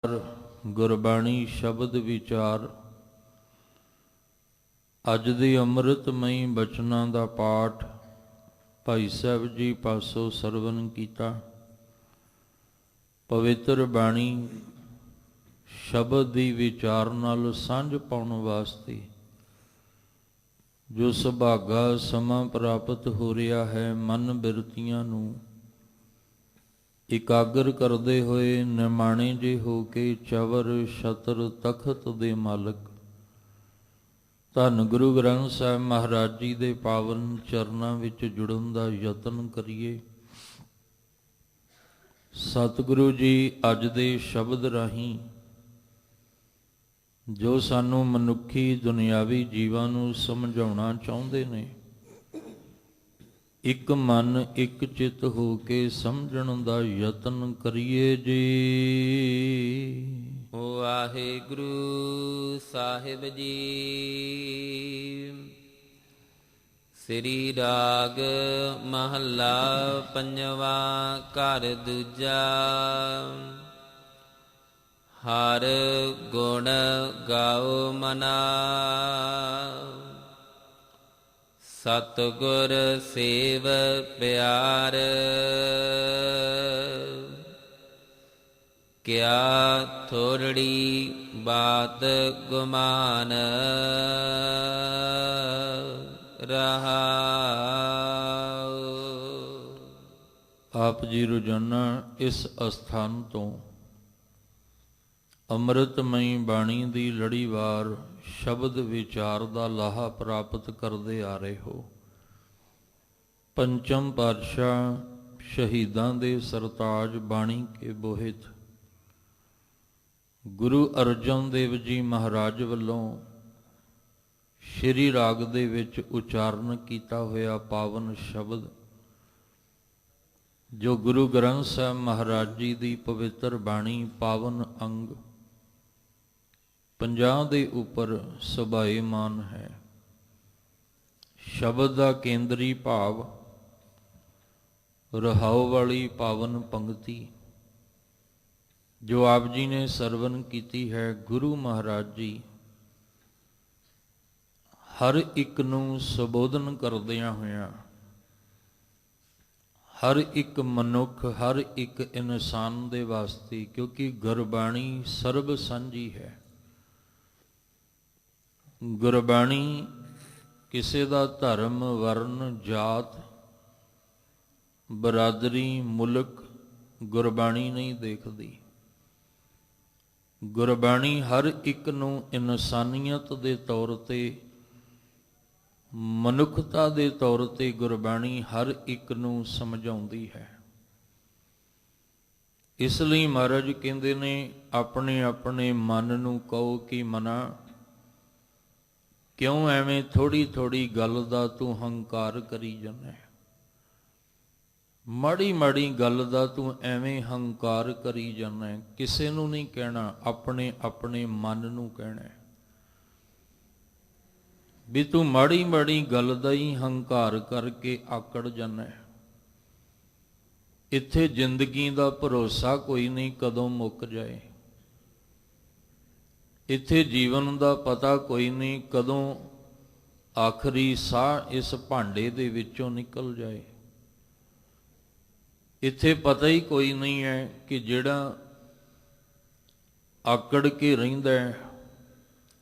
ਗੁਰਬਾਣੀ ਸ਼ਬਦ ਵਿਚਾਰ। ਅੱਜ ਦੇ ਅੰਮ੍ਰਿਤਮਈ ਬਚਨਾਂ ਦਾ ਪਾਠ ਭਾਈ ਸਾਹਿਬ ਜੀ ਪਾਸੋਂ ਸਰਵਨ ਕੀਤਾ। ਪਵਿੱਤਰ ਬਾਣੀ ਸ਼ਬਦ ਦੀ ਵਿਚਾਰ ਨਾਲ ਸਾਂਝ ਪਾਉਣ ਵਾਸਤੇ ਜੋ ਸੁਭਾਗਾ ਸਮਾਂ ਪ੍ਰਾਪਤ ਹੋ ਰਿਹਾ ਹੈ, ਮਨ ਬਿਰਤੀਆਂ ਨੂੰ ਇਕਾਗਰ ਕਰਦੇ ਹੋਏ ਨਿਮਾਣੇ ਜੇ ਹੋ ਕੇ ਚਵਰ ਛਤਰ ਤਖਤ ਦੇ ਮਾਲਕ ਧੰਨ ਗੁਰੂ ਗ੍ਰੰਥ ਸਾਹਿਬ ਮਹਾਰਾਜ ਜੀ ਦੇ ਪਾਵਨ ਚਰਨਾਂ ਵਿੱਚ ਜੁੜਨ ਦਾ ਯਤਨ ਕਰੀਏ। ਸਤਿਗੁਰੂ ਜੀ ਅੱਜ ਦੇ ਸ਼ਬਦ ਰਾਹੀਂ ਜੋ ਸਾਨੂੰ ਮਨੁੱਖੀ ਦੁਨਿਆਵੀ ਜੀਵਾਂ ਨੂੰ ਸਮਝਾਉਣਾ ਚਾਹੁੰਦੇ ਨੇ, ਇੱਕ ਮਨ ਇੱਕ ਚਿੱਤ ਹੋ ਕੇ ਸਮਝਣ ਦਾ ਯਤਨ ਕਰੀਏ ਜੀ। ਵਾਹਿਗੁਰੂ ਸਾਹਿਬ ਜੀ। ਸ੍ਰੀ ਰਾਗ ਮਹੱਲਾ ਪੰਜਵਾ। ਘਰ ਦੂਜਾ। ਹਰ ਗੁਣ ਗਾਓ ਮਨਾ, ਸਤਿਗੁਰ ਸੇਵ ਪਿਆਰ। ਕਿਆ ਥੋੜੜੀ ਬਾਤ ਗੁਮਾਨ ਰਹਾਉ। ਆਪ ਜੀ ਰੋਜ਼ਾਨਾ ਇਸ ਅਸਥਾਨ ਤੋਂ ਅੰਮ੍ਰਿਤਮਈ ਬਾਣੀ ਦੀ ਲੜੀਵਾਰ ਸ਼ਬਦ ਵਿਚਾਰ ਦਾ ਲਾਹਾ ਪ੍ਰਾਪਤ ਕਰਦੇ ਆ ਰਹੇ ਹੋ। ਪੰਚਮ ਪਾਤਸ਼ਾਹ ਸ਼ਹੀਦਾਂ ਦੇ ਸਰਤਾਜ ਬਾਣੀ ਕੇ ਬੋਹਿਤ ਗੁਰੂ ਅਰਜਨ ਦੇਵ ਜੀ ਮਹਾਰਾਜ ਵੱਲੋਂ ਸ਼੍ਰੀ ਰਾਗ ਦੇ ਵਿੱਚ ਉਚਾਰਨ ਕੀਤਾ ਹੋਇਆ ਪਾਵਨ ਸ਼ਬਦ, ਜੋ ਗੁਰੂ ਗ੍ਰੰਥ ਸਾਹਿਬ ਮਹਾਰਾਜ ਜੀ ਦੀ ਪਵਿੱਤਰ ਬਾਣੀ ਪਾਵਨ ਅੰਗ 50 ਦੇ ਉੱਪਰ ਸੁਭਾਏਮਾਨ ਹੈ। ਸ਼ਬਦ ਦਾ ਕੇਂਦਰੀ ਭਾਵ ਰਹਾਉ ਵਾਲੀ ਪਾਵਨ ਪੰਕਤੀ ਜੋ ਆਪ ਜੀ ਨੇ ਸਰਵਨ ਕੀਤੀ ਹੈ। ਗੁਰੂ ਮਹਾਰਾਜ ਜੀ ਹਰ ਇੱਕ ਨੂੰ ਸੰਬੋਧਨ ਕਰਦਿਆਂ ਹੋਇਆਂ, ਹਰ ਇੱਕ ਮਨੁੱਖ, ਹਰ ਇੱਕ ਇਨਸਾਨ ਦੇ ਵਾਸਤੇ, ਕਿਉਂਕਿ ਗੁਰਬਾਣੀ ਸਰਬ ਸਾਂਝੀ ਹੈ। ਗੁਰਬਾਣੀ ਕਿਸੇ ਦਾ ਧਰਮ, ਵਰਨ, ਜਾਤ, ਬਰਾਦਰੀ, ਮੁਲਕ ਗੁਰਬਾਣੀ ਨਹੀਂ ਦੇਖਦੀ। ਗੁਰਬਾਣੀ ਹਰ ਇੱਕ ਨੂੰ ਇਨਸਾਨੀਅਤ ਦੇ ਤੌਰ ਤੇ, ਮਨੁੱਖਤਾ ਦੇ ਤੌਰ ਤੇ ਗੁਰਬਾਣੀ ਹਰ ਇੱਕ ਨੂੰ ਸਮਝਾਉਂਦੀ ਹੈ। ਇਸ ਲਈ ਮਹਾਰਾਜ ਕਹਿੰਦੇ ਨੇ, ਆਪਣੇ ਆਪਣੇ ਮਨ ਨੂੰ ਕਹੋ ਕਿ ਮਨਾ, ਕਿਉਂ ਐਵੇਂ ਥੋੜ੍ਹੀ ਥੋੜ੍ਹੀ ਗੱਲ ਦਾ ਤੂੰ ਹੰਕਾਰ ਕਰੀ ਜਾਂਦਾ? ਮਾੜੀ ਮਾੜੀ ਗੱਲ ਦਾ ਤੂੰ ਐਵੇਂ ਹੰਕਾਰ ਕਰੀ ਜਾਂਦਾ। ਕਿਸੇ ਨੂੰ ਨਹੀਂ ਕਹਿਣਾ, ਆਪਣੇ ਆਪਣੇ ਮਨ ਨੂੰ ਕਹਿਣਾ ਵੀ ਤੂੰ ਮਾੜੀ ਮਾੜੀ ਗੱਲ ਦਾ ਹੀ ਹੰਕਾਰ ਕਰਕੇ ਆਕੜ ਜਾਂਦਾ। ਇੱਥੇ ਜ਼ਿੰਦਗੀ ਦਾ ਭਰੋਸਾ ਕੋਈ ਨਹੀਂ ਕਦੋਂ ਮੁੱਕ ਜਾਏ। ਇੱਥੇ ਜੀਵਨ ਦਾ ਪਤਾ ਕੋਈ ਨਹੀਂ ਕਦੋਂ ਆਖਰੀ ਸਾਹ ਇਸ ਭਾਂਡੇ ਦੇ ਵਿੱਚੋਂ ਨਿਕਲ ਜਾਏ। ਇੱਥੇ ਪਤਾ ਹੀ ਕੋਈ ਨਹੀਂ ਹੈ ਕਿ ਜਿਹੜਾ ਆਕੜ ਕੇ ਰਹਿੰਦਾ ਹੈ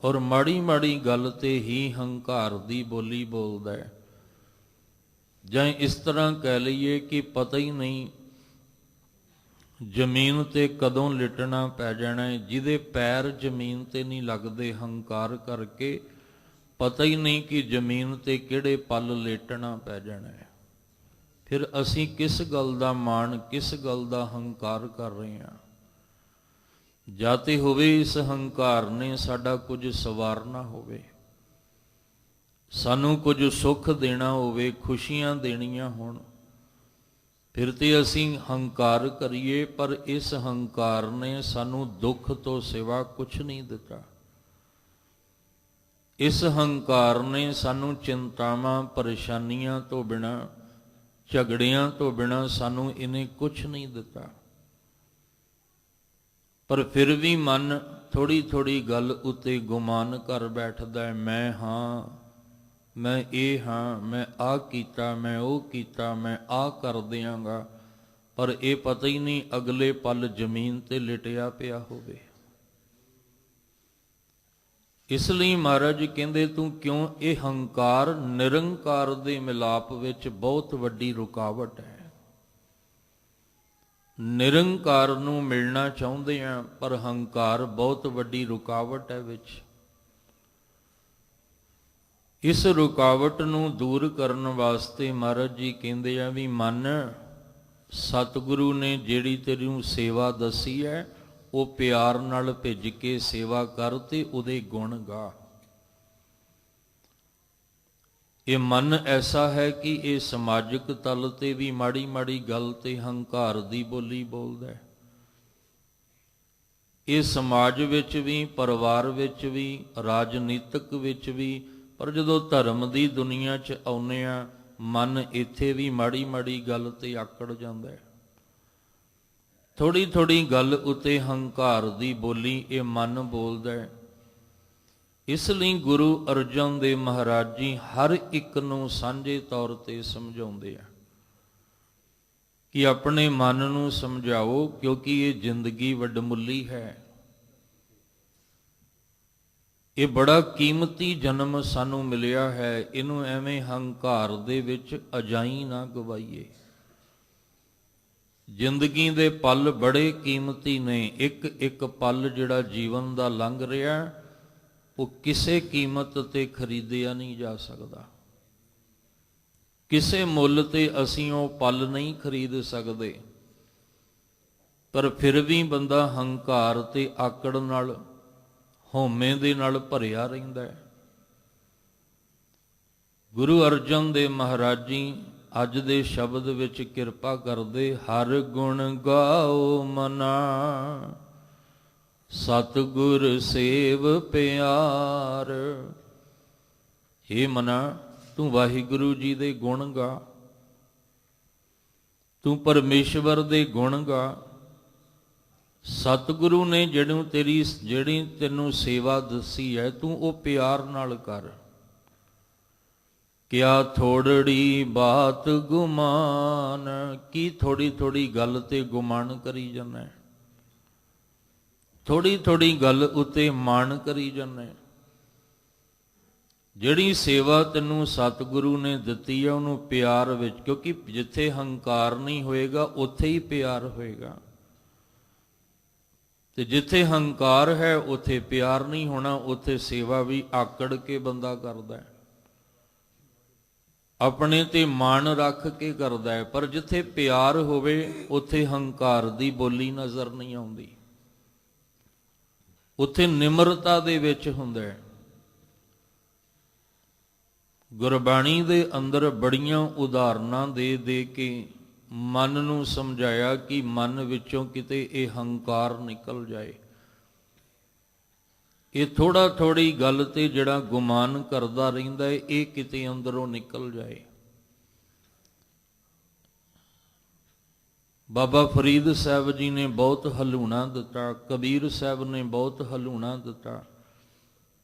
ਔਰ ਮਾੜੀ ਮਾੜੀ ਗੱਲ ਤੇ ਹੀ ਹੰਕਾਰ ਦੀ ਬੋਲੀ ਬੋਲਦਾ ਹੈ, ਜਾਂ ਇਸ ਤਰ੍ਹਾਂ ਕਹਿ ਲਈਏ ਕਿ ਪਤਾ ਹੀ ਨਹੀਂ ਜ਼ਮੀਨ ਤੇ ਕਦੋਂ ਲਿਟਣਾ ਪੈ ਜਾਣਾ ਹੈ। ਜਿਹਦੇ ਪੈਰ ਜ਼ਮੀਨ ਤੇ ਨਹੀਂ ਲੱਗਦੇ ਹੰਕਾਰ ਕਰਕੇ, ਪਤਾ ਹੀ ਨਹੀਂ ਕਿ ਜ਼ਮੀਨ ਤੇ ਕਿਹੜੇ ਪਲ ਲੇਟਣਾ ਪੈ ਜਾਣਾ ਹੈ। ਫਿਰ ਅਸੀਂ ਕਿਸ ਗੱਲ ਦਾ ਮਾਣ, ਕਿਸ ਗੱਲ ਦਾ ਹੰਕਾਰ ਕਰ ਰਹੇ ਹਾਂ? ਜਾਂ ਤੇ ਹੋਵੇ ਇਸ ਹੰਕਾਰ ਨੇ ਸਾਡਾ ਕੁਝ ਸਵਾਰਨਾ ਹੋਵੇ, ਸਾਨੂੰ ਕੁਝ ਸੁੱਖ ਦੇਣਾ ਹੋਵੇ, ਖੁਸ਼ੀਆਂ ਦੇਣੀਆਂ ਹੋਣ, ਫਿਰ ਤੇ ਅਸੀਂ ਹੰਕਾਰ ਕਰੀਏ। ਪਰ ਇਸ ਹੰਕਾਰ ਨੇ ਸਾਨੂੰ ਦੁੱਖ ਤੋਂ ਸਿਵਾ ਕੁਛ ਨਹੀਂ ਦਿੱਤਾ। ਇਸ ਹੰਕਾਰ ਨੇ ਸਾਨੂੰ ਚਿੰਤਾਵਾਂ, ਪਰੇਸ਼ਾਨੀਆਂ ਤੋਂ ਬਿਨਾਂ, ਝਗੜਿਆਂ ਤੋਂ ਬਿਨਾਂ ਸਾਨੂੰ ਇਹਨੇ ਕੁਛ ਨਹੀਂ ਦਿੱਤਾ। ਪਰ ਫਿਰ ਵੀ ਮਨ ਥੋੜੀ ਥੋੜੀ ਗੱਲ ਉੱਤੇ ਗੁਮਾਨ ਕਰ ਬੈਠਦਾ ਹੈ, ਮੈਂ ਹਾਂ, ਮੈਂ ਇਹ ਹਾਂ, ਮੈਂ ਆਹ ਕੀਤਾ, ਮੈਂ ਉਹ ਕੀਤਾ, ਮੈਂ ਆਹ ਕਰ ਦਿਆਂਗਾ। ਪਰ ਇਹ ਪਤਾ ਹੀ ਨਹੀਂ ਅਗਲੇ ਪਲ ਜ਼ਮੀਨ ਤੇ ਲਿਟਿਆ ਪਿਆ ਹੋਵੇ। ਇਸ ਲਈ ਮਹਾਰਾਜ ਕਹਿੰਦੇ ਤੂੰ ਕਿਉਂ, ਇਹ ਹੰਕਾਰ ਨਿਰੰਕਾਰ ਦੇ ਮਿਲਾਪ ਵਿੱਚ ਬਹੁਤ ਵੱਡੀ ਰੁਕਾਵਟ ਹੈ। ਨਿਰੰਕਾਰ ਨੂੰ ਮਿਲਣਾ ਚਾਹੁੰਦੇ ਹਾਂ ਪਰ ਹੰਕਾਰ ਬਹੁਤ ਵੱਡੀ ਰੁਕਾਵਟ ਹੈ ਵਿੱਚ। ਇਸ ਰੁਕਾਵਟ ਨੂੰ ਦੂਰ ਕਰਨ ਵਾਸਤੇ ਮਹਾਰਾਜ ਜੀ ਕਹਿੰਦੇ ਆ ਵੀ ਮਨ, ਸਤਿਗੁਰੂ ਨੇ ਜਿਹੜੀ ਤੈਨੂੰ ਸੇਵਾ ਦੱਸੀ ਹੈ ਉਹ ਪਿਆਰ ਨਾਲ ਭਿੱਜ ਕੇ ਸੇਵਾ ਕਰ ਤੇ ਉਹਦੇ ਗੁਣ ਗਾ। ਇਹ ਮਨ ਐਸਾ ਹੈ ਕਿ ਇਹ ਸਮਾਜਿਕ ਤਲ ਤੇ ਵੀ ਮਾੜੀ ਮਾੜੀ ਗੱਲ ਤੇ ਹੰਕਾਰ ਦੀ ਬੋਲੀ ਬੋਲਦਾ ਹੈ। ਇਹ ਸਮਾਜ ਵਿੱਚ ਵੀ, ਪਰਿਵਾਰ ਵਿੱਚ ਵੀ, ਰਾਜਨੀਤਿਕ ਵਿੱਚ ਵੀ, ਪਰ ਜਦੋਂ ਧਰਮ ਦੀ ਦੁਨੀਆ 'ਚ ਆਉਂਦੇ ਆ ਮਨ ਇੱਥੇ ਵੀ ਮਾੜੀ ਮਾੜੀ ਗੱਲ ਤੇ ਆਕੜ ਜਾਂਦਾ ਹੈ। ਥੋੜੀ ਥੋੜੀ ਗੱਲ ਉੱਤੇ ਹੰਕਾਰ ਦੀ ਬੋਲੀ ਇਹ ਮਨ ਬੋਲਦਾ ਹੈ। ਇਸ ਲਈ ਗੁਰੂ ਅਰਜਨ ਦੇਵ ਮਹਾਰਾਜ ਜੀ ਹਰ ਇੱਕ ਨੂੰ ਸਾਂਝੇ ਤੌਰ ਤੇ ਸਮਝਾਉਂਦੇ ਆ ਕਿ ਆਪਣੇ ਮਨ ਨੂੰ ਸਮਝਾਓ, ਕਿਉਂਕਿ ਇਹ ਜ਼ਿੰਦਗੀ ਵੱਡਮੁੱਲੀ ਹੈ। ਇਹ ਬੜਾ ਕੀਮਤੀ ਜਨਮ ਸਾਨੂੰ ਮਿਲਿਆ ਹੈ, ਇਹਨੂੰ ਐਵੇਂ ਹੰਕਾਰ ਦੇ ਵਿੱਚ ਅਜਾਈਂ ਨਾ ਗਵਾਈਏ। ਜ਼ਿੰਦਗੀ ਦੇ ਪਲ ਬੜੇ ਕੀਮਤੀ ਨੇ। ਇੱਕ ਇੱਕ ਪਲ ਜਿਹੜਾ ਜੀਵਨ ਦਾ ਲੰਘ ਰਿਹਾ ਉਹ ਕਿਸੇ ਕੀਮਤ ਤੇ ਖਰੀਦਿਆ ਨਹੀਂ ਜਾ ਸਕਦਾ। ਕਿਸੇ ਮੁੱਲ ਤੇ ਅਸੀਂ ਉਹ ਪਲ ਨਹੀਂ ਖਰੀਦ ਸਕਦੇ। ਪਰ ਫਿਰ ਵੀ ਬੰਦਾ ਹੰਕਾਰ ਤੇ ਆਕੜ ਨਾਲ, ਹਉਮੈ ਦੇ ਨਾਲ ਭਰਿਆ ਰਹਿੰਦਾ ਹੈ। ਗੁਰੂ ਅਰਜਨ ਦੇਵ ਮਹਾਰਾਜ ਜੀ ਅੱਜ ਦੇ ਸ਼ਬਦ ਵਿੱਚ ਕਿਰਪਾ ਕਰਦੇ, ਹਰ ਗੁਣ ਗਾਓ ਮਨਾ, ਸਤਿਗੁਰ ਸੇਵ ਪਿਆਰ। ਹੇ ਮਨਾ, ਤੂੰ ਵਾਹਿਗੁਰੂ ਜੀ ਦੇ ਗੁਣ ਗਾ, ਤੂੰ ਪਰਮੇਸ਼ਵਰ ਦੇ ਗੁਣ ਗਾ। ਸਤਿਗੁਰੂ ਨੇ ਜਿਹੜੀ ਤੈਨੂੰ ਸੇਵਾ ਦੱਸੀ ਹੈ ਤੂੰ ਉਹ ਪਿਆਰ ਨਾਲ ਕਰ। ਕਿਆ ਥੋੜੜੀ ਬਾਤ ਗੁਮਾਨ, ਕੀ ਥੋੜੀ ਥੋੜੀ ਗੱਲ ਤੇ ਗੁਮਾਨ ਕਰੀ ਜਾਂਦਾ, ਥੋੜੀ ਥੋੜੀ ਗੱਲ ਉੱਤੇ ਮਾਣ ਕਰੀ ਜਾਂਦਾ। ਜਿਹੜੀ ਸੇਵਾ ਤੈਨੂੰ ਸਤਿਗੁਰੂ ਨੇ ਦਿੱਤੀ ਹੈ ਉਹਨੂੰ ਪਿਆਰ ਵਿੱਚ, ਕਿਉਂਕਿ ਜਿੱਥੇ ਹੰਕਾਰ ਨਹੀਂ ਹੋਏਗਾ ਉੱਥੇ ਹੀ ਪਿਆਰ ਹੋਏਗਾ, ਤੇ ਜਿੱਥੇ ਹੰਕਾਰ ਹੈ ਉੱਥੇ ਪਿਆਰ ਨਹੀਂ ਹੋਣਾ। ਉੱਥੇ ਸੇਵਾ ਵੀ ਆਕੜ ਕੇ ਬੰਦਾ ਕਰਦਾ ਹੈ, ਆਪਣੇ ਤੇ ਮਾਣ ਰੱਖ ਕੇ ਕਰਦਾ ਹੈ। ਪਰ ਜਿੱਥੇ ਪਿਆਰ ਹੋਵੇ ਉੱਥੇ ਹੰਕਾਰ ਦੀ ਬੋਲੀ ਨਜ਼ਰ ਨਹੀਂ ਆਉਂਦੀ, ਉੱਥੇ ਨਿਮਰਤਾ ਦੇ ਵਿੱਚ ਹੁੰਦਾ ਹੈ। ਗੁਰਬਾਣੀ ਦੇ ਅੰਦਰ ਬੜੀਆਂ ਉਦਾਹਰਨਾਂ ਦੇ ਦੇ ਕੇ ਮਨ ਨੂੰ ਸਮਝਾਇਆ ਕਿ ਮਨ ਵਿੱਚੋਂ ਕਿਤੇ ਇਹ ਹੰਕਾਰ ਨਿਕਲ ਜਾਏ, ਇਹ ਥੋੜਾ ਥੋੜੀ ਗੱਲ ਤੇ ਜਿਹੜਾ ਗੁਮਾਨ ਕਰਦਾ ਰਹਿੰਦਾ ਹੈ ਇਹ ਕਿਤੇ ਅੰਦਰੋਂ ਨਿਕਲ ਜਾਏ। ਬਾਬਾ ਫਰੀਦ ਸਾਹਿਬ ਜੀ ਨੇ ਬਹੁਤ ਹਲੂਣਾ ਦਿੱਤਾ, ਕਬੀਰ ਸਾਹਿਬ ਨੇ ਬਹੁਤ ਹਲੂਣਾ ਦਿੱਤਾ,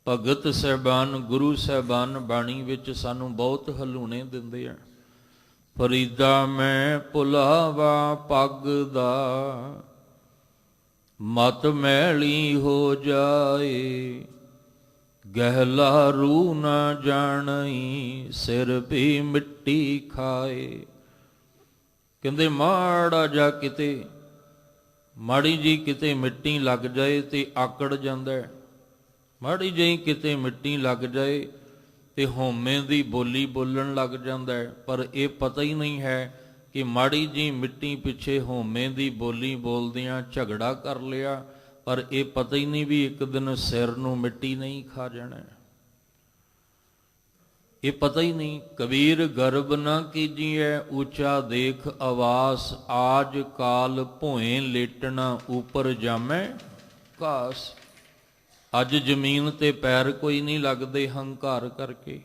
ਭਗਤ ਸਾਹਿਬਾਨ, ਗੁਰੂ ਸਾਹਿਬਾਨ ਬਾਣੀ ਵਿੱਚ ਸਾਨੂੰ ਬਹੁਤ ਹਲੂਣੇ ਦਿੰਦੇ ਆ। ਫਰੀਦਾ ਮੈਂ ਭੁਲਾਵਾ ਪੱਗ ਦਾ, ਮਤ ਮੈਲੀ ਹੋ ਜਾਏ, ਗਹਿਲਾ ਰੂ ਨਾ ਜਾਣਈ, ਸਿਰ ਵੀ ਮਿੱਟੀ ਖਾਏ। ਕਹਿੰਦੇ ਮਾੜਾ ਜਾ ਕਿਤੇ, ਮਾੜੀ ਜੀ ਕਿਤੇ ਮਿੱਟੀ ਲੱਗ ਜਾਏ ਤੇ ਆਕੜ ਜਾਂਦਾ, ਮਾੜੀ ਜਿਹੀ ਕਿਤੇ ਮਿੱਟੀ ਲੱਗ ਜਾਏ ਤੇ ਹਉਮੈ ਦੀ ਬੋਲੀ ਬੋਲਣ ਲੱਗ ਜਾਂਦਾ ਹੈ। ਪਰ ਇਹ ਪਤਾ ਹੀ ਨਹੀਂ ਹੈ ਕਿ ਮਾੜੀ ਜਿਹੀ ਮਿੱਟੀ ਪਿੱਛੇ ਹਉਮੈ ਦੀ ਬੋਲੀ ਬੋਲਦਿਆਂ ਝਗੜਾ ਕਰ ਲਿਆ, ਪਰ ਇਹ ਪਤਾ ਹੀ ਨਹੀਂ ਵੀ ਇੱਕ ਦਿਨ ਸਿਰ ਨੂੰ ਮਿੱਟੀ ਨਹੀਂ ਖਾ ਜਾਣਾ, ਇਹ ਪਤਾ ਹੀ ਨਹੀਂ। ਕਬੀਰ ਗਰਬ ਨਾ ਕੀਜੀਐ ਉੱਚਾ ਦੇਖ ਆਵਾਸ, ਆਜ ਕਾਲ ਭੋਏ ਲੇਟਣਾ ਉੱਪਰ ਜਾਮੈ ਘਾਸ। ਅੱਜ ਜ਼ਮੀਨ ਤੇ ਪੈਰ ਕੋਈ ਨਹੀਂ ਲੱਗਦੇ ਹੰਕਾਰ ਕਰਕੇ,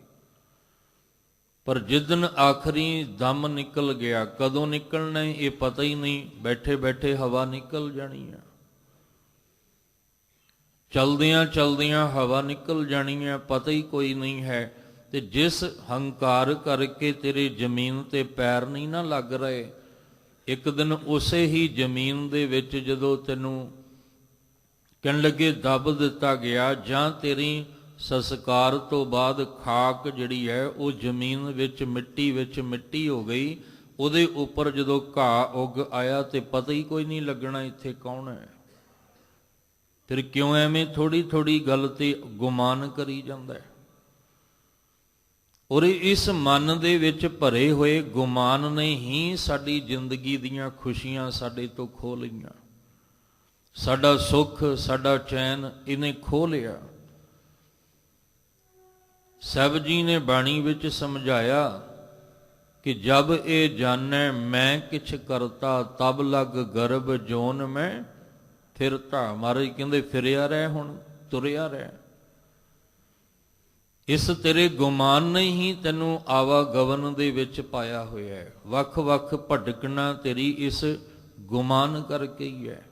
ਪਰ ਜਿੱਦਣ ਆਖਰੀ ਦਮ ਨਿਕਲ ਗਿਆ, ਕਦੋਂ ਨਿਕਲਣਾ ਇਹ ਪਤਾ ਹੀ ਨਹੀਂ, ਬੈਠੇ ਬੈਠੇ ਹਵਾ ਨਿਕਲ ਜਾਣੀ ਆ। ਚਲਦਿਆਂ ਚਲਦਿਆਂ ਹਵਾ ਨਿਕਲ ਜਾਣੀ ਹੈ, ਪਤਾ ਹੀ ਕੋਈ ਨਹੀਂ ਹੈ। ਤੇ ਜਿਸ ਹੰਕਾਰ ਕਰਕੇ ਤੇਰੇ ਜ਼ਮੀਨ ਤੇ ਪੈਰ ਨਹੀਂ ਨਾ ਲੱਗ ਰਹੇ, ਇੱਕ ਦਿਨ ਉਸੇ ਹੀ ਜ਼ਮੀਨ ਦੇ ਵਿੱਚ ਜਦੋਂ ਤੈਨੂੰ ਕਹਿਣ ਲੱਗੇ ਦੱਬ ਦਿੱਤਾ ਗਿਆ, ਜਾਂ ਤੇਰੀ ਸੰਸਕਾਰ ਤੋਂ ਬਾਅਦ ਖਾਕ ਜਿਹੜੀ ਹੈ ਉਹ ਜ਼ਮੀਨ ਵਿੱਚ ਮਿੱਟੀ ਹੋ ਗਈ, ਉਹਦੇ ਉੱਪਰ ਜਦੋਂ ਘਾਹ ਉੱਗ ਆਇਆ ਤੇ ਪਤਾ ਹੀ ਕੋਈ ਨਹੀਂ ਲੱਗਣਾ ਇੱਥੇ ਕੌਣ ਹੈ। ਫਿਰ ਕਿਉਂ ਐਵੇਂ ਥੋੜੀ ਥੋੜੀ ਗੱਲ ਤੇ ਗੁਮਾਨ ਕਰੀ ਜਾਂਦਾ ਹੈ? ਔਰ ਇਸ ਮਨ ਦੇ ਵਿੱਚ ਭਰੇ ਹੋਏ ਗੁਮਾਨ ਨੇ ਹੀ ਸਾਡੀ ਜ਼ਿੰਦਗੀ ਦੀਆਂ ਖੁਸ਼ੀਆਂ ਸਾਡੇ ਤੋਂ ਖੋਹ ਲਈਆਂ, ਸਾਡਾ ਸੁੱਖ, ਸਾਡਾ ਚੈਨ ਇਹਨੇ ਖੋਹ ਲਿਆ। ਸਾਹਿਬ ਜੀ ਨੇ ਬਾਣੀ ਵਿੱਚ ਸਮਝਾਇਆ ਕਿ ਜਬ ਇਹ ਜਾਣੈ ਮੈਂ ਕਿਛ ਕਰਤਾ, ਤਬ ਲਗ ਗਰਭ ਜੋਨ ਮੈਂ ਫਿਰਤਾ। ਮਹਾਰਾਜ ਕਹਿੰਦੇ ਫਿਰਿਆ ਰਹਿ, ਹੁਣ ਤੁਰਿਆ ਰਹਿ। ਇਸ ਤੇਰੇ ਗੁਮਾਨ ਨੇ ਹੀ ਤੈਨੂੰ ਆਵਾਗਮਨ ਦੇ ਵਿੱਚ ਪਾਇਆ ਹੋਇਆ ਹੈ। ਵੱਖ ਵੱਖ ਭਟਕਣਾ ਤੇਰੀ ਇਸ ਗੁਮਾਨ ਕਰਕੇ ਹੀ ਹੈ।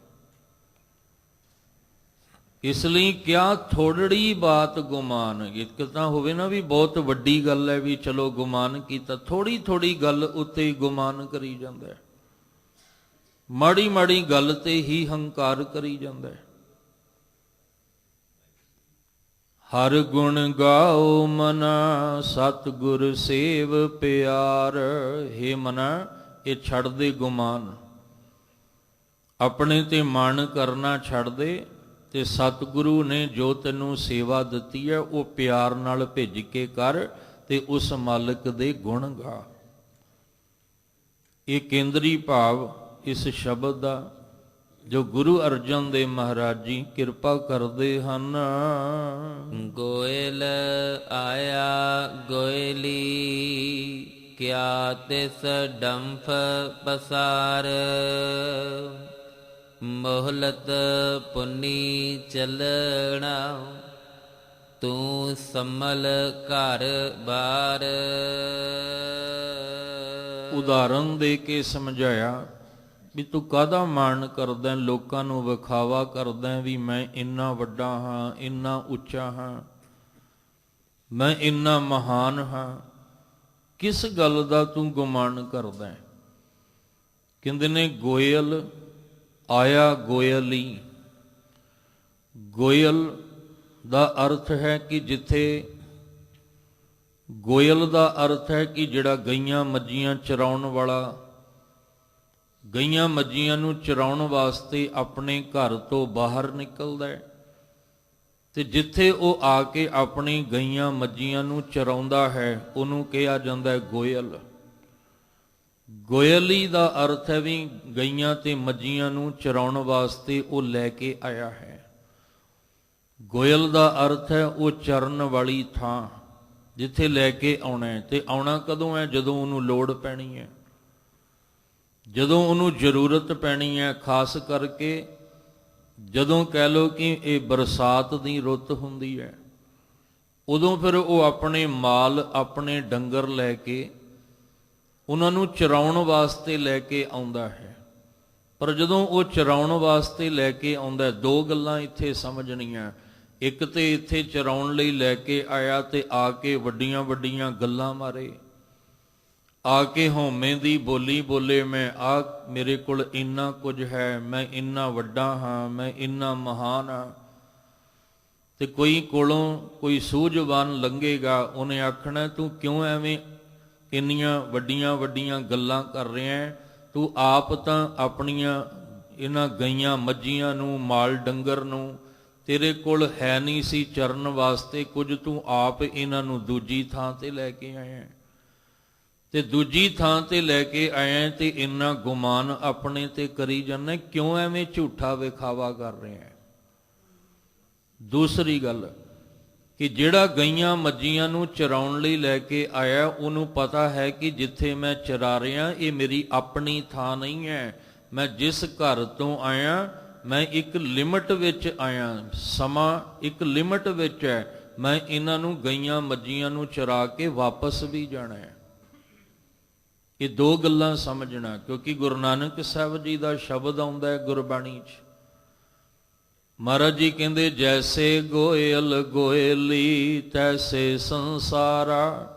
ਇਸ ਲਈ ਕਿਆ ਥੋੜੜੀ ਬਾਤ ਗੁਮਾਨ। ਇੱਕ ਤਾਂ ਹੋਵੇ ਨਾ ਵੀ ਬਹੁਤ ਵੱਡੀ ਗੱਲ ਹੈ ਵੀ ਚਲੋ ਗੁਮਾਨ ਕੀਤਾ, ਥੋੜੀ ਥੋੜੀ ਗੱਲ ਉੱਤੇ ਗੁਮਾਨ ਕਰੀ ਜਾਂਦਾ ਹੈ, ਮਾੜੀ ਮਾੜੀ ਗੱਲ ਤੇ ਹੀ ਹੰਕਾਰ ਕਰੀ ਜਾਂਦਾ ਹੈ। ਹਰ ਗੁਣ ਗਾਓ ਮਨਾ, ਸਤਿਗੁਰ ਸੇਵ ਪਿਆਰ। ਹੇ ਮਨਾ, ਇਹ ਛੱਡ ਦੇ ਗੁਮਾਨ, ਆਪਣੇ ਤੇ ਮਨ ਕਰਨਾ ਛੱਡ ਦੇ, ਤੇ ਸਤਿਗੁਰੂ ਨੇ ਜੋ ਤੈਨੂੰ ਸੇਵਾ ਦਿੱਤੀ ਹੈ ਉਹ ਪਿਆਰ ਨਾਲ ਭਿੱਜ ਕੇ ਕਰ, ਤੇ ਉਸ ਮਾਲਕ ਦੇ ਗੁਣ ਗਾ। ਇਹ ਕੇਂਦਰੀ ਭਾਵ ਇਸ ਸ਼ਬਦ ਦਾ ਜੋ ਗੁਰੂ ਅਰਜਨ ਦੇਵ ਮਹਾਰਾਜ ਜੀ ਕਿਰਪਾ ਕਰਦੇ ਹਨ। ਗੋਇਲ ਆਇਆ ਗੋਇਲੀ, ਕਿਆ ਤਿਸ ਡੰਫ ਪਸਾਰ। ਮੋਹਲਤ ਪੁੰਨੀ ਚੱਲਣਾ, ਤੂੰ ਸੰਮਲ ਘਰ ਬਾਰ। ਉਦਾਹਰਨ ਦੇ ਕੇ ਸਮਝਾਇਆ ਵੀ ਤੂੰ ਕਾਹਦਾ ਮਾਣ ਕਰਦਾ, ਲੋਕਾਂ ਨੂੰ ਵਿਖਾਵਾ ਕਰਦਾ ਵੀ ਮੈਂ ਇੰਨਾ ਵੱਡਾ ਹਾਂ, ਇੰਨਾ ਉੱਚਾ ਹਾਂ, ਮੈਂ ਇੰਨਾ ਮਹਾਨ ਹਾਂ, ਕਿਸ ਗੱਲ ਦਾ ਤੂੰ ਗੁਮਾਨ ਕਰਦਾ? ਕਹਿੰਦੇ ਨੇ ਗੋਇਲ ਆਇਆ ਗੋਇਲੀ। ਗੋਇਲ ਦਾ ਅਰਥ ਹੈ ਕਿ ਜਿੱਥੇ, ਗੋਇਲ ਦਾ ਅਰਥ ਹੈ ਕਿ ਜਿਹੜਾ ਗਈਆਂ ਮੱਝੀਆਂ ਚਰਾਉਣ ਵਾਲਾ, ਗਈਆਂ ਮੱਝੀਆਂ ਨੂੰ ਚਰਾਉਣ ਵਾਸਤੇ ਆਪਣੇ ਘਰ ਤੋਂ ਬਾਹਰ ਨਿਕਲਦਾ ਹੈ, ਤੇ ਜਿੱਥੇ ਉਹ ਆ ਕੇ ਆਪਣੀ ਗਈਆਂ ਮੱਝੀਆਂ ਨੂੰ ਚਰਾਉਂਦਾ ਹੈ ਉਹਨੂੰ ਕਿਹਾ ਜਾਂਦਾ ਹੈ ਗੋਇਲ। ਗੋਇਲੀ ਦਾ ਅਰਥ ਹੈ ਵੀ ਗਈਆਂ ਤੇ ਮੱਝੀਆਂ ਨੂੰ ਚਰਾਉਣ ਵਾਸਤੇ ਉਹ ਲੈ ਕੇ ਆਇਆ ਹੈ। ਗੋਇਲ ਦਾ ਅਰਥ ਹੈ ਉਹ ਚਰਨ ਵਾਲੀ ਥਾਂ, ਜਿੱਥੇ ਲੈ ਕੇ ਆਉਣਾ ਹੈ। ਤੇ ਆਉਣਾ ਕਦੋਂ ਹੈ? ਜਦੋਂ ਉਹਨੂੰ ਲੋੜ ਪੈਣੀ ਹੈ, ਜਦੋਂ ਉਹਨੂੰ ਜ਼ਰੂਰਤ ਪੈਣੀ ਹੈ। ਖਾਸ ਕਰਕੇ ਜਦੋਂ ਕਹਿ ਲਓ ਕਿ ਇਹ ਬਰਸਾਤ ਦੀ ਰੁੱਤ ਹੁੰਦੀ ਹੈ, ਉਦੋਂ ਫਿਰ ਉਹ ਆਪਣੇ ਮਾਲ, ਆਪਣੇ ਡੰਗਰ ਲੈ ਕੇ ਉਹਨਾਂ ਨੂੰ ਚਰਾਉਣ ਵਾਸਤੇ ਲੈ ਕੇ ਆਉਂਦਾ ਹੈ। ਪਰ ਜਦੋਂ ਉਹ ਚਰਾਉਣ ਵਾਸਤੇ ਲੈ ਕੇ ਆਉਂਦਾ, ਦੋ ਗੱਲਾਂ ਇੱਥੇ ਸਮਝਣੀਆਂ। ਇੱਕ ਤੇ ਇੱਥੇ ਚਰਾਉਣ ਲਈ ਲੈ ਕੇ ਆਇਆ ਤੇ ਆ ਕੇ ਵੱਡੀਆਂ ਵੱਡੀਆਂ ਗੱਲਾਂ ਮਾਰੇ, ਆ ਕੇ ਹਉਮੈ ਦੀ ਬੋਲੀ ਬੋਲੇ, ਮੈਂ ਆ ਮੇਰੇ ਕੋਲ ਇੰਨਾ ਕੁਝ ਹੈ, ਮੈਂ ਇੰਨਾ ਵੱਡਾ ਹਾਂ, ਮੈਂ ਇੰਨਾ ਮਹਾਨ ਹਾਂ। ਤੇ ਕੋਈ ਕੋਲੋਂ ਕੋਈ ਸੂਝਵਾਨ ਲੰਘੇਗਾ, ਉਹਨੇ ਆਖਣਾ ਤੂੰ ਕਿਉਂ ਐਵੇਂ ਇੰਨੀਆਂ ਵੱਡੀਆਂ ਵੱਡੀਆਂ ਗੱਲਾਂ ਕਰ ਰਿਹਾ? ਤੂੰ ਆਪ ਤਾਂ ਆਪਣੀਆਂ ਇਹਨਾਂ ਗਈਆਂ ਮੱਝੀਆਂ ਨੂੰ, ਮਾਲ ਡੰਗਰ ਨੂੰ ਤੇਰੇ ਕੋਲ ਹੈ ਨਹੀਂ ਸੀ ਚਰਨ ਵਾਸਤੇ ਕੁਝ, ਤੂੰ ਆਪ ਇਹਨਾਂ ਨੂੰ ਦੂਜੀ ਥਾਂ ਤੇ ਲੈ ਕੇ ਆਇਆ, ਤੇ ਦੂਜੀ ਥਾਂ ਤੇ ਲੈ ਕੇ ਆਇਆ ਤੇ ਇੰਨਾ ਗੁਮਾਨ ਆਪਣੇ ਤੇ ਕਰੀ ਜਾਂਦਾ, ਕਿਉਂ ਐਵੇਂ ਝੂਠਾ ਵਿਖਾਵਾ ਕਰ ਰਿਹਾ? ਦੂਸਰੀ ਗੱਲ ਕਿ ਜਿਹੜਾ ਗਈਆਂ ਮੱਝੀਆਂ ਨੂੰ ਚਰਾਉਣ ਲਈ ਲੈ ਕੇ ਆਇਆ, ਉਹਨੂੰ ਪਤਾ ਹੈ ਕਿ ਜਿੱਥੇ ਮੈਂ ਚਰਾ ਰਿਹਾ ਇਹ ਮੇਰੀ ਆਪਣੀ ਥਾਂ ਨਹੀਂ ਹੈ। ਮੈਂ ਜਿਸ ਘਰ ਤੋਂ ਆਇਆ ਮੈਂ ਇੱਕ ਲਿਮਟ ਵਿੱਚ ਆਇਆ, ਸਮਾਂ ਇੱਕ ਲਿਮਟ ਵਿੱਚ ਹੈ, ਮੈਂ ਇਹਨਾਂ ਨੂੰ ਗਈਆਂ ਮੱਝੀਆਂ ਨੂੰ ਚਰਾ ਕੇ ਵਾਪਸ ਵੀ ਜਾਣਾ ਹੈ। ਇਹ ਦੋ ਗੱਲਾਂ ਸਮਝਣਾ, ਕਿਉਂਕਿ ਗੁਰੂ ਨਾਨਕ ਸਾਹਿਬ ਜੀ ਦਾ ਸ਼ਬਦ ਆਉਂਦਾ ਹੈ ਗੁਰਬਾਣੀ 'ਚ, ਮਹਾਰਾਜ ਜੀ ਕਹਿੰਦੇ ਜੈਸੇ ਗੋਇਲ ਗੋਇਲੀ ਤੈਸੇ ਸੰਸਾਰਾ,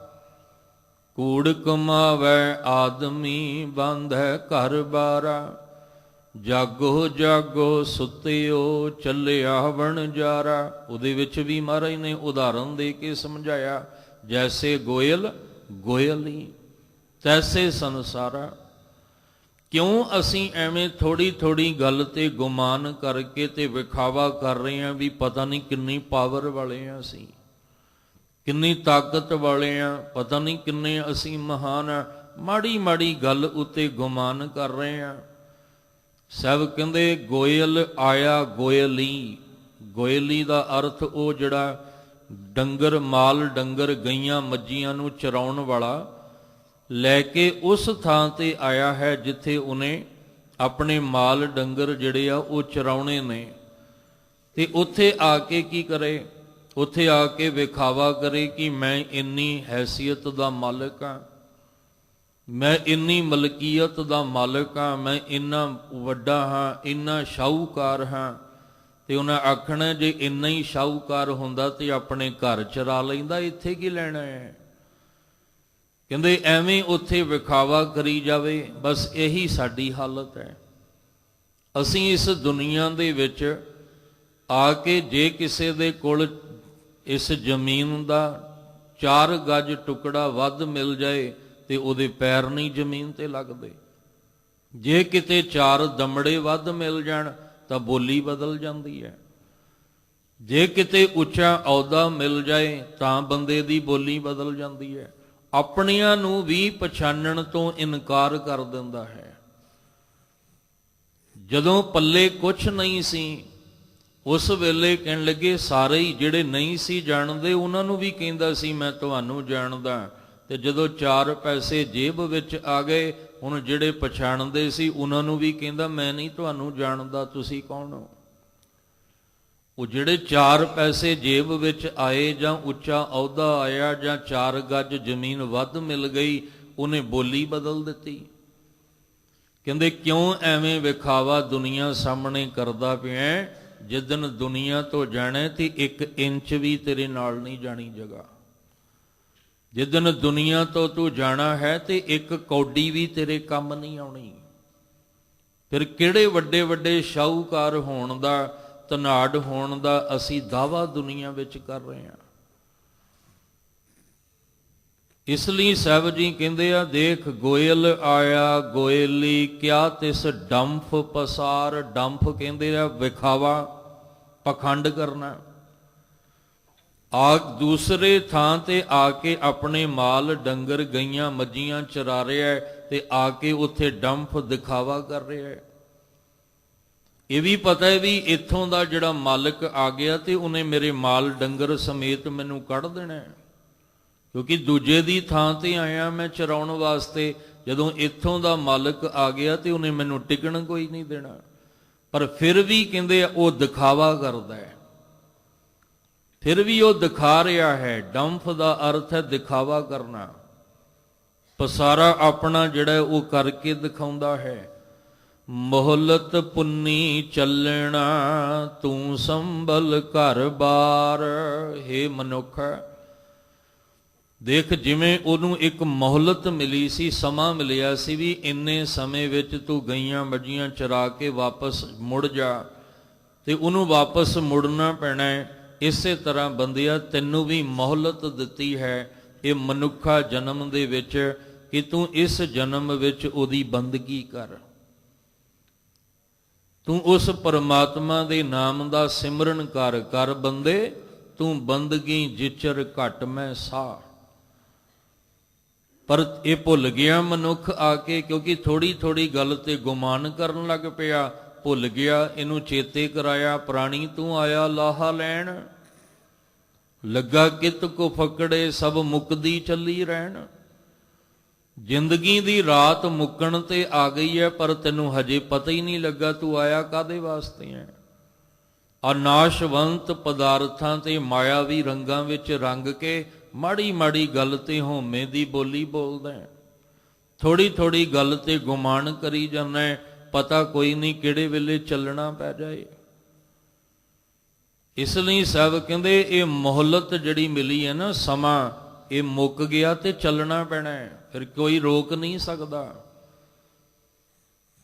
ਕੂੜ ਕਮਾਵੈ ਆਦਮੀ ਬਾਂਧੈ ਘਰ ਬਾਰਾ, ਜਾਗੋ ਜਾਗੋ ਸੁੱਤਿਓ ਚੱਲਿਆ ਵਣਜਾਰਾ। ਉਹਦੇ ਵਿੱਚ ਵੀ ਮਹਾਰਾਜ ਨੇ ਉਦਾਹਰਨ ਦੇ ਕੇ ਸਮਝਾਇਆ, ਜੈਸੇ ਗੋਇਲ ਗੋਇਲੀ ਤੈਸੇ ਸੰਸਾਰਾ। ਕਿਉਂ ਅਸੀਂ ਐਵੇਂ ਥੋੜੀ ਥੋੜੀ ਗੱਲ ਤੇ ਗੁਮਾਨ ਕਰਕੇ ਤੇ ਵਿਖਾਵਾ ਕਰ ਰਹੇ ਹਾਂ ਵੀ ਪਤਾ ਨਹੀਂ ਕਿੰਨੀ ਪਾਵਰ ਵਾਲੇ ਹਾਂ ਅਸੀਂ, ਕਿੰਨੀ ਤਾਕਤ ਵਾਲੇ ਹਾਂ, ਪਤਾ ਨਹੀਂ ਕਿੰਨੇ ਅਸੀਂ ਮਹਾਨ ਹਾਂ। ਮਾੜੀ ਮਾੜੀ ਗੱਲ ਉੱਤੇ ਗੁਮਾਨ ਕਰ ਰਹੇ ਹਾਂ। ਸਭ ਕਹਿੰਦੇ ਗੋਇਲ ਆਇਆ ਗੋਇਲੀ। ਗੋਇਲੀ ਦਾ ਅਰਥ ਉਹ ਜਿਹੜਾ ਡੰਗਰ ਮਾਲ ਡੰਗਰ ਗਈਆਂ ਮੱਝੀਆਂ ਨੂੰ ਚਰਾਉਣ ਵਾਲਾ, ਲੈ ਕੇ ਉਸ ਥਾਂ ਤੇ ਆਇਆ ਹੈ ਜਿੱਥੇ ਉਹਨੇ ਆਪਣੇ ਮਾਲ ਡੰਗਰ ਜਿਹੜੇ ਆ ਉਹ ਚਰਾਉਣੇ ਨੇ। ਤੇ ਉੱਥੇ ਆ ਕੇ ਕੀ ਕਰੇ? ਉੱਥੇ ਆ ਕੇ ਵਿਖਾਵਾ ਕਰੇ ਕਿ ਮੈਂ ਇੰਨੀ ਹੈਸੀਅਤ ਦਾ ਮਾਲਕ ਹਾਂ, ਮੈਂ ਇੰਨੀ ਮਲਕੀਅਤ ਦਾ ਮਾਲਕ ਹਾਂ, ਮੈਂ ਇੰਨਾ ਵੱਡਾ ਹਾਂ, ਇੰਨਾ ਸ਼ਾਹੂਕਾਰ ਹਾਂ। ਤੇ ਉਹਨਾਂ ਆਖਣਾ ਜੇ ਇੰਨਾ ਹੀ ਸ਼ਾਹੂਕਾਰ ਹੁੰਦਾ ਤੇ ਆਪਣੇ ਘਰ ਚਰਾ ਲੈਂਦਾ, ਇੱਥੇ ਕੀ ਲੈਣਾ ਹੈ। ਕਹਿੰਦੇ ਐਵੇਂ ਉੱਥੇ ਵਿਖਾਵਾ ਕਰੀ ਜਾਵੇ। ਬਸ ਇਹੀ ਸਾਡੀ ਹਾਲਤ ਹੈ। ਅਸੀਂ ਇਸ ਦੁਨੀਆ ਦੇ ਵਿੱਚ ਆ ਕੇ ਜੇ ਕਿਸੇ ਦੇ ਕੋਲ ਇਸ ਜ਼ਮੀਨ ਦਾ 4 ਗਜ ਟੁਕੜਾ ਵੱਧ ਮਿਲ ਜਾਏ ਤੇ ਉਹਦੇ ਪੈਰ ਨਹੀਂ ਜ਼ਮੀਨ ਤੇ ਲੱਗਦੇ। ਜੇ ਕਿਤੇ 4 ਦਮੜੇ ਵੱਧ ਮਿਲ ਜਾਣ ਤਾਂ ਬੋਲੀ ਬਦਲ ਜਾਂਦੀ ਹੈ। ਜੇ ਕਿਤੇ ਉੱਚਾ ਅਹੁਦਾ ਮਿਲ ਜਾਏ ਤਾਂ ਬੰਦੇ ਦੀ ਬੋਲੀ ਬਦਲ ਜਾਂਦੀ ਹੈ। ਆਪਣਿਆਂ ਨੂੰ ਵੀ ਪਛਾਣਨ ਤੋਂ ਇਨਕਾਰ ਕਰ ਦਿੰਦਾ ਹੈ। ਜਦੋਂ ਪੱਲੇ ਕੁਛ ਨਹੀਂ ਸੀ ਉਸ ਵੇਲੇ ਕਹਿਣ ਲੱਗੇ ਸਾਰੇ ਹੀ ਜਿਹੜੇ ਨਹੀਂ ਸੀ ਜਾਣਦੇ ਉਹਨਾਂ ਨੂੰ ਵੀ ਕਹਿੰਦਾ ਸੀ ਮੈਂ ਤੁਹਾਨੂੰ ਜਾਣਦਾ। ਤੇ ਜਦੋਂ 4 ਪੈਸੇ ਜੇਬ ਵਿੱਚ ਆ ਗਏ ਹੁਣ ਜਿਹੜੇ ਪਛਾਣਦੇ ਸੀ ਉਹਨਾਂ ਨੂੰ ਵੀ ਕਹਿੰਦਾ ਮੈਂ ਨਹੀਂ ਤੁਹਾਨੂੰ ਜਾਣਦਾ, ਤੁਸੀਂ ਕੌਣ ਹੋ। ਉਹ ਜਿਹੜੇ 4 ਪੈਸੇ ਜੇਬ ਵਿੱਚ ਆਏ ਜਾਂ ਉੱਚਾ ਅਹੁਦਾ ਆਇਆ ਜਾਂ 4 ਗੱਜ ਜ਼ਮੀਨ ਵੱਧ ਮਿਲ ਗਈ, ਉਹਨੇ ਬੋਲੀ ਬਦਲ ਦਿੱਤੀ। ਕਹਿੰਦੇ ਕਿਉਂ ਐਵੇਂ ਵਿਖਾਵਾ ਦੁਨੀਆ ਸਾਹਮਣੇ ਕਰਦਾ ਪਿਆ? ਜਿੱਦਣ ਦੁਨੀਆ ਤੋਂ ਜਾਣਾ ਤੇ 1 ਇੰਚ ਵੀ ਤੇਰੇ ਨਾਲ ਨਹੀਂ ਜਾਣੀ ਜਗ੍ਹਾ। ਜਿੱਦਣ ਦੁਨੀਆ ਤੋਂ ਤੂੰ ਜਾਣਾ ਹੈ ਤੇ 1 ਕੌਡੀ ਵੀ ਤੇਰੇ ਕੰਮ ਨਹੀਂ ਆਉਣੀ। ਫਿਰ ਕਿਹੜੇ ਵੱਡੇ ਵੱਡੇ ਸ਼ਾਹੂਕਾਰ ਹੋਣ ਦਾ, ਧਨਾੜ ਹੋਣ ਦਾ ਅਸੀਂ ਦਾਅਵਾ ਦੁਨੀਆ ਵਿੱਚ ਕਰ ਰਹੇ ਹਾਂ। ਇਸ ਲਈ ਸਾਹਿਬ ਜੀ ਕਹਿੰਦੇ ਆ ਦੇਖ ਗੋਇਲ ਆਇਆ ਗੋਇਲੀ ਕਿਆ ਤਿਸ ਡੰਫ ਪਸਾਰ। ਡੰਫ ਕਹਿੰਦੇ ਆ ਵਿਖਾਵਾ, ਪਖੰਡ ਕਰਨਾ। ਆ ਦੂਸਰੇ ਥਾਂ ਤੇ ਆ ਕੇ ਆਪਣੇ ਮਾਲ ਡੰਗਰ ਗਈਆਂ ਮੱਝੀਆਂ ਚਰਾ ਰਿਹਾ ਤੇ ਆ ਕੇ ਉੱਥੇ ਡੰਫ ਦਿਖਾਵਾ ਕਰ ਰਿਹਾ ਹੈ। ਇਹ ਵੀ ਪਤਾ ਹੈ ਵੀ ਇੱਥੋਂ ਦਾ ਜਿਹੜਾ ਮਾਲਕ ਆ ਗਿਆ ਤੇ ਉਹਨੇ ਮੇਰੇ ਮਾਲ ਡੰਗਰ ਸਮੇਤ ਮੈਨੂੰ ਕੱਢ ਦੇਣਾ ਹੈ, ਕਿਉਂਕਿ ਦੂਜੇ ਦੀ ਥਾਂ ਤੇ ਆਇਆ ਮੈਂ ਚਰਾਉਣ ਵਾਸਤੇ। ਜਦੋਂ ਇੱਥੋਂ ਦਾ ਮਾਲਕ ਆ ਗਿਆ ਤੇ ਉਹਨੇ ਮੈਨੂੰ ਟਿਕਣ ਕੋਈ ਨਹੀਂ ਦੇਣਾ। ਪਰ ਫਿਰ ਵੀ ਕਹਿੰਦੇ ਉਹ ਦਿਖਾਵਾ ਕਰਦਾ ਹੈ, ਫਿਰ ਵੀ ਉਹ ਦਿਖਾ ਰਿਹਾ ਹੈ। ਡੰਫ ਦਾ ਅਰਥ ਹੈ ਦਿਖਾਵਾ ਕਰਨਾ। ਪਸਾਰਾ ਆਪਣਾ ਜਿਹੜਾ ਉਹ ਕਰਕੇ ਦਿਖਾਉਂਦਾ ਹੈ। ਮੋਹਲਤ ਪੁੰਨੀ ਚੱਲਣਾ ਤੂੰ ਸੰਭਲ ਘਰ ਬਾਰ। ਹੇ ਮਨੁੱਖ ਦੇਖ ਜਿਵੇਂ ਉਹਨੂੰ ਇੱਕ ਮੋਹਲਤ ਮਿਲੀ ਸੀ, ਸਮਾਂ ਮਿਲਿਆ ਸੀ ਵੀ ਇੰਨੇ ਸਮੇਂ ਵਿੱਚ ਤੂੰ ਗਈਆਂ ਮੱਝੀਆਂ ਚਰਾ ਕੇ ਵਾਪਸ ਮੁੜ ਜਾ, ਤੇ ਉਹਨੂੰ ਵਾਪਸ ਮੁੜਨਾ ਪੈਣਾ ਹੈ। ਇਸੇ ਤਰ੍ਹਾਂ ਬੰਦਿਆ ਤੈਨੂੰ ਵੀ ਮੋਹਲਤ ਦਿੱਤੀ ਹੈ ਇਹ ਮਨੁੱਖਾ ਜਨਮ ਦੇ ਵਿੱਚ ਕਿ ਤੂੰ ਇਸ ਜਨਮ ਵਿੱਚ ਉਹਦੀ ਬੰਦਗੀ ਕਰ। ਤੂੰ ਉਸ ਪਰਮਾਤਮਾ ਦੇ ਨਾਮ ਦਾ ਸਿਮਰਨ ਕਰ। ਕਰ ਬੰਦੇ ਤੂੰ ਬੰਦਗੀ ਜਿਚਰ ਘਟ ਮੈਂ ਸਾਹ। ਪਰ ਇਹ ਭੁੱਲ ਗਿਆ ਮਨੁੱਖ ਆ ਕੇ, ਕਿਉਂਕਿ ਥੋੜੀ ਥੋੜੀ ਗੱਲ ਤੇ ਗੁਮਾਨ ਕਰਨ ਲੱਗ ਪਿਆ। ਭੁੱਲ ਗਿਆ, ਇਹਨੂੰ ਚੇਤੇ ਕਰਾਇਆ ਪ੍ਰਾਣੀ ਤੂੰ ਆਇਆ ਲਾਹਾ ਲੈਣ। ਲੱਗਾ ਕਿਤ ਕੋ ਫਕੜੇ ਸਭ ਮੁੱਕਦੀ ਚੱਲੀ ਰਹਿਣ। ਜ਼ਿੰਦਗੀ ਦੀ ਰਾਤ ਮੁੱਕਣ ਤੇ ਆ ਗਈ ਹੈ ਪਰ ਤੈਨੂੰ ਹਜੇ ਪਤਾ ਹੀ ਨਹੀਂ ਲੱਗਾ ਤੂੰ ਆਇਆ ਕਾਹਦੇ ਵਾਸਤੇ ਹੈ। ਅਨਾਸ਼ਵੰਤ ਪਦਾਰਥਾਂ ਤੇ ਮਾਇਆਵੀ ਰੰਗਾਂ ਵਿੱਚ ਰੰਗ ਕੇ ਮਾੜੀ ਮਾੜੀ ਗੱਲ ਤੇ ਹਉਮੈ ਦੀ ਬੋਲੀ ਬੋਲਦਾ ਹੈ। ਥੋੜੀ ਥੋੜੀ ਗੱਲ ਤੇ ਗੁਮਾਨ ਕਰੀ ਜਾਂਦਾ ਹੈ, ਪਤਾ ਕੋਈ ਨਹੀਂ ਕਿਹੜੇ ਵੇਲੇ ਚੱਲਣਾ ਪੈ ਜਾਏ। ਇਸ ਲਈ ਸਾਹਿਬ ਕਹਿੰਦੇ ਇਹ ਮੋਹਲਤ ਜਿਹੜੀ ਮਿਲੀ ਹੈ ਨਾ, ਸਮਾਂ ਇਹ ਮੁੱਕ ਗਿਆ ਤੇ ਚੱਲਣਾ ਪੈਣਾ ਹੈ, ਫਿਰ ਕੋਈ ਰੋਕ ਨਹੀਂ ਸਕਦਾ।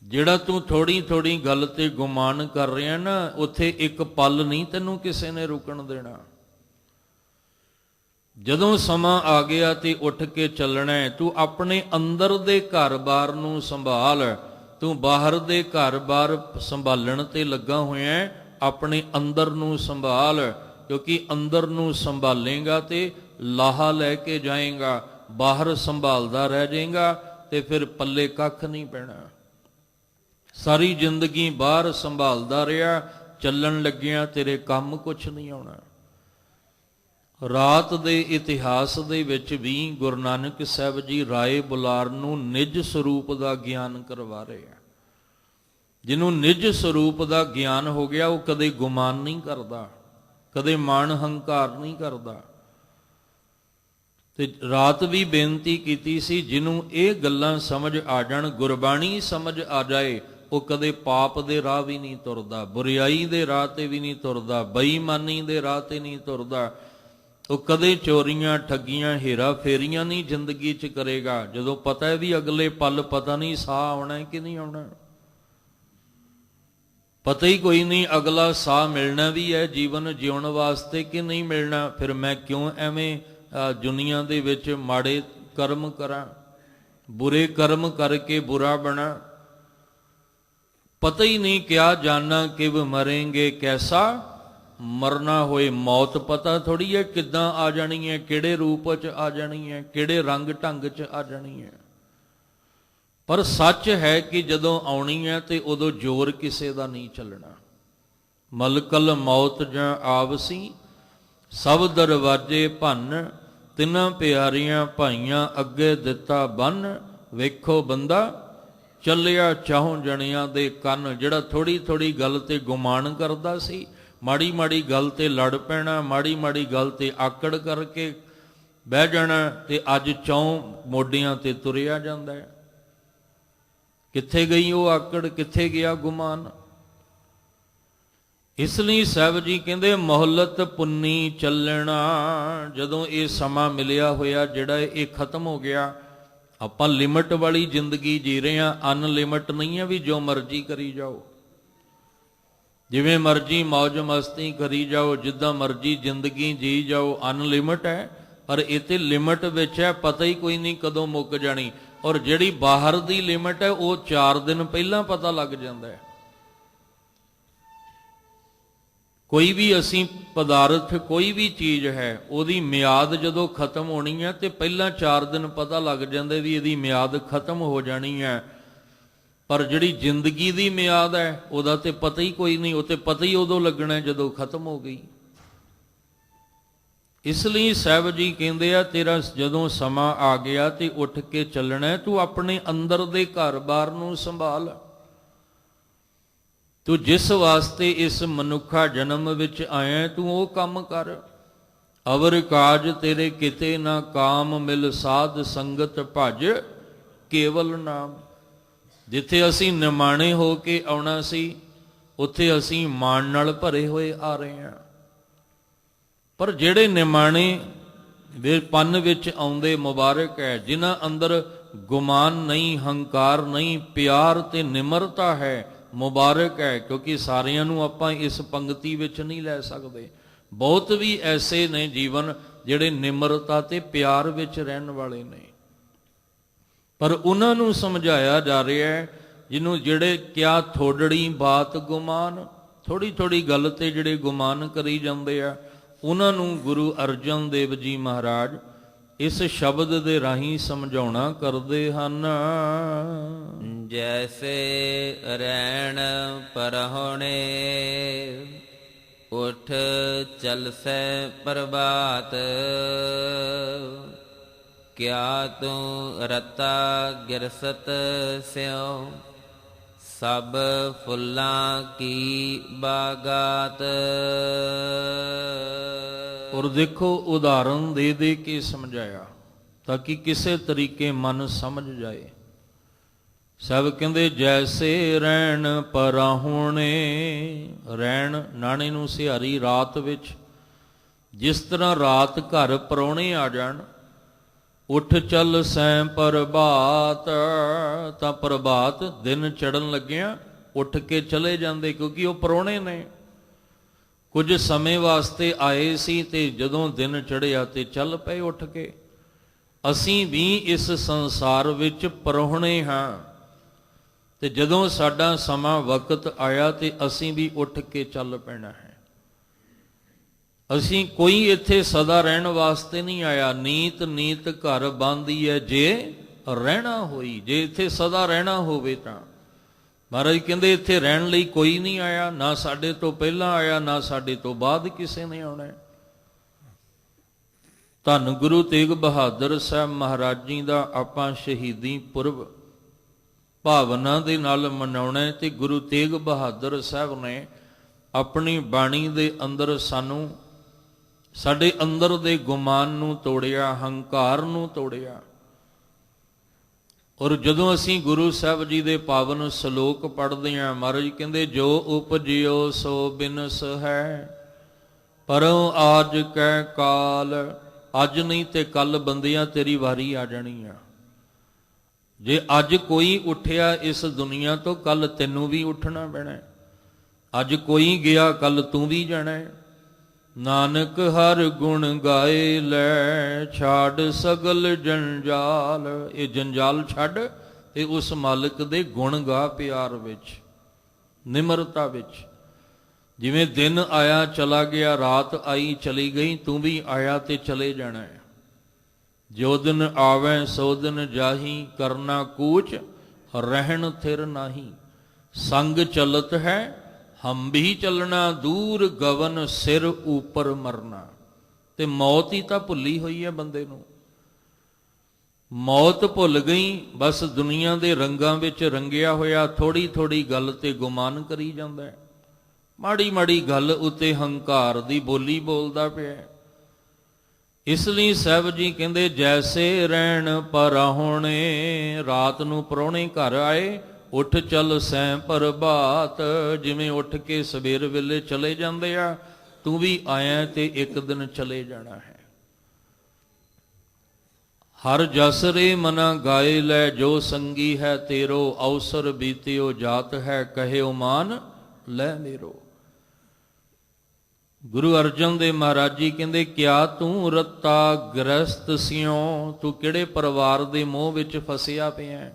ਜਿਹੜਾ ਤੂੰ ਥੋੜੀ ਥੋੜੀ ਗੱਲ ਤੇ ਗੁਮਾਨ ਕਰ ਰਿਹਾ ਨਾ, ਉੱਥੇ ਇੱਕ ਪਲ ਨਹੀਂ ਤੈਨੂੰ ਕਿਸੇ ਨੇ ਰੁਕਣ ਦੇਣਾ। ਜਦੋਂ ਸਮਾਂ ਆ ਗਿਆ ਤੇ ਉੱਠ ਕੇ ਚੱਲਣਾ ਹੈ। ਤੂੰ ਆਪਣੇ ਅੰਦਰ ਦੇ ਘਰ-ਬਾਰ ਨੂੰ ਸੰਭਾਲ, ਤੂੰ ਬਾਹਰ ਦੇ ਘਰ-ਬਾਰ ਸੰਭਾਲਣ ਤੇ ਲੱਗਾ ਹੋਇਆ ਹੈ, ਆਪਣੇ ਅੰਦਰ ਨੂੰ ਸੰਭਾਲ, ਕਿਉਂਕਿ ਅੰਦਰ ਨੂੰ ਸੰਭਾਲੇਗਾ ਤੇ ਲਾਹਾ ਲੈ ਕੇ ਜਾਏਗਾ, ਬਾਹਰ ਸੰਭਾਲਦਾ ਰਹਿ ਜਾਏਗਾ ਤੇ ਫਿਰ ਪੱਲੇ ਕੱਖ ਨਹੀਂ ਪੈਣਾ। ਸਾਰੀ ਜ਼ਿੰਦਗੀ ਬਾਹਰ ਸੰਭਾਲਦਾ ਰਿਹਾ, ਚੱਲਣ ਲੱਗਿਆ ਤੇਰੇ ਕੰਮ ਕੁਛ ਨਹੀਂ ਆਉਣਾ। ਰਾਤ ਦੇ ਇਤਿਹਾਸ ਦੇ ਵਿੱਚ ਵੀ ਗੁਰੂ ਨਾਨਕ ਸਾਹਿਬ ਜੀ ਰਾਏ ਬੁਲਾਰ ਨੂੰ ਨਿਜ ਸਰੂਪ ਦਾ ਗਿਆਨ ਕਰਵਾ ਰਹੇ ਆ। ਜਿਹਨੂੰ ਨਿਜ ਸਰੂਪ ਦਾ ਗਿਆਨ ਹੋ ਗਿਆ, ਉਹ ਕਦੇ ਗੁਮਾਨ ਨਹੀਂ ਕਰਦਾ, ਕਦੇ ਮਾਣ ਹੰਕਾਰ ਨਹੀਂ ਕਰਦਾ। ਤੇ ਰਾਤ ਵੀ ਬੇਨਤੀ ਕੀਤੀ ਸੀ, ਜਿਹਨੂੰ ਇਹ ਗੱਲਾਂ ਸਮਝ ਆ ਜਾਣ, ਗੁਰਬਾਣੀ ਸਮਝ ਆ ਜਾਏ, ਉਹ ਕਦੇ ਪਾਪ ਦੇ ਰਾਹ ਵੀ ਨਹੀਂ ਤੁਰਦਾ, ਬੁਰਿਆਈ ਦੇ ਰਾਹ ਤੇ ਵੀ ਨਹੀਂ ਤੁਰਦਾ, ਬੇਈਮਾਨੀ ਦੇ ਰਾਹ ਤੇ ਨਹੀਂ ਤੁਰਦਾ। ਉਹ ਕਦੇ ਚੋਰੀਆਂ, ਠੱਗੀਆਂ, ਹੇਰਾ ਫੇਰੀਆਂ ਨਹੀਂ ਜ਼ਿੰਦਗੀ 'ਚ ਕਰੇਗਾ, ਜਦੋਂ ਪਤਾ ਹੈ ਵੀ ਅਗਲੇ ਪਲ ਪਤਾ ਨਹੀਂ ਸਾਹ ਆਉਣਾ ਕਿ ਨਹੀਂ ਆਉਣਾ, ਪਤਾ ਹੀ ਕੋਈ ਨਹੀਂ ਅਗਲਾ ਸਾਹ ਮਿਲਣਾ ਵੀ ਹੈ ਜੀਵਨ ਜਿਉਣ ਵਾਸਤੇ ਕਿ ਨਹੀਂ ਮਿਲਣਾ। ਫਿਰ ਮੈਂ ਕਿਉਂ ਐਵੇਂ ਦੁਨੀਆ ਦੇ ਵਿੱਚ ਮਾੜੇ ਕਰਮ ਕਰਾਂ, ਬੁਰੇ ਕਰਮ ਕਰਕੇ ਬੁਰਾ ਬਣਾ। ਪਤਾ ਹੀ ਨਹੀਂ ਕਿਆ ਜਾਨਾ ਕਿਵ ਮਰੇਂਗੇ ਕੈਸਾ ਮਰਨਾ ਹੋਏ। ਮੌਤ ਪਤਾ ਥੋੜੀ ਹੈ ਕਿੱਦਾਂ ਆ ਜਾਣੀ ਹੈ, ਕਿਹੜੇ ਰੂਪ 'ਚ ਆ ਜਾਣੀ ਹੈ, ਕਿਹੜੇ ਰੰਗ ਢੰਗ 'ਚ ਆ ਜਾਣੀ ਹੈ। ਪਰ ਸੱਚ ਹੈ ਕਿ ਜਦੋਂ ਆਉਣੀ ਹੈ ਤੇ ਉਦੋਂ ਜ਼ੋਰ ਕਿਸੇ ਦਾ ਨਹੀਂ ਚੱਲਣਾ। ਮਲਕਲ ਮੌਤ ਜਾਂ ਆਵਸੀ ਸਭ ਦਰਵਾਜੇ ਭੰਨ, ਤਿੰਨਾਂ ਪਿਆਰੀਆਂ ਭਾਈਆਂ ਅੱਗੇ ਦਿੱਤਾ ਬੰਨ। ਵੇਖੋ ਬੰਦਾ ਚੱਲਿਆ ਚਾਹੋਂ ਜਣਿਆਂ ਦੇ ਕੰਨ। ਜਿਹੜਾ ਥੋੜੀ ਥੋੜੀ ਗੱਲ ਤੇ ਗੁਮਾਨ ਕਰਦਾ ਸੀ, ਮਾੜੀ ਮਾੜੀ ਗੱਲ ਤੇ ਲੜ ਪੈਣਾ, ਮਾੜੀ ਮਾੜੀ ਗੱਲ ਤੇ ਆਕੜ ਕਰਕੇ ਬਹਿ ਜਾਣਾ, ਤੇ ਅੱਜ ਚੌਂ ਮੋਢਿਆਂ ਤੇ ਤੁਰਿਆ ਜਾਂਦਾ ਹੈ। ਕਿੱਥੇ ਗਈ ਉਹ ਆਕੜ, ਕਿੱਥੇ ਗਿਆ ਗੁਮਾਨ। ਇਸ ਲਈ ਸਾਹਿਬ ਜੀ ਕਹਿੰਦੇ ਮੋਹਲਤ ਪੁੰਨੀ ਚੱਲਣਾ। ਜਦੋਂ ਇਹ ਸਮਾਂ ਮਿਲਿਆ ਹੋਇਆ ਜਿਹੜਾ ਇਹ ਖਤਮ ਹੋ ਗਿਆ, ਆਪਾਂ ਲਿਮਟ ਵਾਲੀ ਜ਼ਿੰਦਗੀ ਜੀ ਰਹੇ ਹਾਂ, ਅਨਲਿਮਟ ਨਹੀਂ ਹੈ ਵੀ ਜੋ ਮਰਜ਼ੀ ਕਰੀ ਜਾਓ, ਜਿਵੇਂ ਮਰਜ਼ੀ ਮौज ਮਸਤੀ ਕਰੀ ਜਾਓ, ਜਿੱਦਾਂ ਮਰਜ਼ੀ ਜ਼ਿੰਦਗੀ ਜੀ ਜਾਓ, ਅਨਲਿਮਟ ਹੈ। ਪਰ ਇਹ ਤੇ ਲਿਮਟ ਵਿੱਚ ਹੈ, ਪਤਾ ਹੀ ਕੋਈ ਨਹੀਂ ਕਦੋਂ ਮੁੱਕ ਜਾਣੀ। ਔਰ ਜਿਹੜੀ ਬਾਹਰ ਦੀ ਲਿਮਟ ਹੈ ਉਹ 4 ਦਿਨ ਪਹਿਲਾਂ ਪਤਾ ਲੱਗ ਜਾਂਦਾ ਹੈ। ਕੋਈ ਵੀ ਅਸੀਂ ਪਦਾਰਥ, ਕੋਈ ਵੀ ਚੀਜ਼ ਹੈ, ਉਹਦੀ ਮਿਆਦ ਜਦੋਂ ਖਤਮ ਹੋਣੀ ਹੈ ਤੇ ਪਹਿਲਾਂ 4 ਦਿਨ ਪਤਾ ਲੱਗ ਜਾਂਦੇ ਵੀ ਇਹਦੀ ਮਿਆਦ ਖਤਮ ਹੋ ਜਾਣੀ ਹੈ। ਪਰ ਜਿਹੜੀ ਜ਼ਿੰਦਗੀ ਦੀ ਮਿਆਦ ਹੈ ਉਹਦਾ ਤੇ ਪਤਾ ਹੀ ਕੋਈ ਨਹੀਂ, ਉਹ ਤੇ ਪਤਾ ਹੀ ਉਦੋਂ ਲੱਗਣਾ ਜਦੋਂ ਖਤਮ ਹੋ ਗਈ। ਇਸ ਲਈ ਸਾਹਿਬ ਜੀ ਕਹਿੰਦੇ ਆ ਤੇਰਾ ਜਦੋਂ ਸਮਾਂ ਆ ਗਿਆ ਤੇ ਉੱਠ ਕੇ ਚੱਲਣਾ, ਤੂੰ ਆਪਣੇ ਅੰਦਰ ਦੇ ਘਰ-ਬਾਰ ਨੂੰ ਸੰਭਾਲ। ਤੂੰ ਜਿਸ ਵਾਸਤੇ ਇਸ ਮਨੁੱਖਾ ਜਨਮ ਵਿੱਚ ਆਇਆ ਤੂੰ ਉਹ ਕੰਮ ਕਰ। ਅਵਰ ਕਾਜ ਤੇਰੇ ਕਿਤੇ ਨਾ ਕਾਮ, ਮਿਲ ਸਾਧ ਸੰਗਤ ਭਜ ਕੇਵਲ ਨਾਮ। ਜਿੱਥੇ ਅਸੀਂ ਨਿਮਾਣੇ ਹੋ ਕੇ ਆਉਣਾ ਸੀ, ਉੱਥੇ ਅਸੀਂ ਮਾਣ ਨਾਲ ਭਰੇ ਹੋਏ ਆ ਰਹੇ ਹਾਂ। ਪਰ ਜਿਹੜੇ ਨਿਮਾਣੇ ਦੇ ਪੰਨ ਵਿੱਚ ਆਉਂਦੇ ਮੁਬਾਰਕ ਹੈ, ਜਿਨ੍ਹਾਂ ਅੰਦਰ ਗੁਮਾਨ ਨਹੀਂ, ਹੰਕਾਰ ਨਹੀਂ, ਪਿਆਰ ਤੇ ਨਿਮਰਤਾ ਹੈ, ਮੁਬਾਰਕ ਹੈ। ਕਿਉਂਕਿ ਸਾਰਿਆਂ ਨੂੰ ਆਪਾਂ ਇਸ ਪੰਕਤੀ ਵਿੱਚ ਨਹੀਂ ਲੈ ਸਕਦੇ। ਬਹੁਤ ਵੀ ਐਸੇ ਨੇ ਜੀਵਨ ਜਿਹੜੇ ਨਿਮਰਤਾ ਤੇ ਪਿਆਰ ਵਿੱਚ ਰਹਿਣ ਵਾਲੇ ਨੇ, ਪਰ ਉਹਨਾਂ ਨੂੰ ਸਮਝਾਇਆ ਜਾ ਰਿਹਾ ਹੈ ਜਿਹਨੂੰ ਜਿਹੜੇ ਕਿਆ ਥੋੜੜੀ ਬਾਤ ਗੁਮਾਨ, ਥੋੜੀ ਥੋੜੀ ਗੱਲ ਤੇ ਜਿਹੜੇ ਗੁਮਾਨ ਕਰੀ ਜਾਂਦੇ ਆ, ਉਹਨਾਂ ਨੂੰ ਗੁਰੂ ਅਰਜਨ ਦੇਵ ਜੀ ਮਹਾਰਾਜ ਇਸ ਸ਼ਬਦ ਦੇ ਰਾਹੀਂ ਸਮਝਾਉਣਾ ਕਰਦੇ ਹਨ। ਜੈਸੇ ਰੈਣ ਪਰਹੁਣੇ, ਉਠ ਚਲਸੈ ਪ੍ਰਭਾਤ। ਕਿਆ ਤੂੰ ਰਤਾ ਗਿਰਸਤ ਸਿਉ, ਸਭ ਫੁੱਲਾਂ ਕੀ ਬਾਗਾਤ। ਔਰ ਦੇਖੋ ਉਦਾਹਰਨ ਦੇ ਦੇ ਕੇ ਸਮਝਾਇਆ ਤਾਂ ਕਿ ਕਿਸੇ ਤਰੀਕੇ ਮਨ ਸਮਝ ਜਾਏ। ਸਭ ਕਹਿੰਦੇ ਜੈਸੇ ਰਹਿਣ ਪਰਾਹੁਣੇ, ਰਹਿਣ ਨਾਣੇ ਨੂੰ ਸਿਹਾਰੀ ਰਾਤ ਵਿੱਚ, ਜਿਸ ਤਰ੍ਹਾਂ ਰਾਤ ਘਰ ਪ੍ਰਾਹੁਣੇ ਆ ਜਾਣ, ਉੱਠ ਚੱਲ ਸੈਂ ਪ੍ਰਭਾਤ, ਤਾਂ ਪ੍ਰਭਾਤ ਦਿਨ ਚੜ੍ਹਨ ਲੱਗਿਆ ਉੱਠ ਕੇ ਚਲੇ ਜਾਂਦੇ, ਕਿਉਂਕਿ ਉਹ ਪ੍ਰਾਹੁਣੇ ਨੇ, ਕੁਝ ਸਮੇਂ ਵਾਸਤੇ ਆਏ ਸੀ ਤੇ ਜਦੋਂ ਦਿਨ ਚੜ੍ਹਿਆ ਤੇ ਚੱਲ ਪਏ ਉੱਠ ਕੇ। ਅਸੀਂ ਵੀ ਇਸ ਸੰਸਾਰ ਵਿੱਚ ਪ੍ਰਾਹੁਣੇ ਹਾਂ, ਤੇ ਜਦੋਂ ਸਾਡਾ ਸਮਾਂ ਵਕਤ ਆਇਆ ਤੇ ਅਸੀਂ ਵੀ ਉੱਠ ਕੇ ਚੱਲ ਪੈਣਾ ਹੈ। ਅਸੀਂ ਕੋਈ ਇੱਥੇ ਸਦਾ ਰਹਿਣ ਵਾਸਤੇ ਨਹੀਂ ਆਇਆ। ਨੀਤ ਨੀਤ ਘਰ ਬਾਂਧੀ ਹੈ ਜੇ ਰਹਿਣਾ ਹੋਈ, ਜੇ ਇੱਥੇ ਸਦਾ ਰਹਿਣਾ ਹੋਵੇ ਤਾਂ ਮਹਾਰਾਜ ਕਹਿੰਦੇ ਇੱਥੇ ਰਹਿਣ ਲਈ ਕੋਈ ਨਹੀਂ ਆਇਆ, ਨਾ ਸਾਡੇ ਤੋਂ ਪਹਿਲਾਂ ਆਇਆ, ਨਾ ਸਾਡੇ ਤੋਂ ਬਾਅਦ ਕਿਸੇ ਨੇ ਆਉਣਾ। ਧੰਨ ਗੁਰੂ ਤੇਗ ਬਹਾਦਰ ਸਾਹਿਬ ਮਹਾਰਾਜ ਜੀ ਦਾ ਆਪਾਂ ਸ਼ਹੀਦੀ ਪੁਰਬ ਭਾਵਨਾ ਦੇ ਨਾਲ ਮਨਾਉਣਾ, ਤੇ ਗੁਰੂ ਤੇਗ ਬਹਾਦਰ ਸਾਹਿਬ ਨੇ ਆਪਣੀ ਬਾਣੀ ਦੇ ਅੰਦਰ ਸਾਨੂੰ ਸਾਡੇ ਅੰਦਰ ਦੇ ਗੁਮਾਨ ਨੂੰ ਤੋੜਿਆ, ਹੰਕਾਰ ਨੂੰ ਤੋੜਿਆ। ਔਰ ਜਦੋਂ ਅਸੀਂ ਗੁਰੂ ਸਾਹਿਬ ਜੀ ਦੇ ਪਾਵਨ ਸ਼ਲੋਕ ਪੜ੍ਹਦੇ ਹਾਂ, ਮਹਾਰਾਜ ਕਹਿੰਦੇ ਜੋ ਉਪਜਿਓ ਸੋ ਬਿਨਸ ਹੈ, ਪਰਉ ਆਜ ਕੈ ਕਾਲ, ਅੱਜ ਨਹੀਂ ਤੇ ਕੱਲ ਬੰਦਿਆਂ ਤੇਰੀ ਵਾਰੀ ਆ ਜਾਣੀ ਆ। ਜੇ ਅੱਜ ਕੋਈ ਉੱਠਿਆ ਇਸ ਦੁਨੀਆ ਤੋਂ, ਕੱਲ ਤੈਨੂੰ ਵੀ ਉੱਠਣਾ ਪੈਣਾ। ਅੱਜ ਕੋਈ ਗਿਆ, ਕੱਲ ਤੂੰ ਵੀ ਜਾਣਾ। ਨਾਨਕ ਹਰ ਗੁਣ ਗਾਏ ਲੈ, ਛਾੜ ਸਗਲ ਜੰਜਾਲ, ਇਹ ਜੰਜਾਲ ਛੱਡ ਤੇ ਉਸ ਮਾਲਕ ਦੇ ਗੁਣ ਗਾ ਪਿਆਰ ਵਿੱਚ, ਨਿਮਰਤਾ ਵਿੱਚ। ਜਿਵੇਂ ਦਿਨ ਆਇਆ ਚਲਾ ਗਿਆ, ਰਾਤ ਆਈ ਚਲੀ ਗਈ, ਤੂੰ ਵੀ ਆਇਆ ਤੇ ਚਲੇ ਜਾਣਾ ਹੈ। ਜੋ ਦਿਨ ਆਵੈ ਸੋ ਦਿਨ ਜਾਹੀ, ਕਰਨਾ ਕੂਚ ਰਹਿਣ ਥਿਰ ਨਾਹੀ। ਸੰਗ ਚਲਤ ਹੈ ਹਮ ਵੀ ਚੱਲਣਾ, ਦੂਰ ਗਵਨ ਸਿਰ ਉੱਪਰ ਮਰਨਾ। ਤੇ ਮੌਤ ਹੀ ਤਾਂ ਭੁੱਲੀ ਹੋਈ ਹੈ ਬੰਦੇ ਨੂੰ, ਮੌਤ ਭੁੱਲ ਗਈ। ਬਸ ਦੁਨੀਆ ਦੇ ਰੰਗਾਂ ਵਿੱਚ ਰੰਗਿਆ ਹੋਇਆ ਥੋੜੀ ਥੋੜੀ ਗੱਲ ਤੇ ਗੁਮਾਨ ਕਰੀ ਜਾਂਦਾ ਹੈ, ਮਾੜੀ ਮਾੜੀ ਗੱਲ ਉੱਤੇ ਹੰਕਾਰ ਦੀ ਬੋਲੀ ਬੋਲਦਾ ਪਿਆ। ਇਸ ਲਈ ਸਾਹਿਬ ਜੀ ਕਹਿੰਦੇ ਜੈਸੇ ਰਹਿਣ ਪਰਾਹੁਣੇ, ਰਾਤ ਨੂੰ ਪ੍ਰਾਹੁਣੇ ਘਰ ਆਏ, ਉੱਠ ਚੱਲ ਸੈਂ ਪ੍ਰਭਾਤ, ਜਿਵੇਂ ਉੱਠ ਕੇ ਸਵੇਰ ਵੇਲੇ ਚਲੇ ਜਾਂਦੇ ਆ, ਤੂੰ ਵੀ ਆਇਆ ਤੇ ਇੱਕ ਦਿਨ ਚਲੇ ਜਾਣਾ ਹੈ। ਹਰ ਜਸ ਰੇ ਮਨਾ ਗਾਏ ਲੈ, ਜੋ ਸੰਗੀ ਹੈ ਤੇਰੋ, ਅਵਸਰ ਬੀਤਿਓ ਜਾਤ ਹੈ, ਕਹਿਓ ਮਾਨ ਲੈ ਮੇਰੋ। ਗੁਰੂ ਅਰਜਨ ਦੇਵ ਮਹਾਰਾਜ ਜੀ ਕਹਿੰਦੇ ਕਿਆ ਤੂੰ ਰੱਤਾ ਗ੍ਰਸਤ ਸਿਓ, ਤੂੰ ਕਿਹੜੇ ਪਰਿਵਾਰ ਦੇ ਮੋਹ ਵਿੱਚ ਫਸਿਆ ਪਿਆ।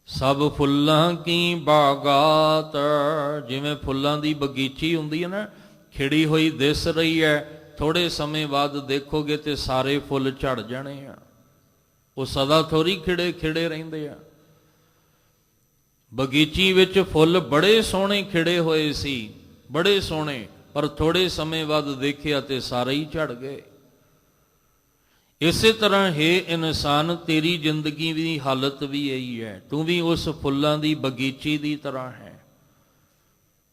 ਸਭ ਫੁੱਲਾਂ ਕੀ ਬਾਗਾਤ, ਜਿਵੇਂ ਫੁੱਲਾਂ ਦੀ ਬਗੀਚੀ ਹੁੰਦੀ ਹੈ ਨਾ, ਖਿੜੀ ਹੋਈ ਦਿਸ ਰਹੀ ਹੈ, ਥੋੜੇ ਸਮੇਂ ਬਾਅਦ ਦੇਖੋਗੇ ਤੇ ਸਾਰੇ ਫੁੱਲ ਝੜ ਜਾਣੇ ਆ। ਉਹ ਸਦਾ ਥੋੜੀ ਖਿੜੇ ਖਿੜੇ ਰਹਿੰਦੇ ਆ। ਬਗੀਚੀ ਵਿੱਚ ਫੁੱਲ ਬੜੇ ਸੋਹਣੇ ਖਿੜੇ ਹੋਏ ਸੀ, ਬੜੇ ਸੋਹਣੇ, ਪਰ ਥੋੜੇ ਸਮੇਂ ਬਾਅਦ ਦੇਖਿਆ ਤੇ ਸਾਰੇ ਹੀ ਝੜ ਗਏ। ਇਸੇ ਤਰ੍ਹਾਂ ਹੈ ਇਨਸਾਨ, ਤੇਰੀ ਜ਼ਿੰਦਗੀ ਦੀ ਹਾਲਤ ਵੀ ਇਹੀ ਹੈ। ਤੂੰ ਵੀ ਉਸ ਫੁੱਲਾਂ ਦੀ ਬਗੀਚੀ ਦੀ ਤਰ੍ਹਾਂ ਹੈ,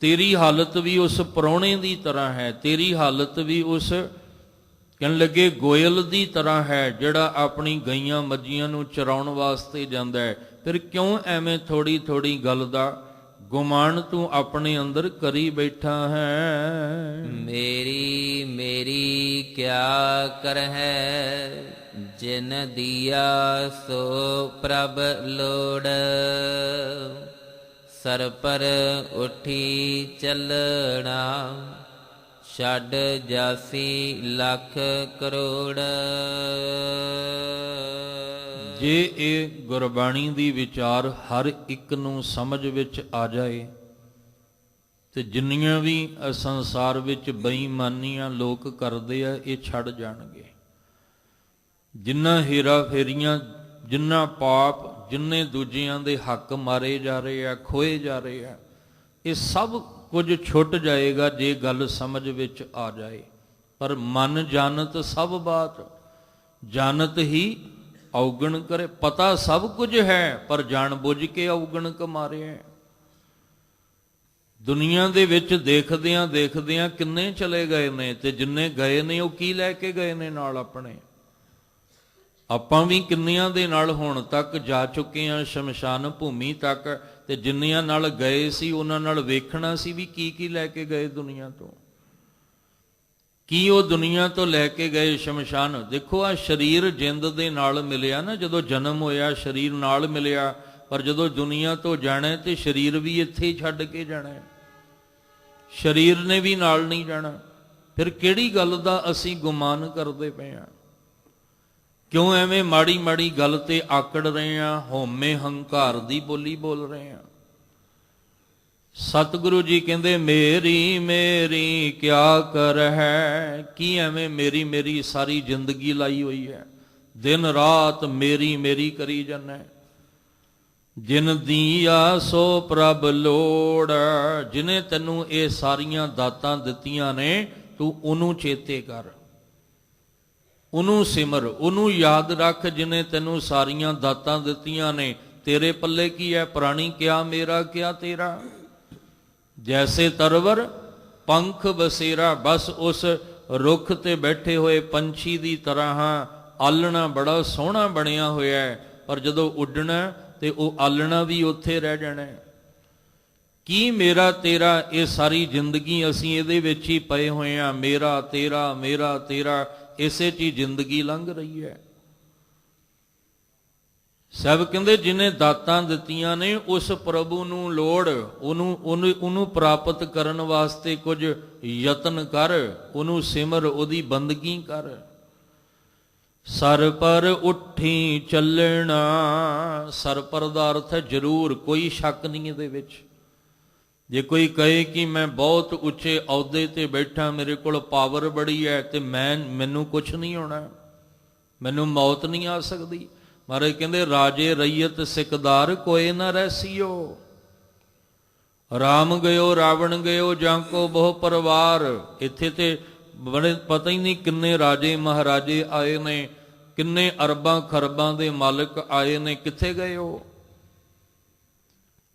ਤੇਰੀ ਹਾਲਤ ਵੀ ਉਸ ਪ੍ਰਾਹੁਣੇ ਦੀ ਤਰ੍ਹਾਂ ਹੈ, ਤੇਰੀ ਹਾਲਤ ਵੀ ਉਸ ਕਹਿਣ ਲੱਗੇ ਗੋਇਲ ਦੀ ਤਰ੍ਹਾਂ ਹੈ, ਜਿਹੜਾ ਆਪਣੀ ਗਈਆਂ ਮੱਝੀਆਂ ਨੂੰ ਚਰਾਉਣ ਵਾਸਤੇ ਜਾਂਦਾ ਹੈ। ਫਿਰ ਕਿਉਂ ਐਵੇਂ ਥੋੜੀ ਥੋੜੀ ਗੱਲ ਦਾ ਗੁਮਾਨ ਤੂੰ ਆਪਣੇ ਅੰਦਰ ਕਰੀ ਬੈਠਾ ਹੈ। ਮੇਰੀ ਮੇਰੀ ਕਿਆ ਕਰਹਿ, ਜਿਨ ਦੀਆ ਸੋ ਪ੍ਰਭ ਲੋੜ, ਸਰ ਪਰ ਉਠੀ ਚੱਲਣਾ, ਛੱਡ ਜਾਸੀ ਲੱਖ ਕਰੋੜ। ਜੇ ਇਹ ਗੁਰਬਾਣੀ ਦੀ ਵਿਚਾਰ ਹਰ ਇੱਕ ਨੂੰ ਸਮਝ ਵਿੱਚ ਆ ਜਾਏ ਤੇ ਜਿੰਨੀਆਂ ਵੀ ਸੰਸਾਰ ਵਿੱਚ ਬੇਈਮਾਨੀਆਂ ਲੋਕ ਕਰਦੇ ਆ, ਇਹ ਛੱਡ ਜਾਣਗੇ। ਜਿੰਨਾ ਹੇਰਾ ਫੇਰੀਆਂ, ਜਿੰਨਾ ਪਾਪ, ਜਿੰਨੇ ਦੂਜਿਆਂ ਦੇ ਹੱਕ ਮਾਰੇ ਜਾ ਰਹੇ ਆ, ਖੋਏ ਜਾ ਰਹੇ ਆ, ਇਹ ਸਭ ਕੁਝ ਛੁੱਟ ਜਾਏਗਾ ਜੇ ਗੱਲ ਸਮਝ ਵਿੱਚ ਆ ਜਾਏ। ਪਰ ਮਨ ਜਾਣਤ ਸਭ ਬਾਤ, ਜਾਣਤ ਹੀ ਔਗਣ ਕਰੇ। ਪਤਾ ਸਭ ਕੁਝ ਹੈ, ਪਰ ਜਾਣ ਬੁੱਝ ਕੇ ਔਗਣ ਕਮਾਰਿਆ। ਦੁਨੀਆ ਦੇ ਵਿੱਚ ਦੇਖਦਿਆਂ ਦੇਖਦਿਆਂ ਕਿੰਨੇ ਚਲੇ ਗਏ ਨੇ, ਤੇ ਜਿੰਨੇ ਗਏ ਨੇ ਉਹ ਕੀ ਲੈ ਕੇ ਗਏ ਨੇ ਨਾਲ ਆਪਣੇ। ਆਪਾਂ ਵੀ ਕਿੰਨਿਆਂ ਦੇ ਨਾਲ ਹੁਣ ਤੱਕ ਜਾ ਚੁੱਕੇ ਹਾਂ ਸ਼ਮਸ਼ਾਨ ਭੂਮੀ ਤੱਕ, ਤੇ ਜਿੰਨਿਆਂ ਨਾਲ ਗਏ ਸੀ ਉਹਨਾਂ ਨਾਲ ਵੇਖਣਾ ਸੀ ਵੀ ਕੀ ਕੀ ਲੈ ਕੇ ਗਏ ਦੁਨੀਆ ਤੋਂ, ਕੀ ਉਹ ਦੁਨੀਆ ਤੋਂ ਲੈ ਕੇ ਗਏ ਸ਼ਮਸ਼ਾਨ। ਦੇਖੋ ਆ ਸਰੀਰ ਜਿੰਦ ਦੇ ਨਾਲ ਮਿਲਿਆ ਨਾ, ਜਦੋਂ ਜਨਮ ਹੋਇਆ ਸਰੀਰ ਨਾਲ ਮਿਲਿਆ, ਪਰ ਜਦੋਂ ਦੁਨੀਆ ਤੋਂ ਜਾਣਾ ਤੇ ਸਰੀਰ ਵੀ ਇੱਥੇ ਹੀ ਛੱਡ ਕੇ ਜਾਣਾ, ਸਰੀਰ ਨੇ ਵੀ ਨਾਲ ਨਹੀਂ ਜਾਣਾ। ਫਿਰ ਕਿਹੜੀ ਗੱਲ ਦਾ ਅਸੀਂ ਗੁਮਾਨ ਕਰਦੇ ਪਏ ਹਾਂ? ਕਿਉਂ ਐਵੇਂ ਮਾੜੀ ਮਾੜੀ ਗੱਲ ਤੇ ਆਕੜ ਰਹੇ ਹਾਂ, ਹਉਮੈ ਹੰਕਾਰ ਦੀ ਬੋਲੀ ਬੋਲ ਰਹੇ ਹਾਂ? ਸਤਿਗੁਰੂ ਜੀ ਕਹਿੰਦੇ ਮੇਰੀ ਮੇਰੀ ਕਿਆ ਕਰ ਹੈ, ਕੀ ਐਵੇਂ ਮੇਰੀ ਮੇਰੀ ਸਾਰੀ ਜ਼ਿੰਦਗੀ ਲਾਈ ਹੋਈ ਹੈ, ਦਿਨ ਰਾਤ ਮੇਰੀ ਮੇਰੀ ਕਰੀ ਜਾਂਦਾ। ਜਿਨ ਦੀਆ ਸੋ ਪ੍ਰਭ ਲੋੜ, ਜਿਨੇ ਤੈਨੂੰ ਇਹ ਸਾਰੀਆਂ ਦਾਤਾਂ ਦਿੱਤੀਆਂ ਨੇ, ਤੂੰ ਉਹਨੂੰ ਚੇਤੇ ਕਰ, ਉਹਨੂੰ ਸਿਮਰ, ਉਹਨੂੰ ਯਾਦ ਰੱਖ ਜਿਨੇ ਤੈਨੂੰ ਸਾਰੀਆਂ ਦਾਤਾਂ ਦਿੱਤੀਆਂ ਨੇ। ਤੇਰੇ ਪੱਲੇ ਕੀ ਹੈ? ਪ੍ਰਾਣੀ ਕਿਆ ਮੇਰਾ ਕਿਆ ਤੇਰਾ, ਜੈਸੇ ਤਰਵਰ ਪੰਖ ਬਸੇਰਾ। ਬਸ ਉਸ ਰੁੱਖ ਤੇ ਬੈਠੇ ਹੋਏ ਪੰਛੀ ਦੀ ਤਰ੍ਹਾਂ ਹਾਂ। ਆਲਣਾ ਬੜਾ ਸੋਹਣਾ ਬਣਿਆ ਹੋਇਆ ਹੈ, ਪਰ ਜਦੋਂ ਉੱਡਣਾ ਤੇ ਉਹ ਆਲਣਾ ਵੀ ਉੱਥੇ ਰਹਿ ਜਾਣਾ। ਕੀ ਮੇਰਾ ਤੇਰਾ, ਇਹ ਸਾਰੀ ਜ਼ਿੰਦਗੀ ਅਸੀਂ ਇਹਦੇ ਵਿੱਚ ਹੀ ਪਏ ਹੋਏ ਹਾਂ, ਮੇਰਾ ਤੇਰਾ ਮੇਰਾ ਤੇਰਾ, ਇਸੇ 'ਚ ਹੀ ਜ਼ਿੰਦਗੀ ਲੰਘ ਰਹੀ ਹੈ। ਸਭ ਕਹਿੰਦੇ ਜਿਹਨੇ ਦਾਤਾਂ ਦਿੱਤੀਆਂ ਨੇ ਉਸ ਪ੍ਰਭੂ ਨੂੰ ਲੋੜ, ਉਹਨੂੰ ਪ੍ਰਾਪਤ ਕਰਨ ਵਾਸਤੇ ਕੁਝ ਯਤਨ ਕਰ, ਉਹਨੂੰ ਸਿਮਰ, ਉਹਦੀ ਬੰਦਗੀ ਕਰ। ਸਰ ਪਰ ਉੱਠੀ ਚੱਲਣਾ, ਸਰ ਪਰ ਦਾ ਅਰਥ ਹੈ ਜ਼ਰੂਰ, ਕੋਈ ਸ਼ੱਕ ਨਹੀਂ ਇਹਦੇ ਵਿੱਚ। ਜੇ ਕੋਈ ਕਹੇ ਕਿ ਮੈਂ ਬਹੁਤ ਉੱਚੇ ਅਹੁਦੇ ਤੇ ਬੈਠਾ, ਮੇਰੇ ਕੋਲ ਪਾਵਰ ਬੜੀ ਹੈ, ਤੇ ਮੈਨੂੰ ਕੁਛ ਨਹੀਂ ਹੋਣਾ, ਮੈਨੂੰ ਮੌਤ ਨਹੀਂ ਆ ਸਕਦੀ। ਮਹਾਰਾਜ ਕਹਿੰਦੇ ਰਾਜੇ ਰਈਅਤ ਸਿਕਦਾਰ ਕੋਏ ਨਾ ਰਹਿਸੀਓ, ਰਾਮ ਗਇਓ ਰਾਵਣ ਗਇਓ ਜਾਂ ਕੋ ਬਹੁ ਪਰਿਵਾਰ। ਇੱਥੇ ਤੇ ਬੜੇ ਪਤਾ ਹੀ ਨਹੀਂ ਕਿੰਨੇ ਰਾਜੇ ਮਹਾਰਾਜੇ ਆਏ ਨੇ, ਕਿੰਨੇ ਅਰਬਾਂ ਖਰਬਾਂ ਦੇ ਮਾਲਕ ਆਏ ਨੇ, ਕਿੱਥੇ ਗਏ ਉਹ?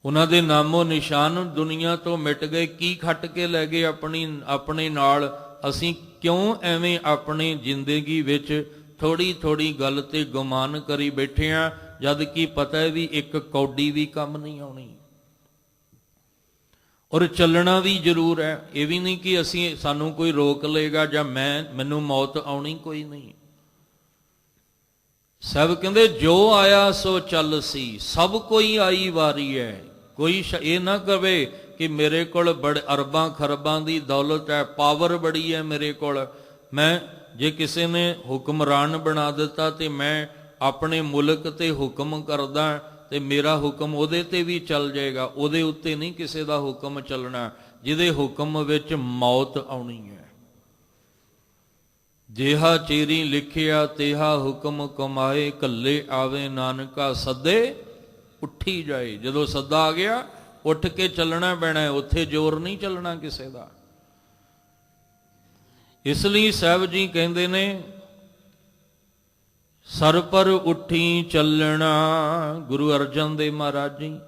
ਉਹਨਾਂ ਦੇ ਨਾਮੋ ਨਿਸ਼ਾਨ ਦੁਨੀਆ ਤੋਂ ਮਿਟ ਗਏ। ਕੀ ਖੱਟ ਕੇ ਲੈ ਗਏ ਆਪਣੇ ਨਾਲ? ਅਸੀਂ ਕਿਉਂ ਐਵੇਂ ਆਪਣੀ ਜ਼ਿੰਦਗੀ ਵਿੱਚ ਥੋੜੀ ਥੋੜੀ ਗੱਲ ਤੇ ਗੁਮਾਨ ਕਰੀ ਬੈਠੇ ਹਾਂ, ਜਦ ਕਿ ਪਤਾ ਹੈ ਵੀ ਇੱਕ ਕੌਡੀ ਵੀ ਕੰਮ ਨਹੀਂ ਆਉਣੀ। ਔਰ ਚੱਲਣਾ ਵੀ ਜ਼ਰੂਰ ਹੈ, ਇਹ ਵੀ ਨਹੀਂ ਕਿ ਸਾਨੂੰ ਕੋਈ ਰੋਕ ਲਏਗਾ ਜਾਂ ਮੈਨੂੰ ਮੌਤ ਆਉਣੀ ਕੋਈ ਨਹੀਂ। ਸਭ ਕਹਿੰਦੇ ਜੋ ਆਇਆ ਸੋ ਚੱਲ ਸੀ, ਸਭ ਕੋਈ ਆਈ ਵਾਰੀ ਹੈ। ਕੋਈ ਇਹ ਨਾ ਕਵੇ ਕਿ ਮੇਰੇ ਕੋਲ ਬੜੇ ਅਰਬਾਂ ਖਰਬਾਂ ਦੀ ਦੌਲਤ ਹੈ, ਪਾਵਰ ਬੜੀ ਹੈ ਮੇਰੇ ਕੋਲ, ਮੈਂ ਜੇ ਕਿਸੇ ਨੇ ਹੁਕਮਰਾਨ ਬਣਾ ਦਿੱਤਾ ਤੇ ਮੈਂ ਆਪਣੇ ਮੁਲਕ ਤੇ ਹੁਕਮ ਕਰਦਾ ਤੇ ਮੇਰਾ ਹੁਕਮ ਉਹਦੇ ਤੇ ਵੀ ਚੱਲ ਜਾਏਗਾ, ਉਹਦੇ ਉੱਤੇ ਨਹੀਂ ਕਿਸੇ ਦਾ ਹੁਕਮ ਚੱਲਣਾ ਜਿਹਦੇ ਹੁਕਮ ਵਿੱਚ ਮੌਤ ਆਉਣੀ ਹੈ। ਜਿਹਾ ਚੇਰੀ ਲਿਖਿਆ ਤੇਹਾ ਹੁਕਮ ਕਮਾਏ, ਕੱਲੇ ਆਵੇ ਨਾਨਕਾ ਸੱਦੇ ਉੱਠੀ ਜਾਏ। ਜਦੋਂ ਸੱਦਾ ਆ ਗਿਆ ਉੱਠ ਕੇ ਚੱਲਣਾ ਪੈਣਾ, ਉੱਥੇ ਜ਼ੋਰ ਨਹੀਂ ਚੱਲਣਾ ਕਿਸੇ ਦਾ। ਇਸ ਲਈ ਸਾਹਿਬ ਜੀ ਕਹਿੰਦੇ ਨੇ ਸਰ ਪਰ ਉੱਠੀ ਚੱਲਣਾ, ਗੁਰੂ ਅਰਜਨ ਦੇਵ ਮਹਾਰਾਜ ਜੀ।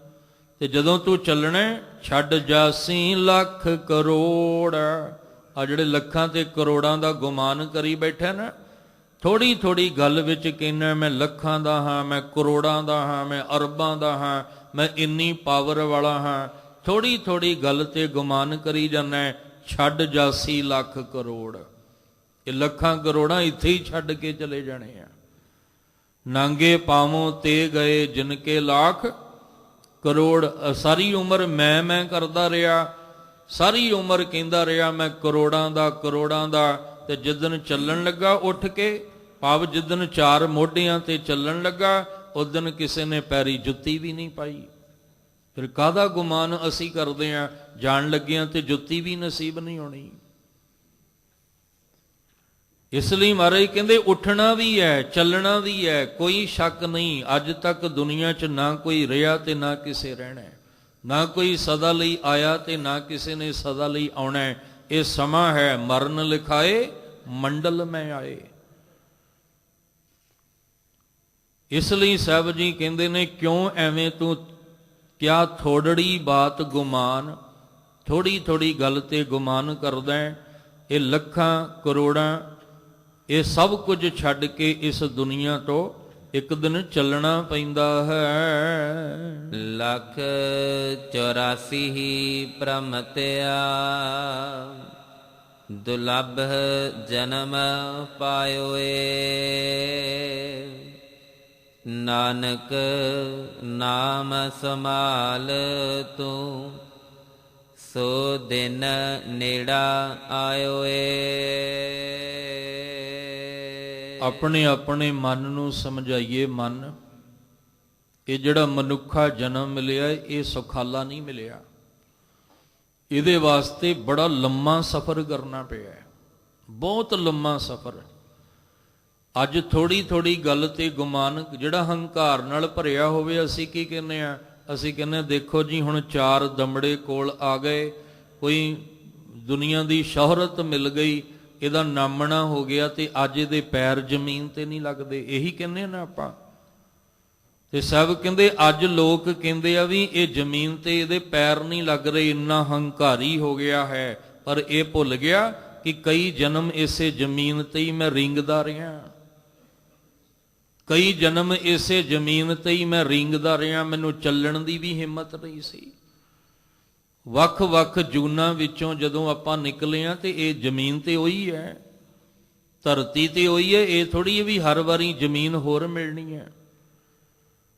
ਤੇ ਜਦੋਂ ਤੂੰ ਚੱਲਣਾ ਛੱਡ ਜਾਸੀ ਲੱਖ ਕਰੋੜ। ਆ ਜਿਹੜੇ ਲੱਖਾਂ ਤੇ ਕਰੋੜਾਂ ਦਾ ਗੁਮਾਨ ਕਰੀ ਬੈਠਾ ਨਾ, ਥੋੜੀ ਥੋੜੀ ਗੱਲ ਵਿੱਚ ਕਹਿੰਦਾ ਮੈਂ ਲੱਖਾਂ ਦਾ ਹਾਂ, ਮੈਂ ਕਰੋੜਾਂ ਦਾ ਹਾਂ, ਮੈਂ ਅਰਬਾਂ ਦਾ ਹਾਂ, ਮੈਂ ਇੰਨੀ ਪਾਵਰ ਵਾਲਾ ਹਾਂ, ਥੋੜੀ ਥੋੜੀ ਗੱਲ ਤੇ ਗੁਮਾਨ ਕਰੀ ਜਾਂਦਾ। ਛੱਡ ਜਾਸੀ ਲੱਖ ਕਰੋੜ, ਇਹ ਲੱਖਾਂ ਕਰੋੜਾਂ ਇੱਥੇ ਹੀ ਛੱਡ ਕੇ ਚਲੇ ਜਾਣੇ ਆ। ਨਾਂਗੇ ਪਾਵੋਂ ਤੇ ਗਏ ਜਿਨਕੇ ਲੱਖ ਕਰੋੜ। ਸਾਰੀ ਉਮਰ ਮੈਂ ਕਰਦਾ ਰਿਹਾ, ਸਾਰੀ ਉਮਰ ਕਹਿੰਦਾ ਰਿਹਾ ਮੈਂ ਕਰੋੜਾਂ ਦਾ ਕਰੋੜਾਂ ਦਾ, ਤੇ ਜਿੱਦਣ ਚੱਲਣ ਲੱਗਾ ਉੱਠ ਕੇ, ਭਾਵ ਜਿੱਦਣ ਚਾਰ ਮੋਢਿਆਂ ਤੇ ਚੱਲਣ ਲੱਗਾ, ਉਸ ਦਿਨ ਕਿਸੇ ਨੇ ਪੈਰੀ ਜੁੱਤੀ ਵੀ ਨਹੀਂ ਪਾਈ। ਫਿਰ ਕਾਹਦਾ ਗੁਮਾਨ ਅਸੀਂ ਕਰਦੇ ਹਾਂ? ਜਾਣ ਲੱਗਿਆਂ ਤੇ ਜੁੱਤੀ ਵੀ ਨਸੀਬ ਨਹੀਂ ਹੋਣੀ। ਇਸ ਲਈ ਮਹਾਰਾਜ ਕਹਿੰਦੇ ਉੱਠਣਾ ਵੀ ਹੈ, ਚੱਲਣਾ ਵੀ ਹੈ, ਕੋਈ ਸ਼ੱਕ ਨਹੀਂ। ਅੱਜ ਤੱਕ ਦੁਨੀਆ 'ਚ ਨਾ ਕੋਈ ਰਿਹਾ ਤੇ ਨਾ ਕਿਸੇ ਰਹਿਣਾ, ਨਾ ਕੋਈ ਸਦਾ ਲਈ ਆਇਆ ਤੇ ਨਾ ਕਿਸੇ ਨੇ ਸਦਾ ਲਈ ਆਉਣਾ। ਇਹ ਸਮਾਂ ਹੈ ਮਰਨ ਲਿਖਾਏ ਮੰਡਲ ਮੈਂ ਆਏ। ਇਸ ਲਈ ਸਾਹਿਬ ਜੀ ਕਹਿੰਦੇ ਨੇ ਕਿਉਂ ਐਵੇਂ ਤੂੰ ਕਿਆ ਥੋੜੜੀ ਬਾਤ ਗੁਮਾਨ, ਥੋੜੀ ਥੋੜੀ ਗੱਲ ਤੇ ਗੁਮਾਨ ਕਰਦਾ। ਇਹ ਲੱਖਾਂ ਕਰੋੜਾਂ ਇਹ ਸਭ ਕੁਝ ਛੱਡ ਕੇ ਇਸ ਦੁਨੀਆ ਤੋਂ ਇੱਕ ਦਿਨ ਚੱਲਣਾ ਪੈਂਦਾ ਹੈ। 184 ਹੀ ਪ੍ਰਮਤਿਆ ਦੁਲਭ ਜਨਮ ਪਾਇਓਏ। ਨਾਨਕ ਨਾਮ ਸੰਭਾਲ ਤੂੰ ਸੋ ਦਿਨ ਨੇੜਾ ਆਇਓਏ। ਆਪਣੇ ਆਪਣੇ ਮਨ ਨੂੰ ਸਮਝਾਈਏ, ਮਨ ਇਹ ਜਿਹੜਾ ਮਨੁੱਖਾ ਜਨਮ ਮਿਲਿਆ ਇਹ ਸੁਖਾਲਾ ਨਹੀਂ ਮਿਲਿਆ। ਇਹਦੇ ਵਾਸਤੇ ਬੜਾ ਲੰਮਾ ਸਫ਼ਰ ਕਰਨਾ ਪਿਆ, ਬਹੁਤ ਲੰਮਾ ਸਫ਼ਰ। ਅੱਜ ਥੋੜੀ ਥੋੜੀ ਗੱਲ ਤੇ ਗੁਮਾਨ ਜਿਹੜਾ ਹੰਕਾਰ ਨਾਲ ਭਰਿਆ ਹੋਵੇ, ਅਸੀਂ ਕੀ ਕਹਿੰਦੇ ਆ? ਅਸੀਂ ਕਹਿੰਦੇ ਦੇਖੋ ਜੀ ਹੁਣ 4 ਦਮੜੇ ਕੋਲ ਆ ਗਏ, ਕੋਈ ਦੁਨੀਆ ਦੀ ਸ਼ੋਹਰਤ ਮਿਲ ਗਈ, ਇਹਦਾ ਨਾਮਣਾ ਹੋ ਗਿਆ ਤੇ ਅੱਜ ਇਹਦੇ ਪੈਰ ਜ਼ਮੀਨ ਤੇ ਨਹੀਂ ਲੱਗਦੇ। ਇਹੀ ਕਹਿੰਦੇ ਨਾ ਆਪਾਂ। ਤੇ ਸਭ ਕਹਿੰਦੇ ਅੱਜ ਲੋਕ ਕਹਿੰਦੇ ਆ ਵੀ ਇਹ ਜ਼ਮੀਨ ਤੇ ਇਹਦੇ ਪੈਰ ਨਹੀਂ ਲੱਗ ਰਹੇ, ਇੰਨਾ ਹੰਕਾਰੀ ਹੋ ਗਿਆ ਹੈ। ਪਰ ਇਹ ਭੁੱਲ ਗਿਆ ਕਿ ਕਈ ਜਨਮ ਇਸੇ ਜ਼ਮੀਨ ਤੇ ਹੀ ਮੈਂ ਰਿੰਗਦਾ ਰਿਹਾ, ਕਈ ਜਨਮ ਇਸੇ ਜ਼ਮੀਨ ਤੇ ਹੀ ਮੈਂ ਰਿੰਗਦਾ ਰਿਹਾ, ਮੈਨੂੰ ਚੱਲਣ ਦੀ ਵੀ ਹਿੰਮਤ ਨਹੀਂ ਸੀ। ਵੱਖ-ਵੱਖ ਜੂਨਾਂ ਵਿੱਚੋਂ ਜਦੋਂ ਆਪਾਂ ਨਿਕਲੇ ਆ ਤੇ ਇਹ ਜ਼ਮੀਨ ਤੇ ਉਹੀ ਹੈ, ਧਰਤੀ ਤੇ ਉਹੀ ਹੈ। ਇਹ ਥੋੜੀ ਵੀ ਹਰ ਵਾਰੀ ਜ਼ਮੀਨ ਹੋਰ ਮਿਲਣੀ ਹੈ,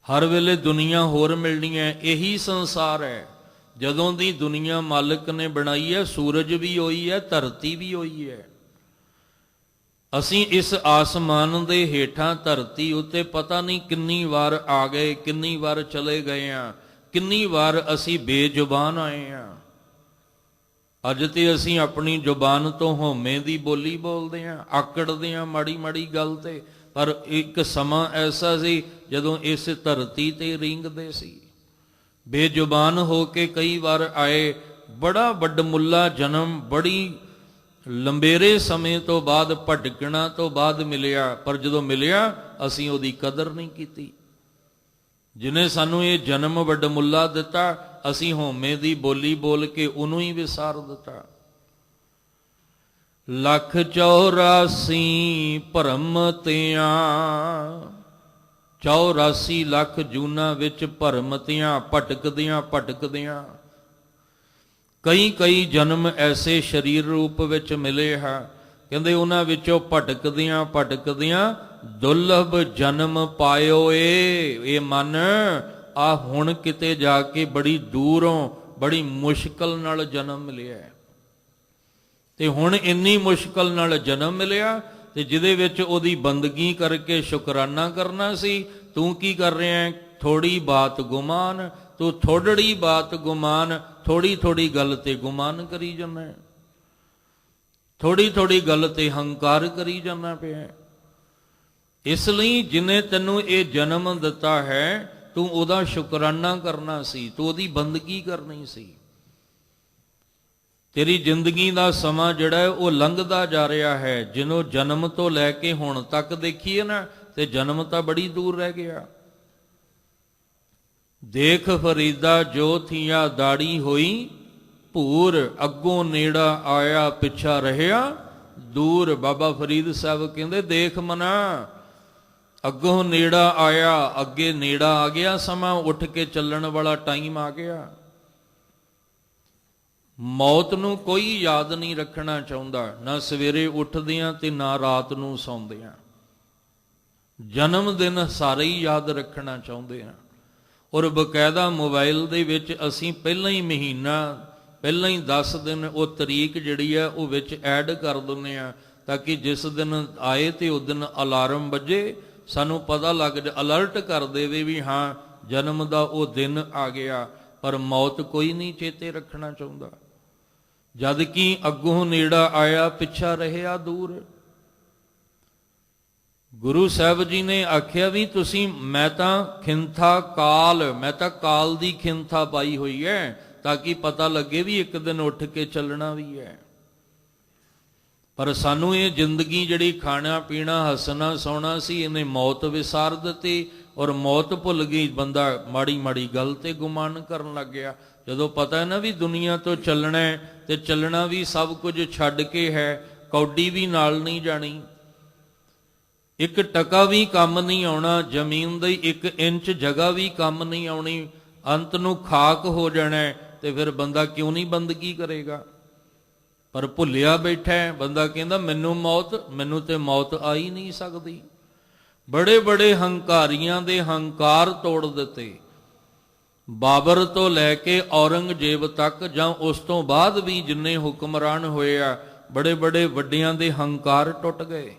ਹਰ ਵੇਲੇ ਦੁਨੀਆ ਹੋਰ ਮਿਲਣੀ ਹੈ। ਇਹੀ ਸੰਸਾਰ ਹੈ। ਜਦੋਂ ਦੀ ਦੁਨੀਆ ਮਾਲਕ ਨੇ ਬਣਾਈ ਹੈ, ਸੂਰਜ ਵੀ ਉਹੀ ਹੈ, ਧਰਤੀ ਵੀ ਉਹੀ ਹੈ। ਅਸੀਂ ਇਸ ਆਸਮਾਨ ਦੇ ਹੇਠਾਂ ਧਰਤੀ ਉੱਤੇ ਪਤਾ ਨਹੀਂ ਕਿੰਨੀ ਵਾਰ ਆ ਗਏ, ਕਿੰਨੀ ਵਾਰ ਚਲੇ ਗਏ ਆ, ਕਿੰਨੀ ਵਾਰ ਅਸੀਂ ਬੇਜ਼ੁਬਾਨ ਆਏ ਆ। ਅੱਜ ਤੇ ਅਸੀਂ ਆਪਣੀ ਜ਼ੁਬਾਨ ਤੋਂ ਹਉਮੈ ਦੀ ਬੋਲੀ ਬੋਲਦੇ ਆ, ਆਕੜਦੇ ਆ ਮਾੜੀ ਮਾੜੀ ਗੱਲ ਤੇ। ਪਰ ਇੱਕ ਸਮਾਂ ਐਸਾ ਸੀ ਜਦੋਂ ਇਸ ਧਰਤੀ ਤੇ ਰਿੰਗਦੇ ਸੀ, ਬੇਜ਼ੁਬਾਨ ਹੋ ਕੇ ਕਈ ਵਾਰ ਆਏ। ਬੜਾ ਵੱਡਮੁੱਲਾ ਜਨਮ ਬੜੀ ਲੰਬੇਰੇ ਸਮੇਂ ਤੋਂ ਬਾਅਦ, ਭਟਕਣਾ ਤੋਂ ਬਾਅਦ ਮਿਲਿਆ। ਪਰ ਜਦੋਂ ਮਿਲਿਆ ਅਸੀਂ ਉਹਦੀ ਕਦਰ ਨਹੀਂ ਕੀਤੀ। ਜਿਹਨੇ ਸਾਨੂੰ ਇਹ ਜਨਮ ਵੱਡਮੁੱਲਾ ਦਿੱਤਾ, ਅਸੀਂ ਹਉਮੈ ਦੀ ਬੋਲੀ ਬੋਲ ਕੇ ਉਹਨੂੰ ਹੀ ਵਿਸਾਰ ਦਿੱਤਾ। 184 ਭਰਮ ਤਿਆਂ, 84 ਲੱਖ ਜੂਨਾਂ ਵਿੱਚ ਭਰਮ ਤਿਆਂ, ਭਟਕਦਿਆਂ ਭਟਕਦਿਆਂ ਕਈ ਜਨਮ ਐਸੇ ਸਰੀਰ ਰੂਪ ਵਿੱਚ ਮਿਲੇ ਹੈ। ਕਹਿੰਦੇ ਉਹਨਾਂ ਵਿੱਚੋਂ ਭਟਕਦਿਆਂ ਭਟਕਦਿਆਂ ਦੁਰਲਭ ਜਨਮ ਪਾਇਓ ਏ। ਇਹ ਮਨ ਆ ਹੁਣ ਕਿਤੇ ਜਾ ਕੇ ਬੜੀ ਦੂਰੋਂ ਬੜੀ ਮੁਸ਼ਕਲ ਨਾਲ ਜਨਮ ਮਿਲਿਆ, ਤੇ ਹੁਣ ਇੰਨੀ ਮੁਸ਼ਕਲ ਨਾਲ ਜਨਮ ਮਿਲਿਆ ਤੇ ਜਿਹਦੇ ਵਿੱਚ ਉਹਦੀ ਬੰਦਗੀ ਕਰਕੇ ਸ਼ੁਕਰਾਨਾ ਕਰਨਾ ਸੀ, ਤੂੰ ਕੀ ਕਰ ਰਿਹਾ? ਥੋੜੀ ਬਾਤ ਗੁਮਾਨ, ਤੂੰ ਥੋੜੜੀ ਬਾਤ ਗੁਮਾਨ, ਥੋੜੀ ਥੋੜੀ ਗੱਲ ਤੇ ਗੁਮਾਨ ਕਰੀ ਜਾਂਦਾ, ਥੋੜੀ ਥੋੜੀ ਗੱਲ ਤੇ ਹੰਕਾਰ ਕਰੀ ਜਾਂਦਾ ਪਿਆ। ਇਸ ਲਈ ਜਿਹਨੇ ਤੈਨੂੰ ਇਹ ਜਨਮ ਦਿੱਤਾ ਹੈ, ਤੂੰ ਉਹਦਾ ਸ਼ੁਕਰਾਨਾ ਕਰਨਾ ਸੀ, ਤੂੰ ਉਹਦੀ ਬੰਦਗੀ ਕਰਨੀ ਸੀ। ਤੇਰੀ ਜ਼ਿੰਦਗੀ ਦਾ ਸਮਾਂ ਜਿਹੜਾ ਹੈ ਉਹ ਲੰਘਦਾ ਜਾ ਰਿਹਾ ਹੈ। ਜਿਹਨੂੰ ਜਨਮ ਤੋਂ ਲੈ ਕੇ ਹੁਣ ਤੱਕ ਦੇਖੀਏ ਨਾ, ਤੇ ਜਨਮ ਤਾਂ ਬੜੀ ਦੂਰ ਰਹਿ ਗਿਆ। ਦੇਖ ਫਰੀਦਾ ਜੋ ਥੀਆ ਦਾੜੀ ਹੋਈ ਭੂਰ, ਅੱਗੋਂ ਨੇੜਾ ਆਇਆ ਪਿੱਛਾ ਰਹਿਆ ਦੂਰ। ਬਾਬਾ ਫਰੀਦ ਸਾਹਿਬ ਕਹਿੰਦੇ ਦੇਖ ਮਨਾ, ਅੱਗੋਂ ਨੇੜਾ ਆਇਆ, ਅੱਗੇ ਨੇੜਾ ਆ ਗਿਆ ਸਮਾਂ, ਉੱਠ ਕੇ ਚੱਲਣ ਵਾਲਾ ਟਾਈਮ ਆ ਗਿਆ। ਮੌਤ ਨੂੰ ਕੋਈ ਯਾਦ ਨਹੀਂ ਰੱਖਣਾ ਚਾਹੁੰਦਾ, ਨਾ ਸਵੇਰੇ ਉੱਠਦਿਆਂ ਤੇ ਨਾ ਰਾਤ ਨੂੰ ਸੌਂਦਿਆਂ। ਜਨਮ ਦਿਨ ਸਾਰੇ ਹੀ ਯਾਦ ਰੱਖਣਾ ਚਾਹੁੰਦੇ ਆ। ਔਰ ਬਕਾਇਦਾ ਮੋਬਾਈਲ ਦੇ ਵਿੱਚ ਅਸੀਂ ਪਹਿਲਾਂ ਹੀ ਮਹੀਨਾ, ਪਹਿਲਾਂ ਹੀ 10 ਦਿਨ ਉਹ ਤਰੀਕ ਜਿਹੜੀ ਆ ਉਹ ਵਿੱਚ ਐਡ ਕਰ ਦਿੰਦੇ ਆ, ਤਾਂ ਕਿ ਜਿਸ ਦਿਨ ਆਏ ਤੇ ਉਸ ਦਿਨ ਅਲਾਰਮ ਵੱਜੇ, ਸਾਨੂੰ ਪਤਾ ਲੱਗ ਜਾ, ਅਲਰਟ ਕਰ ਦੇਵੇ ਵੀ ਹਾਂ ਜਨਮ ਦਾ ਉਹ ਦਿਨ ਆ ਗਿਆ। ਪਰ ਮੌਤ ਕੋਈ ਨਹੀਂ ਚੇਤੇ ਰੱਖਣਾ ਚਾਹੁੰਦਾ, ਜਦ ਕਿ ਅੱਗੋਂ ਨੇੜਾ ਆਇਆ ਪਿੱਛਾ ਰਹਿਆ ਦੂਰ। ਗੁਰੂ ਸਾਹਿਬ ਜੀ ਨੇ ਆਖਿਆ ਵੀ ਤੁਸੀਂ, ਮੈਂ ਤਾਂ ਖਿੰਥਾ ਕਾਲ, ਮੈਂ ਤਾਂ ਕਾਲ ਦੀ ਖਿੰਥਾ ਪਾਈ ਹੋਈ ਹੈ, ਤਾਂ ਕਿ ਪਤਾ ਲੱਗੇ ਵੀ ਇੱਕ ਦਿਨ ਉੱਠ ਕੇ ਚੱਲਣਾ ਵੀ ਹੈ। ਪਰ ਸਾਨੂੰ ਇਹ ਜ਼ਿੰਦਗੀ ਜਿਹੜੀ ਖਾਣਾ ਪੀਣਾ ਹੱਸਣਾ ਸੌਣਾ ਸੀ, ਇਹਨੇ ਮੌਤ ਵਿਸਾਰ ਦਿੱਤੀ। ਔਰ ਮੌਤ ਭੁੱਲ ਗਈ, ਬੰਦਾ ਮਾੜੀ ਮਾੜੀ ਗੱਲ ਤੇ ਗੁਮਾਨ ਕਰਨ ਲੱਗ ਗਿਆ। ਜਦੋਂ ਪਤਾ ਹੈ ਨਾ ਵੀ ਦੁਨੀਆ ਤੋਂ ਚੱਲਣਾ ਹੈ, ਤੇ ਚੱਲਣਾ ਵੀ ਸਭ ਕੁਝ ਛੱਡ ਕੇ ਹੈ, ਕੌਡੀ ਵੀ ਨਾਲ ਨਹੀਂ ਜਾਣੀ। ਇੱਕ ਟਕਾ ਵੀ ਕੰਮ ਨਹੀਂ ਆਉਣਾ, ਜ਼ਮੀਨ ਦੀ 1 ਇੰਚ ਜਗ੍ਹਾ ਵੀ ਕੰਮ ਨਹੀਂ ਆਉਣੀ, ਅੰਤ ਨੂੰ ਖਾਕ ਹੋ ਜਾਣਾ, ਤੇ ਫਿਰ ਬੰਦਾ ਕਿਉਂ ਨਹੀਂ ਬੰਦਗੀ ਕਰੇਗਾ? ਪਰ ਭੁੱਲਿਆ ਬੈਠਾ ਹੈ ਬੰਦਾ, ਕਹਿੰਦਾ ਮੈਨੂੰ ਤੇ ਮੌਤ ਆ ਹੀ ਨਹੀਂ ਸਕਦੀ। ਬੜੇ ਬੜੇ ਹੰਕਾਰੀਆਂ ਦੇ ਹੰਕਾਰ ਤੋੜ ਦਿੱਤੇ। ਬਾਬਰ ਤੋਂ ਲੈ ਕੇ ਔਰੰਗਜ਼ੇਬ ਤੱਕ, ਜਾਂ ਉਸ ਤੋਂ ਬਾਅਦ ਵੀ ਜਿੰਨੇ ਹੁਕਮਰਾਨ ਹੋਏ ਆ, ਬੜੇ ਬੜੇ ਵੱਡਿਆਂ ਦੇ ਹੰਕਾਰ ਟੁੱਟ ਗਏ।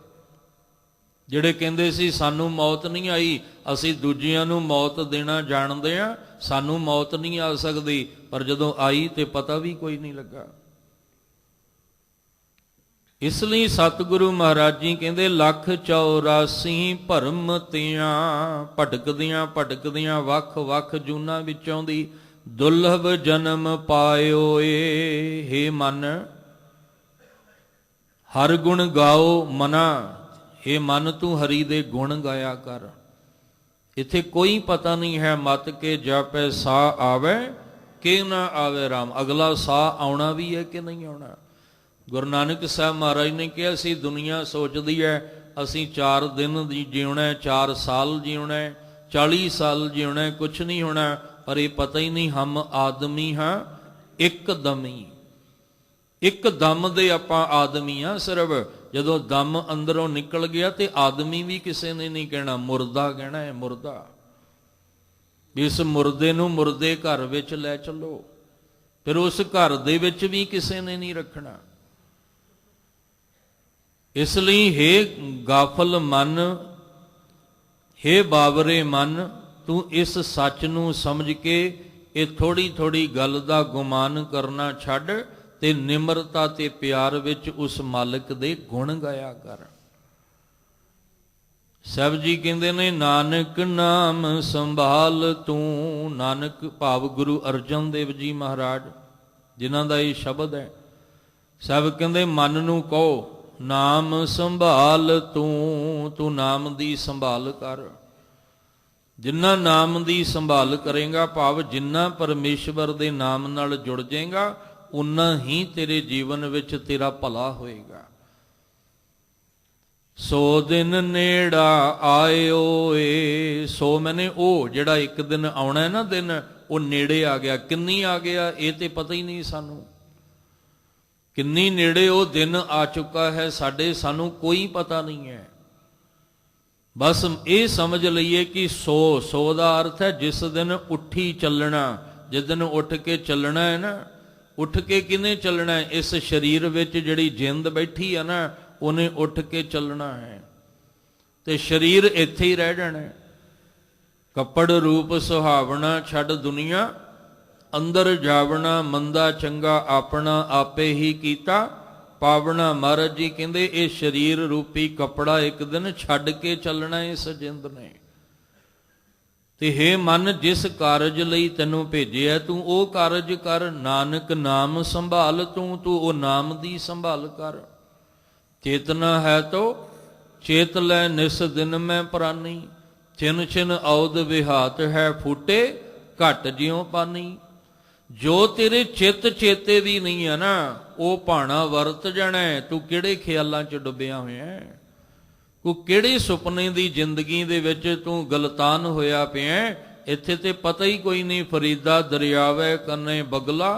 ਜਿਹੜੇ ਕਹਿੰਦੇ ਸੀ ਸਾਨੂੰ ਮੌਤ ਨਹੀਂ ਆਈ, ਅਸੀਂ ਦੂਜਿਆਂ ਨੂੰ ਮੌਤ ਦੇਣਾ ਜਾਣਦੇ ਆ, ਸਾਨੂੰ ਮੌਤ ਨਹੀਂ ਆ ਸਕਦੀ, ਪਰ ਜਦੋਂ ਆਈ ਤੇ ਪਤਾ ਵੀ ਕੋਈ ਨਹੀਂ ਲੱਗਾ। ਇਸ ਲਈ ਸਤਿਗੁਰੂ ਮਹਾਰਾਜ ਜੀ ਕਹਿੰਦੇ 184 ਭਰਮ ਤਿਆਂ, ਭਟਕਦੀਆਂ ਭਟਕਦੀਆਂ ਵੱਖ ਵੱਖ ਜੂਨਾਂ ਵਿੱਚੋਂ ਦੀ ਦੁਰਲਭ ਜਨਮ ਪਾਇਓ ਏ। ਹੇ ਮਨ ਹਰ ਗੁਣ ਗਾਓ ਮਨਾ, ਹੇ ਮਨ ਤੂੰ ਹਰੀ ਦੇ ਗੁਣ ਗਾਇਆ ਕਰ। ਇੱਥੇ ਕੋਈ ਪਤਾ ਨਹੀਂ ਹੈ ਮਤ ਕੇ ਜਾਪੈ ਸਾਹ ਆਵੇ ਕਿ ਨਾ ਆਵੇ ਰਾਮ, ਅਗਲਾ ਸਾਹ ਆਉਣਾ ਵੀ ਹੈ ਕਿ ਨਹੀਂ ਆਉਣਾ। ਗੁਰੂ ਨਾਨਕ ਸਾਹਿਬ ਮਹਾਰਾਜ ਨੇ ਕਿਹਾ ਸੀ ਦੁਨੀਆ ਸੋਚਦੀ ਹੈ ਅਸੀਂ 4 ਦਿਨ ਜਿਉਣਾ, 4 ਸਾਲ ਜਿਉਣਾ, 40 ਸਾਲ ਜਿਉਣਾ, ਕੁਛ ਨਹੀਂ ਹੋਣਾ, ਪਰ ਇਹ ਪਤਾ ਹੀ ਨਹੀਂ ਹਮ ਆਦਮੀ ਹਾਂ ਇੱਕਦਮੀ, ਇੱਕ ਦਮ ਦੇ ਆਪਾਂ ਆਦਮੀ ਹਾਂ। ਸਿਰਫ ਜਦੋਂ ਦਮ ਅੰਦਰੋਂ ਨਿਕਲ ਗਿਆ ਤੇ ਆਦਮੀ ਵੀ ਕਿਸੇ ਨੇ ਨਹੀਂ ਕਹਿਣਾ, ਮੁਰਦਾ ਕਹਿਣਾ ਹੈ, ਮੁਰਦਾ। ਇਸ ਮੁਰਦੇ ਨੂੰ ਮੁਰਦੇ ਘਰ ਵਿੱਚ ਲੈ ਚੱਲੋ, ਫਿਰ ਉਸ ਘਰ ਦੇ ਵਿੱਚ ਵੀ ਕਿਸੇ ਨੇ ਨਹੀਂ ਰੱਖਣਾ। ਇਸ ਲਈ ਹੇ ਗਾਫਲ ਮਨ, ਹੇ ਬਾਬਰੇ ਮਨ, ਤੂੰ ਇਸ ਸੱਚ ਨੂੰ ਸਮਝ ਕੇ ਇਹ ਥੋੜੀ ਥੋੜੀ ਗੱਲ ਦਾ ਗੁਮਾਨ ਕਰਨਾ ਛੱਡ ਤੇ ਨਿਮਰਤਾ ਤੇ ਪਿਆਰ ਵਿੱਚ ਉਸ ਮਾਲਕ ਦੇ ਗੁਣ ਗਾਇਆ ਕਰ। ਸਾਹਿਬ ਜੀ ਕਹਿੰਦੇ ਨੇ ਨਾਨਕ ਨਾਮ ਸੰਭਾਲ ਤੂੰ, ਨਾਨਕ ਭਾਵ ਗੁਰੂ ਅਰਜਨ ਦੇਵ ਜੀ ਮਹਾਰਾਜ ਜਿਨ੍ਹਾਂ ਦਾ ਇਹ ਸ਼ਬਦ ਹੈ। ਸਾਹਿਬ ਕਹਿੰਦੇ ਮਨ ਨੂੰ ਕਹੋ ਨਾਮ ਸੰਭਾਲ ਤੂੰ, ਤੂੰ ਨਾਮ ਦੀ ਸੰਭਾਲ ਕਰ। ਜਿੰਨਾ ਨਾਮ ਦੀ ਸੰਭਾਲ ਕਰੇਗਾ, ਭਾਵ ਜਿੰਨਾ ਪਰਮੇਸ਼ਵਰ ਦੇ ਨਾਮ ਨਾਲ ਜੁੜ ਜਾਏਗਾ, ਉਨਾ ਹੀ ਤੇਰੇ ਜੀਵਨ ਵਿੱਚ ਤੇਰਾ ਭਲਾ ਹੋਏਗਾ। ਸੋ ਦਿਨ ਨੇੜਾ ਆਇਓ ਏ, ਸੋ ਮੈਨੇ ਉਹ ਜਿਹੜਾ ਇੱਕ ਦਿਨ ਆਉਣਾ ਹੈ ਨਾ ਦਿਨ, ਉਹ ਨੇੜੇ ਆ ਗਿਆ। ਕਿੰਨੀ ਆ ਗਿਆ ਇਹ ਤੇ ਪਤਾ ਹੀ ਨਹੀਂ ਸਾਨੂੰ, ਕਿੰਨੀ ਨੇੜੇ ਉਹ ਦਿਨ ਆ ਚੁੱਕਾ ਹੈ ਸਾਡੇ, ਸਾਨੂੰ ਕੋਈ ਪਤਾ ਨਹੀਂ ਹੈ। ਬਸ ਇਹ ਸਮਝ ਲਈਏ ਕਿ ਸੋ ਦਾ ਅਰਥ ਹੈ ਜਿਸ ਦਿਨ ਉੱਠੀ ਚੱਲਣਾ। ਜਿਸ ਦਿਨ ਉੱਠ ਕੇ ਚੱਲਣਾ ਹੈ ਨਾ, ਉੱਠ ਕੇ ਕਿਹਨੇ ਚੱਲਣਾ ਹੈ? ਇਸ ਸਰੀਰ ਵਿੱਚ ਜਿਹੜੀ ਜਿੰਦ ਬੈਠੀ ਆ ਨਾ, ਉਹਨੇ ਉੱਠ ਕੇ ਚੱਲਣਾ ਹੈ ਤੇ ਸਰੀਰ ਇੱਥੇ ਹੀ ਰਹਿ ਜਾਣਾ। ਕੱਪੜ ਰੂਪ ਸੁਹਾਵਣਾ ਛੱਡ ਦੁਨੀਆ, ਅੰਦਰ ਜਾਵਣਾ ਮੰਦਾ ਚੰਗਾ ਆਪਣਾ ਆਪੇ ਹੀ ਕੀਤਾ ਪਾਵਣਾ। ਮਹਾਰਾਜ ਜੀ ਕਹਿੰਦੇ ਇਹ ਸਰੀਰ ਰੂਪੀ ਕੱਪੜਾ ਇੱਕ ਦਿਨ ਛੱਡ ਕੇ ਚੱਲਣਾ ਇਸ ਜਿੰਦ ਨੇ। ਤੇ ਹੇ ਮਨ ਜਿਸ ਕਾਰਜ ਲਈ ਤੈਨੂੰ ਭੇਜਿਆ ਤੂੰ ਉਹ ਕਾਰਜ ਕਰ। ਨਾਨਕ ਨਾਮ ਸੰਭਾਲ ਤੂੰ, ਤੂੰ ਉਹ ਨਾਮ ਦੀ ਸੰਭਾਲ ਕਰ। ਚੇਤਨਾ ਹੈ ਤੋ ਚੇਤ ਲੈ ਨਿਸ ਦਿਨ ਮੈਂ ਪ੍ਰਾਨੀ, ਛਿਨ ਛਿਨ ਔਦ ਵਿਹਾਤ ਹੈ ਫੂਟੇ ਘਟ ਜਿਉ ਪਾਨੀ। ਜੋ ਤੇਰੇ ਚਿੱਤ ਚੇਤੇ ਵੀ ਨਹੀਂ ਹੈ ਨਾ, ਉਹ ਭਾਣਾ ਵਰਤ ਜਾਣਾ। ਤੂੰ ਕਿਹੜੇ ਖਿਆਲਾਂ 'ਚ ਡੁੱਬਿਆ ਹੋਇਆ ਹੈ, ਕੋ ਕਿਹੜੇ ਸੁਪਨੇ ਦੀ ਜ਼ਿੰਦਗੀ ਦੇ ਵਿੱਚ ਤੂੰ ਗਲਤਾਨ ਹੋਇਆ ਪਿਆ। ਇੱਥੇ ਤੇ ਪਤਾ ਹੀ ਕੋਈ ਨਹੀਂ। ਫਰੀਦਾ ਦਰਿਆਵੇ ਕੰਨੇ ਬਗਲਾ,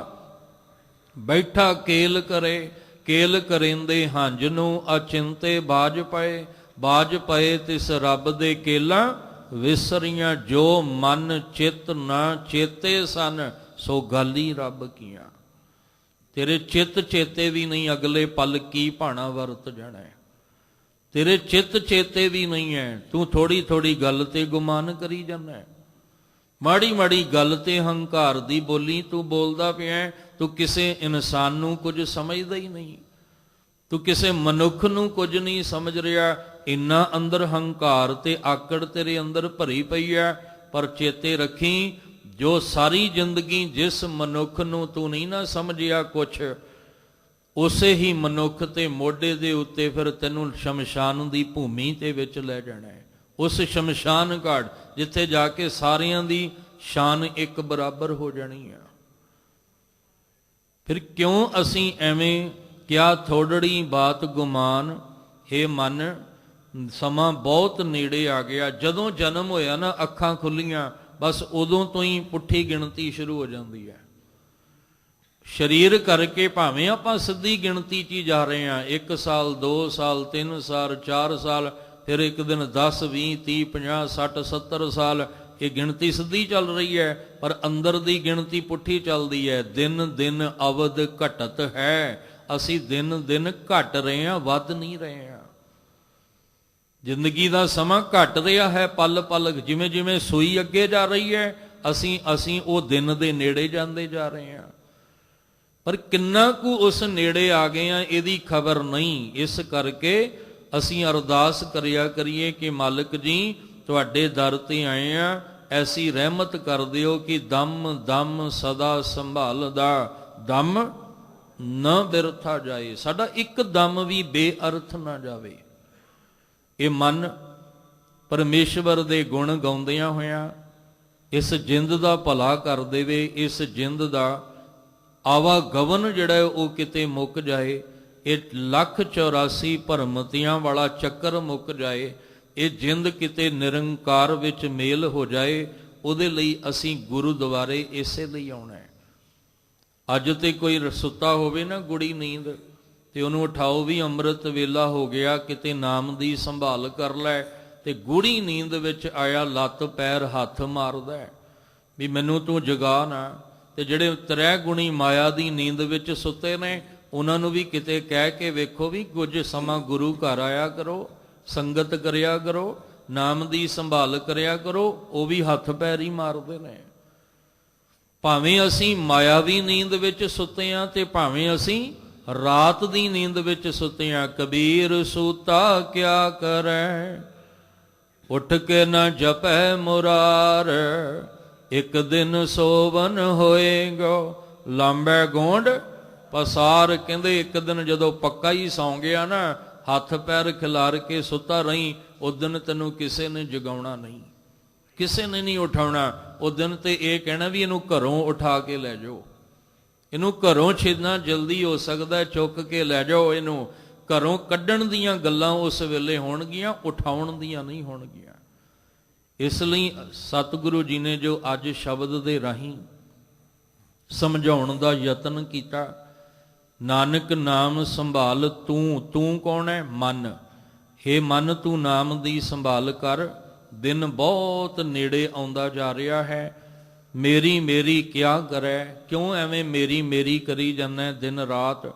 ਬੈਠਾ ਕੇਲ ਕਰੇ, ਕੇਲ ਕਰਿੰਦੇ ਹੰਝ ਨੂੰ ਅਚਿੰਤੇ ਬਾਜ ਪਏ। ਬਾਜ ਪਏ ਤਿਸ ਰੱਬ ਦੇ ਕੇਲਾਂ ਵਿਸਰੀਆਂ, ਜੋ ਮਨ ਚਿੱਤ ਨਾ ਚੇਤੇ ਸਨ ਸੋ ਗਾਲੀ ਰੱਬ ਕੀਆਂ। ਤੇਰੇ ਚਿੱਤ ਚੇਤੇ ਵੀ ਨਹੀਂ ਅਗਲੇ ਪਲ ਕੀ ਭਾਣਾ ਵਰਤ ਜਾਣਾ ਹੈ। ਤੇਰੇ ਚਿੱਤ ਚੇਤੇ ਵੀ ਨਹੀਂ ਹੈ, ਤੂੰ ਥੋੜੀ ਥੋੜੀ ਗੱਲ ਤੇ ਗੁਮਾਨ ਕਰੀ ਜਾਂਦਾ। ਮਾੜੀ ਮਾੜੀ ਗੱਲ ਤੇ ਹੰਕਾਰ ਦੀ ਬੋਲੀ ਤੂੰ ਬੋਲਦਾ ਪਿਆ। ਤੂੰ ਕਿਸੇ ਇਨਸਾਨ ਨੂੰ ਕੁਝ ਸਮਝਦਾ ਹੀ ਨਹੀਂ, ਤੂੰ ਕਿਸੇ ਮਨੁੱਖ ਨੂੰ ਕੁਝ ਨਹੀਂ ਸਮਝ ਰਿਹਾ। ਇੰਨਾ ਅੰਦਰ ਹੰਕਾਰ ਤੇ ਆਕੜ ਤੇਰੇ ਅੰਦਰ ਭਰੀ ਪਈ ਹੈ। ਪਰ ਚੇਤੇ ਰੱਖੀ, ਜੋ ਸਾਰੀ ਜ਼ਿੰਦਗੀ ਜਿਸ ਮਨੁੱਖ ਨੂੰ ਤੂੰ ਨਹੀਂ ਨਾ ਸਮਝਿਆ ਕੁਛ, ਉਸੇ ਹੀ ਮਨੁੱਖ ਤੇ ਮੋਢੇ ਦੇ ਉੱਤੇ ਫਿਰ ਤੈਨੂੰ ਸ਼ਮਸ਼ਾਨ ਦੀ ਭੂਮੀ ਦੇ ਵਿੱਚ ਲੈ ਜਾਣਾ ਹੈ। ਉਸ ਸ਼ਮਸ਼ਾਨ ਘਾਟ ਜਿੱਥੇ ਜਾ ਕੇ ਸਾਰਿਆਂ ਦੀ ਸ਼ਾਨ ਇੱਕ ਬਰਾਬਰ ਹੋ ਜਾਣੀ ਆ। ਫਿਰ ਕਿਉਂ ਅਸੀਂ ਐਵੇਂ ਕਿਆ ਥੋੜੜੀ ਬਾਤ ਗੁਮਾਨ। ਹੇ ਮਨ ਸਮਾਂ ਬਹੁਤ ਨੇੜੇ ਆ ਗਿਆ। ਜਦੋਂ ਜਨਮ ਹੋਇਆ ਨਾ, ਅੱਖਾਂ ਖੁੱਲੀਆਂ, ਬਸ ਉਦੋਂ ਤੋਂ ਹੀ ਪੁੱਠੀ ਗਿਣਤੀ ਸ਼ੁਰੂ ਹੋ ਜਾਂਦੀ ਹੈ। ਸਰੀਰ ਕਰਕੇ ਭਾਵੇਂ ਆਪਾਂ ਸਿੱਧੀ ਗਿਣਤੀ 'ਚ ਹੀ ਜਾ ਰਹੇ ਹਾਂ, 1 ਸਾਲ 2 ਸਾਲ 3 ਸਾਲ 4 ਸਾਲ, ਫਿਰ ਇੱਕ ਦਿਨ 10 20 30 50 60 70 ਸਾਲ, ਇਹ ਗਿਣਤੀ ਸਿੱਧੀ ਚੱਲ ਰਹੀ ਹੈ, ਪਰ ਅੰਦਰ ਦੀ ਗਿਣਤੀ ਪੁੱਠੀ ਚੱਲਦੀ ਹੈ। ਦਿਨ ਦਿਨ ਅਵਧ ਘਟਤ ਹੈ, ਅਸੀਂ ਦਿਨ ਦਿਨ ਘਟ ਰਹੇ ਹਾਂ, ਵੱਧ ਨਹੀਂ ਰਹੇ ਹਾਂ। ਜ਼ਿੰਦਗੀ ਦਾ ਸਮਾਂ ਘਟ ਰਿਹਾ ਹੈ, ਪਲ ਪਲ ਜਿਵੇਂ ਜਿਵੇਂ ਸੂਈ ਅੱਗੇ ਜਾ ਰਹੀ ਹੈ, ਅਸੀਂ ਉਹ ਦਿਨ ਦੇ ਨੇੜੇ ਜਾਂਦੇ ਜਾ ਰਹੇ ਹਾਂ, ਪਰ ਕਿੰਨਾ ਕੁ ਉਸ ਨੇੜੇ ਆ ਗਏ ਆ ਇਹਦੀ ਖਬਰ ਨਹੀਂ। ਇਸ ਕਰਕੇ ਅਸੀਂ ਅਰਦਾਸ ਕਰਿਆ ਕਰੀਏ ਕਿ ਮਾਲਕ ਜੀ ਤੁਹਾਡੇ ਦਰ ਤੇ ਆਏ ਆ, ਐਸੀ ਰਹਿਮਤ ਕਰ ਦਿਓ ਕਿ ਦਮ ਦਮ ਸਦਾ ਸੰਭਾਲਦਾ ਦਮ ਨਾ ਬਿਰਥਾ ਜਾਏ, ਸਾਡਾ ਇੱਕ ਦਮ ਵੀ ਬੇਅਰਥ ਨਾ ਜਾਵੇ। ਇਹ ਮਨ ਪਰਮੇਸ਼ਵਰ ਦੇ ਗੁਣ ਗਾਉਂਦਿਆਂ ਹੋਇਆਂ ਇਸ ਜਿੰਦ ਦਾ ਭਲਾ ਕਰ ਦੇਵੇ, ਇਸ ਜਿੰਦ ਦਾ ਆਵਾਗਮਨ ਜਿਹੜਾ ਉਹ ਕਿਤੇ ਮੁੱਕ ਜਾਏ, ਇਹ 1,84 ਭਰਮਤੀਆਂ ਵਾਲਾ ਚੱਕਰ ਮੁੱਕ ਜਾਏ, ਇਹ ਜਿੰਦ ਕਿਤੇ ਨਿਰੰਕਾਰ ਵਿੱਚ ਮੇਲ ਹੋ ਜਾਏ। ਉਹਦੇ ਲਈ ਅਸੀਂ ਗੁਰਦੁਆਰੇ ਇਸੇ ਲਈ ਆਉਣਾ ਹੈ। ਅੱਜ ਤੇ ਕੋਈ ਸੁੱਤਾ ਹੋਵੇ ਨਾ ਗੁੜੀ ਨੀਂਦ, ਤੇ ਉਹਨੂੰ ਉਠਾਓ ਵੀ ਅੰਮ੍ਰਿਤ ਵੇਲਾ ਹੋ ਗਿਆ, ਕਿਤੇ ਨਾਮ ਦੀ ਸੰਭਾਲ ਕਰ ਲੈ, ਤੇ ਗੂੜੀ ਨੀਂਦ ਵਿੱਚ ਆਇਆ ਲੱਤ ਪੈਰ ਹੱਥ ਮਾਰਦਾ ਵੀ ਮੈਨੂੰ ਤੂੰ ਜਗਾ ਨਾ। ਤੇ ਜਿਹੜੇ 3 ਗੁਣੀ ਮਾਇਆ ਦੀ ਨੀਂਦ ਵਿੱਚ ਸੁੱਤੇ ਨੇ, ਉਹਨਾਂ ਨੂੰ ਵੀ ਕਿਤੇ ਕਹਿ ਕੇ ਵੇਖੋ ਵੀ ਕੁਝ ਸਮਾਂ ਗੁਰੂ ਘਰ ਆਇਆ ਕਰੋ, ਸੰਗਤ ਕਰਿਆ ਕਰੋ, ਨਾਮ ਦੀ ਸੰਭਾਲ ਕਰਿਆ ਕਰੋ। ਉਹ ਵੀ ਹੱਥ ਪੈਰ ਹੀ ਮਾਰਦੇ ਨੇ। ਭਾਵੇਂ ਅਸੀਂ ਮਾਇਆਵੀ ਨੀਂਦ ਵਿੱਚ ਸੁੱਤੇ ਹਾਂ ਤੇ ਭਾਵੇਂ ਅਸੀਂ ਰਾਤ ਦੀ ਨੀਂਦ ਵਿੱਚ ਸੁੱਤੇ ਹਾਂ। ਕਬੀਰ ਸੂਤਾ ਕਿਆ ਕਰੈ, ਉੱਠ ਕੇ ਨਾ ਜਪੈ ਮੁਰਾਰ, ਇੱਕ ਦਿਨ ਸੋਵਨ ਹੋਏਗੋ ਲਾਂਬੈ ਗੋਂਡ ਪਸਾਰ। ਕਹਿੰਦੇ ਇੱਕ ਦਿਨ ਜਦੋਂ ਪੱਕਾ ਹੀ ਸੌਂ ਗਿਆ ਨਾ, ਹੱਥ ਪੈਰ ਖਿਲਾਰ ਕੇ ਸੁੱਤਾ ਰਹੀ, ਉਸ ਦਿਨ ਤੈਨੂੰ ਕਿਸੇ ਨੇ ਜਗਾਉਣਾ ਨਹੀਂ, ਕਿਸੇ ਨੇ ਨਹੀਂ ਉਠਾਉਣਾ। ਉਸ ਦਿਨ ਤੇ ਇਹ ਕਹਿਣਾ ਵੀ ਇਹਨੂੰ ਘਰੋਂ ਉਠਾ ਕੇ ਲੈ ਜਾਓ, ਇਹਨੂੰ ਘਰੋਂ ਛੇੜਨਾ ਜਲਦੀ ਹੋ ਸਕਦਾ, ਚੁੱਕ ਕੇ ਲੈ ਜਾਓ ਇਹਨੂੰ। ਘਰੋਂ ਕੱਢਣ ਦੀਆਂ ਗੱਲਾਂ ਉਸ ਵੇਲੇ ਹੋਣਗੀਆਂ, ਉਠਾਉਣ ਦੀਆਂ ਨਹੀਂ ਹੋਣਗੀਆਂ। ਇਸ ਲਈ ਸਤਿਗੁਰੂ ਜੀ ਨੇ ਜੋ ਅੱਜ ਸ਼ਬਦ ਦੇ ਰਾਹੀਂ ਸਮਝਾਉਣ ਦਾ ਯਤਨ ਕੀਤਾ, ਨਾਨਕ ਨਾਮ ਸੰਭਾਲ ਤੂੰ ਕੌਣ ਹੈ? ਮਨ। ਹੇ ਮਨ, ਤੂੰ ਨਾਮ ਦੀ ਸੰਭਾਲ ਕਰ, ਦਿਨ ਬਹੁਤ ਨੇੜੇ ਆਉਂਦਾ ਜਾ ਰਿਹਾ ਹੈ। ਮੇਰੀ ਮੇਰੀ ਕਿਆ ਕਰੈ, ਕਿਉਂ ਐਵੇਂ ਮੇਰੀ ਮੇਰੀ ਕਰੀ ਜਾਂਦਾ ਦਿਨ ਰਾਤ?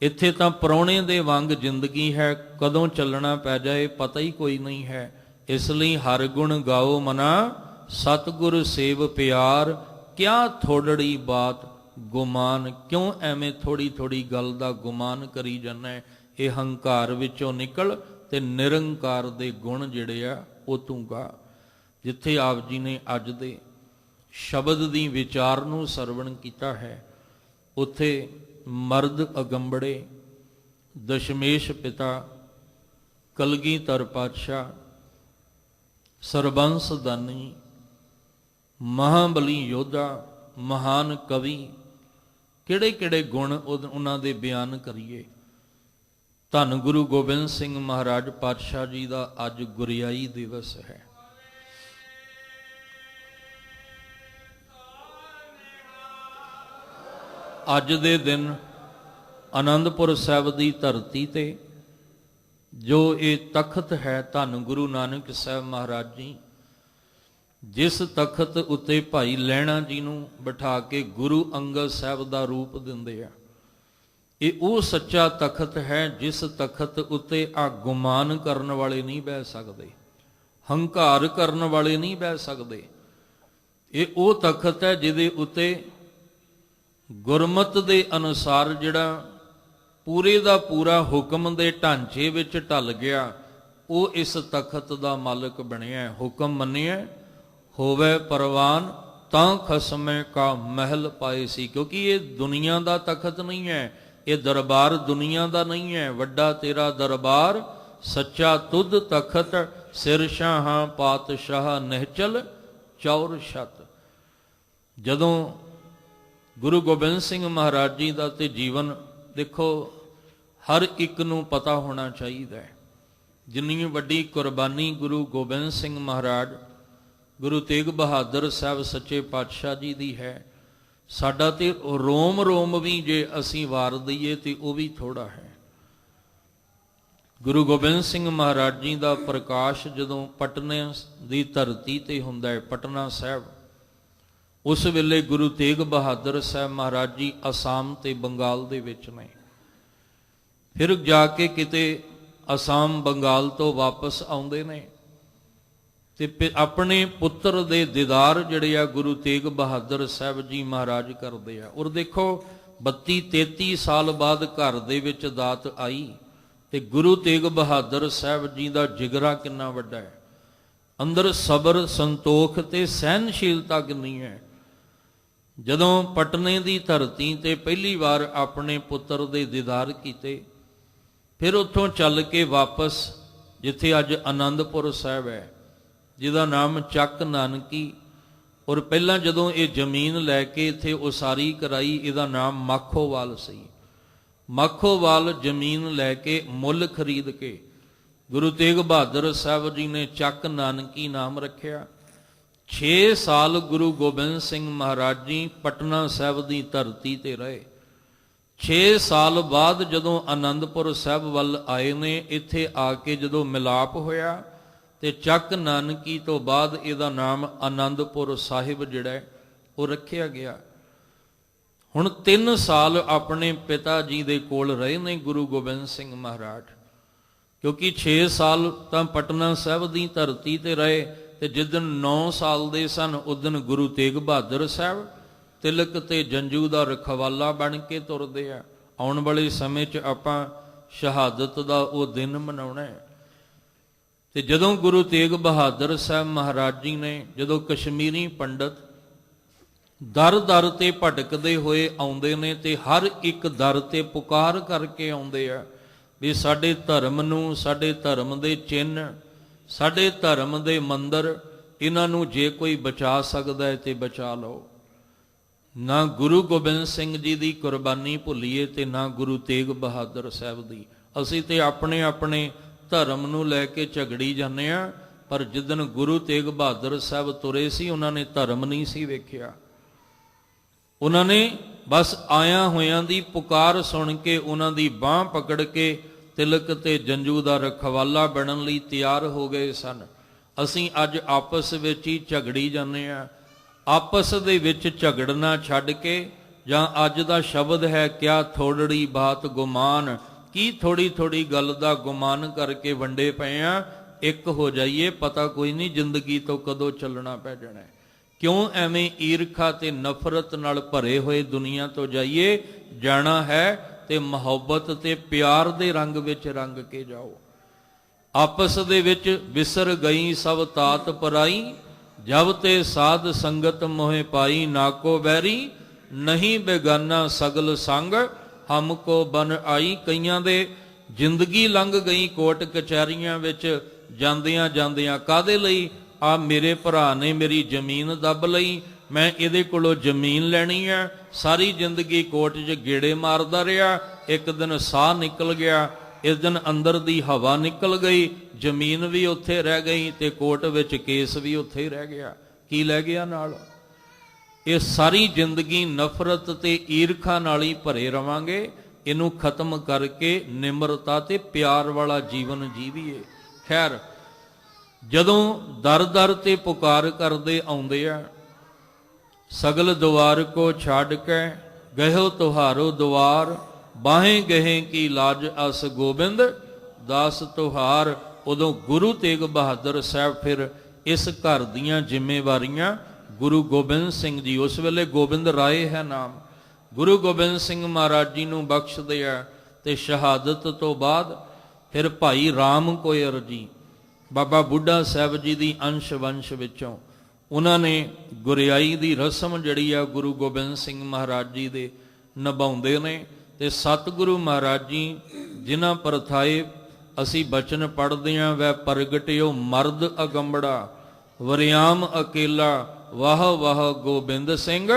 ਇੱਥੇ ਤਾਂ ਪ੍ਰਾਹੁਣੇ ਦੇ ਵਾਂਗ ਜ਼ਿੰਦਗੀ ਹੈ, ਕਦੋਂ ਚੱਲਣਾ ਪੈ ਜਾਏ ਪਤਾ ਹੀ ਕੋਈ ਨਹੀਂ ਹੈ। ਇਸ ਲਈ ਹਰ ਗੁਣ ਗਾਓ ਮਨਾ, ਸਤਿਗੁਰ ਸੇਵ ਪਿਆਰ, ਕਿਆ ਥੋੜੜੀ ਬਾਤ ਗੁਮਾਨ। ਕਿਉਂ ਐਵੇਂ ਥੋੜੀ ਥੋੜੀ ਗੱਲ ਦਾ ਗੁਮਾਨ ਕਰੀ ਜਾਂਦਾ? ਇਹ ਹੰਕਾਰ ਵਿੱਚੋਂ ਨਿਕਲ ਤੇ ਨਿਰੰਕਾਰ ਦੇ ਗੁਣ ਜਿਹੜੇ ਆ ਉਹ ਤੂੰ ਗਾ। ਜਿੱਥੇ ਆਪ ਜੀ ਨੇ ਅੱਜ ਦੇ ਸ਼ਬਦ ਦੀ ਵਿਚਾਰ ਨੂੰ ਸਰਵਣ ਕੀਤਾ ਹੈ, ਉੱਥੇ ਮਰਦ ਅਗੰਬੜੇ, ਦਸ਼ਮੇਸ਼ ਪਿਤਾ, ਕਲਗੀਧਰ ਪਾਤਸ਼ਾਹ, ਸਰਬੰਸ ਦਾਨੀ, ਮਹਾਬਲੀ ਯੋਧਾ, ਮਹਾਨ ਕਵੀ, ਕਿਹੜੇ ਕਿਹੜੇ ਗੁਣ ਉਹਨਾਂ ਦੇ ਬਿਆਨ ਕਰੀਏ। ਧੰਨ ਗੁਰੂ ਗੋਬਿੰਦ ਸਿੰਘ ਮਹਾਰਾਜ ਪਾਤਸ਼ਾਹ ਜੀ ਦਾ ਅੱਜ ਗੁਰਿਆਈ ਦਿਵਸ ਹੈ। ਅੱਜ ਦੇ ਦਿਨ ਆਨੰਦਪੁਰ ਸਾਹਿਬ ਦੀ ਧਰਤੀ ਤੇ ਜੋ ਇਹ ਤਖਤ ਹੈ, ਧੰਨ ਗੁਰੂ ਨਾਨਕ ਸਾਹਿਬ ਮਹਾਰਾਜ ਜੀ, ਜਿਸ ਤਖਤ ਉੱਤੇ ਭਾਈ ਲਹਿਣਾ ਜੀ ਨੂੰ ਬਿਠਾ ਕੇ ਗੁਰੂ ਅੰਗਦ ਸਾਹਿਬ ਦਾ ਰੂਪ ਦਿੰਦੇ ਆ, ਇਹ ਉਹ ਸੱਚਾ ਤਖਤ ਹੈ ਜਿਸ ਤਖਤ ਉੱਤੇ ਆ ਗੁਮਾਨ ਕਰਨ ਵਾਲੇ ਨਹੀਂ ਬਹਿ ਸਕਦੇ, ਹੰਕਾਰ ਕਰਨ ਵਾਲੇ ਨਹੀਂ ਬਹਿ ਸਕਦੇ। ਇਹ ਉਹ ਤਖਤ ਹੈ ਜਿਹਦੇ ਉੱਤੇ ਗੁਰਮਤ ਦੇ ਅਨੁਸਾਰ ਜਿਹੜਾ ਪੂਰੇ ਦਾ ਪੂਰਾ ਹੁਕਮ ਦੇ ਢਾਂਚੇ ਵਿੱਚ ਢਲ ਗਿਆ, ਉਹ ਇਸ ਤਖਤ ਦਾ ਮਾਲਕ ਬਣਿਆ। ਹੁਕਮ ਮੰਨਿਆ ਹੋਵੇ ਪਰਵਾਨ, ਤਾਂ ਖਸਮੇ ਕਾ ਮਹਿਲ ਪਾਏ ਸੀ। ਕਿਉਂਕਿ ਇਹ ਦੁਨੀਆ ਦਾ ਤਖਤ ਨਹੀਂ ਹੈ, ਇਹ ਦਰਬਾਰ ਦੁਨੀਆ ਦਾ ਨਹੀਂ ਹੈ। ਵੱਡਾ ਤੇਰਾ ਦਰਬਾਰ, ਸੱਚਾ ਤੁਧ ਤਖਤ, ਸਿਰ ਸ਼ਾਹਾਂ ਪਾਤਸ਼ਾਹ ਨਿਹਚਲ ਚੌਰ ਛਤ। ਜਦੋਂ ਗੁਰੂ ਗੋਬਿੰਦ ਸਿੰਘ ਮਹਾਰਾਜ ਜੀ ਦਾ ਤੇ ਜੀਵਨ ਦੇਖੋ, ਹਰ ਇੱਕ ਨੂੰ ਪਤਾ ਹੋਣਾ ਚਾਹੀਦਾ ਹੈ। ਜਿੰਨੀ ਵੱਡੀ ਕੁਰਬਾਨੀ ਗੁਰੂ ਗੋਬਿੰਦ ਸਿੰਘ ਮਹਾਰਾਜ, ਗੁਰੂ ਤੇਗ ਬਹਾਦਰ ਸਾਹਿਬ ਸੱਚੇ ਪਾਤਸ਼ਾਹ ਜੀ ਦੀ ਹੈ, ਸਾਡਾ ਤੇ ਰੋਮ ਰੋਮ ਵੀ ਜੇ ਅਸੀਂ ਵਾਰ ਦਈਏ ਤੇ ਉਹ ਵੀ ਥੋੜਾ ਹੈ। ਗੁਰੂ ਗੋਬਿੰਦ ਸਿੰਘ ਮਹਾਰਾਜ ਜੀ ਦਾ ਪ੍ਰਕਾਸ਼ ਜਦੋਂ ਪਟਨੇ ਦੀ ਧਰਤੀ ਤੇ ਹੁੰਦਾ ਹੈ, ਪਟਨਾ ਸਾਹਿਬ, ਉਸ ਵੇਲੇ ਗੁਰੂ ਤੇਗ ਬਹਾਦਰ ਸਾਹਿਬ ਮਹਾਰਾਜ ਜੀ ਅਸਾਮ ਤੇ ਬੰਗਾਲ ਦੇ ਵਿੱਚ ਨੇ। ਫਿਰ ਜਾ ਕੇ ਕਿਤੇ ਅਸਾਮ ਬੰਗਾਲ ਤੋਂ ਵਾਪਸ ਆਉਂਦੇ ਨੇ ਤੇ ਆਪਣੇ ਪੁੱਤਰ ਦੇ ਦੀਦਾਰ ਜਿਹੜੇ ਆ ਗੁਰੂ ਤੇਗ ਬਹਾਦਰ ਸਾਹਿਬ ਜੀ ਮਹਾਰਾਜ ਕਰਦੇ ਆ। ਔਰ ਦੇਖੋ 32-33 ਸਾਲ ਬਾਅਦ ਘਰ ਦੇ ਵਿੱਚ ਦਾਤ ਆਈ ਤੇ ਗੁਰੂ ਤੇਗ ਬਹਾਦਰ ਸਾਹਿਬ ਜੀ ਦਾ ਜਿਗਰਾ ਕਿੰਨਾ ਵੱਡਾ ਹੈ, ਅੰਦਰ ਸਬਰ, ਸੰਤੋਖ ਤੇ ਸਹਿਨਸ਼ੀਲਤਾ ਕਿੰਨੀ ਹੈ। ਜਦੋਂ ਪਟਨੇ ਦੀ ਧਰਤੀ ਤੇ ਪਹਿਲੀ ਵਾਰ ਆਪਣੇ ਪੁੱਤਰ ਦੇ ਦੀਦਾਰ ਕੀਤੇ, ਫਿਰ ਉੱਥੋਂ ਚੱਲ ਕੇ ਵਾਪਸ ਜਿੱਥੇ ਅੱਜ ਆਨੰਦਪੁਰ ਸਾਹਿਬ ਹੈ, ਜਿਹਦਾ ਨਾਮ ਚੱਕ ਨਾਨਕੀ, ਔਰ ਪਹਿਲਾਂ ਜਦੋਂ ਇਹ ਜ਼ਮੀਨ ਲੈ ਕੇ ਇੱਥੇ ਉਸਾਰੀ ਕਰਾਈ, ਇਹਦਾ ਨਾਮ ਮਾਖੋਵਾਲ ਸੀ। ਮਾਖੋਵਾਲ ਜ਼ਮੀਨ ਲੈ ਕੇ ਮੁੱਲ ਖਰੀਦ ਕੇ ਗੁਰੂ ਤੇਗ ਬਹਾਦਰ ਸਾਹਿਬ ਜੀ ਨੇ ਚੱਕ ਨਾਨਕੀ ਨਾਮ ਰੱਖਿਆ। 6 ਸਾਲ ਗੁਰੂ ਗੋਬਿੰਦ ਸਿੰਘ ਮਹਾਰਾਜ ਜੀ ਪਟਨਾ ਸਾਹਿਬ ਦੀ ਧਰਤੀ ਤੇ ਰਹੇ। 6 ਸਾਲ ਬਾਅਦ ਜਦੋਂ ਆਨੰਦਪੁਰ ਸਾਹਿਬ ਵੱਲ ਆਏ ਨੇ, ਇੱਥੇ ਆ ਕੇ ਜਦੋਂ ਮਿਲਾਪ ਹੋਇਆ ਤੇ ਚੱਕ ਨਾਨਕੀ ਤੋਂ ਬਾਅਦ ਇਹਦਾ ਨਾਮ ਆਨੰਦਪੁਰ ਸਾਹਿਬ ਜਿਹੜਾ ਉਹ ਰੱਖਿਆ ਗਿਆ। ਹੁਣ 3 ਸਾਲ ਆਪਣੇ ਪਿਤਾ ਜੀ ਦੇ ਕੋਲ ਰਹੇ ਨੇ ਗੁਰੂ ਗੋਬਿੰਦ ਸਿੰਘ ਮਹਾਰਾਜ, ਕਿਉਂਕਿ 6 ਸਾਲ ਤਾਂ ਪਟਨਾ ਸਾਹਿਬ ਦੀ ਧਰਤੀ ਤੇ ਰਹੇ ਤੇ ਜਿਸ ਦਿਨ 9 ਸਾਲ ਦੇ ਸਨ ਉਸ ਦਿਨ ਗੁਰੂ ਤੇਗ ਬਹਾਦਰ ਸਾਹਿਬ ਤਿਲਕ ਤੇ ਜੰਜੂ ਦਾ ਰਖਵਾਲਾ ਬਣ ਕੇ ਤੁਰਦੇ ਆ। ਆਉਣ ਵਾਲੇ ਸਮੇਂ 'ਚ ਆਪਾਂ ਸ਼ਹਾਦਤ ਦਾ ਉਹ ਦਿਨ ਮਨਾਉਣਾ ਹੈ। ਤੇ ਜਦੋਂ ਗੁਰੂ ਤੇਗ ਬਹਾਦਰ ਸਾਹਿਬ ਮਹਾਰਾਜ ਜੀ ਨੇ, ਜਦੋਂ ਕਸ਼ਮੀਰੀ ਪੰਡਤ ਦਰ ਦਰ ਤੇ ਭਟਕਦੇ ਹੋਏ ਆਉਂਦੇ ਨੇ ਤੇ ਹਰ ਇੱਕ ਦਰ ਤੇ ਪੁਕਾਰ ਕਰਕੇ ਆਉਂਦੇ ਆ ਵੀ ਸਾਡੇ ਧਰਮ ਨੂੰ, ਸਾਡੇ ਧਰਮ ਦੇ ਚਿੰਨ੍ਹ, ਸਾਡੇ ਧਰਮ ਦੇ ਮੰਦਰ, ਇਹਨਾਂ ਨੂੰ ਜੇ ਕੋਈ ਬਚਾ ਸਕਦਾ ਹੈ ਤੇ ਬਚਾ ਲਓ। ਨਾ ਗੁਰੂ ਗੋਬਿੰਦ ਸਿੰਘ ਜੀ ਦੀ ਕੁਰਬਾਨੀ ਭੁੱਲੀਏ ਤੇ ਨਾ ਗੁਰੂ ਤੇਗ ਬਹਾਦਰ ਸਾਹਿਬ ਦੀ। ਅਸੀਂ ਤੇ ਆਪਣੇ ਆਪਣੇ ਧਰਮ ਨੂੰ ਲੈ ਕੇ ਝਗੜੀ ਜਾਂਦੇ ਆ, ਪਰ ਜਿੱਦਣ ਗੁਰੂ ਤੇਗ ਬਹਾਦਰ ਸਾਹਿਬ ਤੁਰੇ ਸੀ, ਉਹਨਾਂ ਨੇ ਧਰਮ ਨਹੀਂ ਸੀ ਵੇਖਿਆ। ਉਹਨਾਂ ਨੇ ਬਸ ਆਇਆਂ ਹੋਇਆਂ ਦੀ ਪੁਕਾਰ ਸੁਣ ਕੇ ਉਹਨਾਂ ਦੀ ਬਾਹ ਪਕੜ ਕੇ ਤਿਲਕ ਤੇ ਜੰਜੂ ਦਾ ਰਖਵਾਲਾ ਬਣਨ ਲਈ ਤਿਆਰ ਹੋ ਗਏ ਸਨ। ਅਸੀਂ ਅੱਜ ਆਪਸ ਵਿੱਚ ਹੀ ਝਗੜੀ ਜਾਂਦੇ ਆ। ਆਪਸ ਦੇ ਵਿੱਚ ਝਗੜਨਾ ਛੱਡ ਕੇ, ਜਾਂ ਅੱਜ ਦਾ ਸ਼ਬਦ ਹੈ ਕਿਆ ਥੋੜੜੀ ਬਾਤ ਗੁਮਾਨ, ਕੀ ਥੋੜੀ ਥੋੜੀ ਗੱਲ ਦਾ ਗੁਮਾਨ ਕਰਕੇ ਵੰਡੇ ਪਏ ਆ। ਇੱਕ ਹੋ ਜਾਈਏ, ਪਤਾ ਕੋਈ ਨਹੀਂ ਜ਼ਿੰਦਗੀ ਤੋਂ ਕਦੋਂ ਚੱਲਣਾ ਪੈ ਜਾਣਾ। ਕਿਉਂ ਐਵੇਂ ਈਰਖਾ ਤੇ ਨਫ਼ਰਤ ਨਾਲ ਭਰੇ ਹੋਏ ਦੁਨੀਆ ਤੋਂ ਜਾਈਏ। ਜਾਣਾ ਹੈ ਤੇ ਮੁਹੱਬਤ ਤੇ ਪਿਆਰ ਦੇ ਰੰਗ ਵਿੱਚ ਰੰਗ ਕੇ ਜਾਓ। ਆਪਸ ਦੇ ਵਿੱਚ ਵਿਸਰ ਗਈ ਸਭ ਤਾਤ ਪਰਾਈ, ਜਬ ਤੇ ਸਾਧ ਸੰਗਤ ਮੋਹਿ ਪਾਈ, ਨਾਕੋ ਬੈਰੀ ਨਹੀਂ ਬੇਗਾਨਾ ਸਗਲ ਸੰਗ, ਹਮਕੋ ਬਨ ਆਈ। ਕਈਆਂ ਦੇ ਜ਼ਿੰਦਗੀ ਲੰਘ ਗਈ ਕੋਰਟ ਕਚਹਿਰੀਆਂ ਵਿੱਚ ਜਾਂਦਿਆਂ ਜਾਂਦਿਆਂ। ਕਾਹਦੇ ਲਈ? ਆ ਮੇਰੇ ਭਰਾ ਨੇ ਮੇਰੀ ਜ਼ਮੀਨ ਦੱਬ ਲਈ, ਮੈਂ ਇਹਦੇ ਕੋਲੋਂ ਜ਼ਮੀਨ ਲੈਣੀ ਆ। ਸਾਰੀ ਜ਼ਿੰਦਗੀ ਕੋਰਟ 'ਚ ਗੇੜੇ ਮਾਰਦਾ ਰਿਹਾ, ਇੱਕ ਦਿਨ ਸਾਹ ਨਿਕਲ ਗਿਆ, ਇਸ ਦਿਨ ਅੰਦਰ ਦੀ ਹਵਾ ਨਿਕਲ ਗਈ, ਜ਼ਮੀਨ ਵੀ ਉੱਥੇ ਰਹਿ ਗਈ ਤੇ ਕੋਰਟ ਵਿੱਚ ਕੇਸ ਵੀ ਉੱਥੇ ਹੀ ਰਹਿ ਗਿਆ। ਕੀ ਲੈ ਗਿਆ ਨਾਲ? ਇਹ ਸਾਰੀ ਜ਼ਿੰਦਗੀ ਨਫ਼ਰਤ ਤੇ ਈਰਖਾ ਨਾਲ ਹੀ ਭਰੇ ਰਵਾਂਗੇ। ਇਹਨੂੰ ਖਤਮ ਕਰਕੇ ਨਿਮਰਤਾ ਤੇ ਪਿਆਰ ਵਾਲਾ ਜੀਵਨ ਜੀਵੀਏ। ਖੈਰ, ਜਦੋਂ ਦਰ ਦਰ ਤੇ ਪੁਕਾਰ ਕਰਦੇ ਆਉਂਦੇ ਆ, ਸਗਲ ਦੁਆਰ ਕੋ ਛੱਡ ਕੇ ਗਇਓ ਤੁਹਾਰੋ ਦੁਆਰ, ਬਾਹੇ ਗਹੇ ਕੀ ਲਾਜ ਅਸ ਗੋਬਿੰਦ ਦਾਸ ਤੁਹਾਰ। ਉਦੋਂ ਗੁਰੂ ਤੇਗ ਬਹਾਦਰ ਸਾਹਿਬ ਫਿਰ ਇਸ ਘਰ ਦੀਆਂ ਜ਼ਿੰਮੇਵਾਰੀਆਂ ਗੁਰੂ ਗੋਬਿੰਦ ਸਿੰਘ ਜੀ, ਉਸ ਵੇਲੇ ਗੋਬਿੰਦ ਰਾਏ ਹੈ ਨਾਮ, ਗੁਰੂ ਗੋਬਿੰਦ ਸਿੰਘ ਮਹਾਰਾਜ ਜੀ ਨੂੰ ਬਖਸ਼ਦੇ ਆ। ਤੇ ਸ਼ਹਾਦਤ ਤੋਂ ਬਾਅਦ ਫਿਰ ਭਾਈ ਰਾਮ ਕੋਇਰ ਜੀ, ਬਾਬਾ ਬੁੱਢਾ ਸਾਹਿਬ ਜੀ ਦੀ ਅੰਸ਼ ਵੰਸ਼ ਵਿੱਚੋਂ, ਉਹਨਾਂ ਨੇ ਗੁਰਿਆਈ ਦੀ ਰਸਮ ਜਿਹੜੀ ਆ ਗੁਰੂ ਗੋਬਿੰਦ ਸਿੰਘ ਮਹਾਰਾਜ ਜੀ ਦੇ ਨਿਭਾਉਂਦੇ ਨੇ। ਤੇ ਸਤਿਗੁਰੂ ਮਹਾਰਾਜ ਜੀ ਜਿਨ੍ਹਾਂ ਪਰਥਾਏ ਅਸੀਂ ਬਚਨ ਪੜ੍ਹਦੇ ਹਾਂ, ਵੈ ਪ੍ਰਗਟਿਓ ਮਰਦ ਅਗੰਬੜਾ, ਵਰਿਆਮ ਅਕੇਲਾ ਵਾਹ ਵਾਹ ਗੋਬਿੰਦ ਸਿੰਘ,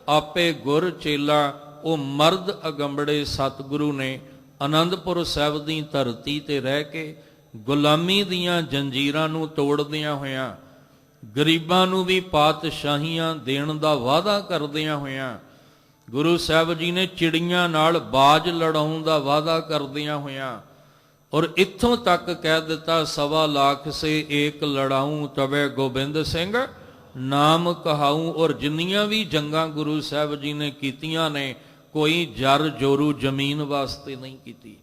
ਆਪੇ ਗੁਰ ਚੇਲਾ। ਉਹ ਮਰਦ ਅਗੰਬੜੇ ਸਤਿਗੁਰੂ ਨੇ ਆਨੰਦਪੁਰ ਸਾਹਿਬ ਦੀ ਧਰਤੀ ਤੇ ਰਹਿ ਕੇ ਗੁਲਾਮੀ ਦੀਆਂ ਜੰਜੀਰਾਂ ਨੂੰ ਤੋੜਦਿਆਂ ਹੋਇਆਂ, ਗਰੀਬਾਂ ਨੂੰ ਵੀ ਪਾਤਸ਼ਾਹੀਆਂ ਦੇਣ ਦਾ ਵਾਅਦਾ ਕਰਦਿਆਂ ਹੋਇਆਂ, ਗੁਰੂ ਸਾਹਿਬ ਜੀ ਨੇ ਚਿੜੀਆਂ ਨਾਲ ਬਾਜ ਲੜਾਉਣ ਦਾ ਵਾਅਦਾ ਕਰਦਿਆਂ ਹੋਇਆਂ, ਔਰ ਇੱਥੋਂ ਤੱਕ ਕਹਿ ਦਿੱਤਾ 1.25 ਲੱਖ ਸੇ ਏਕ ਲੜਾਊਂ ਤਵੇ ਗੋਬਿੰਦ ਸਿੰਘ ਨਾਮ ਕਹਾਊਂ। ਔਰ ਜਿੰਨੀਆਂ ਵੀ ਜੰਗਾਂ ਗੁਰੂ ਸਾਹਿਬ ਜੀ ਨੇ ਕੀਤੀਆਂ ਨੇ, ਕੋਈ ਜਰ ਜੋਰੂ ਜ਼ਮੀਨ ਵਾਸਤੇ ਨਹੀਂ ਕੀਤੀ,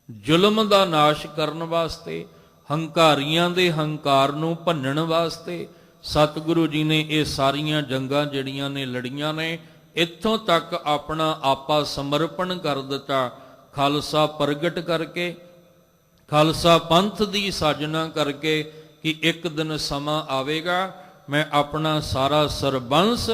ਜ਼ੁਲਮ ਦਾ ਨਾਸ਼ ਕਰਨ ਵਾਸਤੇ, ਹੰਕਾਰੀਆਂ ਦੇ ਹੰਕਾਰ ਨੂੰ ਭੰਨਣ ਵਾਸਤੇ ਸਤਿਗੁਰੂ ਜੀ ਨੇ ਇਹ ਸਾਰੀਆਂ ਜੰਗਾਂ ਜਿਹੜੀਆਂ ਨੇ ਲੜੀਆਂ ਨੇ। ਇੱਥੋਂ ਤੱਕ ਆਪਣਾ ਆਪਾ ਸਮਰਪਣ ਕਰ ਦਿੱਤਾ, ਖਾਲਸਾ ਪ੍ਰਗਟ ਕਰਕੇ, ਖਾਲਸਾ ਪੰਥ ਦੀ ਸਾਜਨਾ ਕਰਕੇ ਕਿ ਇੱਕ ਦਿਨ ਸਮਾਂ ਆਵੇਗਾ ਮੈਂ ਆਪਣਾ ਸਾਰਾ ਸਰਬੰਸ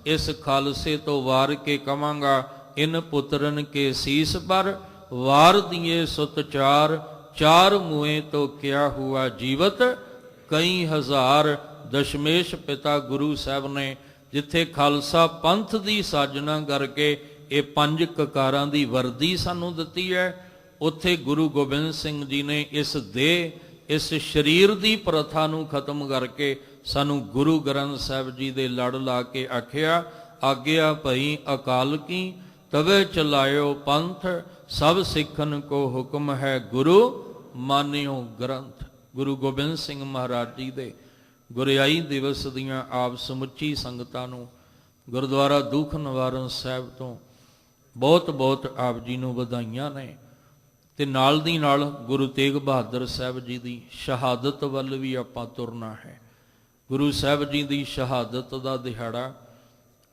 ਇਸ ਖਾਲਸੇ ਤੋਂ ਵਾਰ ਕੇ ਕਵਾਂਗਾ, ਇਨ ਪੁੱਤਰਨ ਕੇ ਸੀਸ ਪਰ ਵਾਰ ਦੀਏ ਸੁਤ ਚਾਰ, ਚਾਰ ਮੂਏ ਤੋਂ ਕਿਆ ਹੁਆ ਜੀਵਤ ਕਈ ਹਜ਼ਾਰ। ਦਸ਼ਮੇਸ਼ ਪਿਤਾ ਗੁਰੂ ਸਾਹਿਬ ਨੇ ਜਿੱਥੇ ਖਾਲਸਾ ਪੰਥ ਦੀ ਸਾਜਨਾ ਕਰਕੇ ਇਹ 5 ਕਕਾਰਾਂ ਦੀ ਵਰਦੀ ਸਾਨੂੰ ਦਿੱਤੀ ਹੈ, ਉੱਥੇ ਗੁਰੂ ਗੋਬਿੰਦ ਸਿੰਘ ਜੀ ਨੇ ਇਸ ਦੇਹ, ਇਸ ਸਰੀਰ ਦੀ ਪ੍ਰਥਾ ਨੂੰ ਖਤਮ ਕਰਕੇ ਸਾਨੂੰ ਗੁਰੂ ਗ੍ਰੰਥ ਸਾਹਿਬ ਜੀ ਦੇ ਲੜ ਲਾ ਕੇ ਆਖਿਆ, ਆਗਿਆ ਭਈ ਅਕਾਲ ਕੀ ਤਵੇ ਚਲਾਇਓ ਪੰਥ, ਸਭ ਸਿੱਖਨ ਕੋ ਹੁਕਮ ਹੈ ਗੁਰੂ ਮਾਨਿਓ ਗ੍ਰੰਥ। ਗੁਰੂ ਗੋਬਿੰਦ ਸਿੰਘ ਮਹਾਰਾਜ ਜੀ ਦੇ ਗੁਰਿਆਈ ਦਿਵਸ ਦੀਆਂ ਆਪ ਸਮੁੱਚੀ ਸੰਗਤਾਂ ਨੂੰ ਗੁਰਦੁਆਰਾ ਦੁੱਖ ਨਿਵਾਰਨ ਸਾਹਿਬ ਤੋਂ ਬਹੁਤ ਬਹੁਤ ਆਪ ਜੀ ਨੂੰ ਵਧਾਈਆਂ ਨੇ। ਤੇ ਨਾਲ ਦੀ ਨਾਲ ਗੁਰੂ ਤੇਗ ਬਹਾਦਰ ਸਾਹਿਬ ਜੀ ਦੀ ਸ਼ਹਾਦਤ ਵੱਲ ਵੀ ਆਪਾਂ ਤੁਰਨਾ ਹੈ। ਗੁਰੂ ਸਾਹਿਬ ਜੀ ਦੀ ਸ਼ਹਾਦਤ ਦਾ ਦਿਹਾੜਾ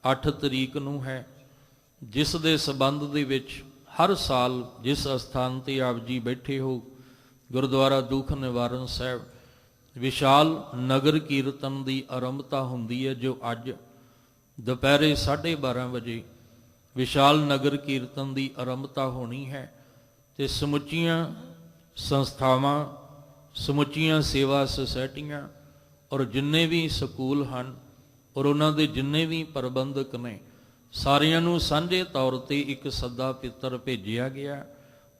8 ਤਰੀਕ ਨੂੰ ਹੈ, ਜਿਸ ਦੇ ਸੰਬੰਧ ਦੇ ਵਿੱਚ ਹਰ ਸਾਲ ਜਿਸ ਅਸਥਾਨ ਤੇ ਆਪ ਜੀ ਬੈਠੇ ਹੋ ਗੁਰਦੁਆਰਾ ਦੁੱਖ ਨਿਵਾਰਨ ਸਾਹਿਬ ਵਿਸ਼ਾਲ ਨਗਰ ਕੀਰਤਨ ਦੀ ਆਰੰਭਤਾ ਹੁੰਦੀ ਹੈ, ਜੋ ਅੱਜ ਦੁਪਹਿਰੇ 12:30 ਵਜੇ ਵਿਸ਼ਾਲ ਨਗਰ ਕੀਰਤਨ ਦੀ ਆਰੰਭਤਾ ਹੋਣੀ ਹੈ। ਤੇ ਸਮੁੱਚੀਆਂ ਸੰਸਥਾਵਾਂ, ਸਮੁੱਚੀਆਂ ਸੇਵਾ ਸੁਸਾਇਟੀਆਂ ਔਰ ਜਿੰਨੇ ਵੀ ਸਕੂਲ ਹਨ ਔਰ ਉਹਨਾਂ ਦੇ ਜਿੰਨੇ ਵੀ ਪ੍ਰਬੰਧਕ ਨੇ, ਸਾਰਿਆਂ ਨੂੰ ਸਾਂਝੇ ਤੌਰ ਤੇ ਇੱਕ ਸੱਦਾ ਪਿੱਤਰ ਭੇਜਿਆ ਗਿਆ।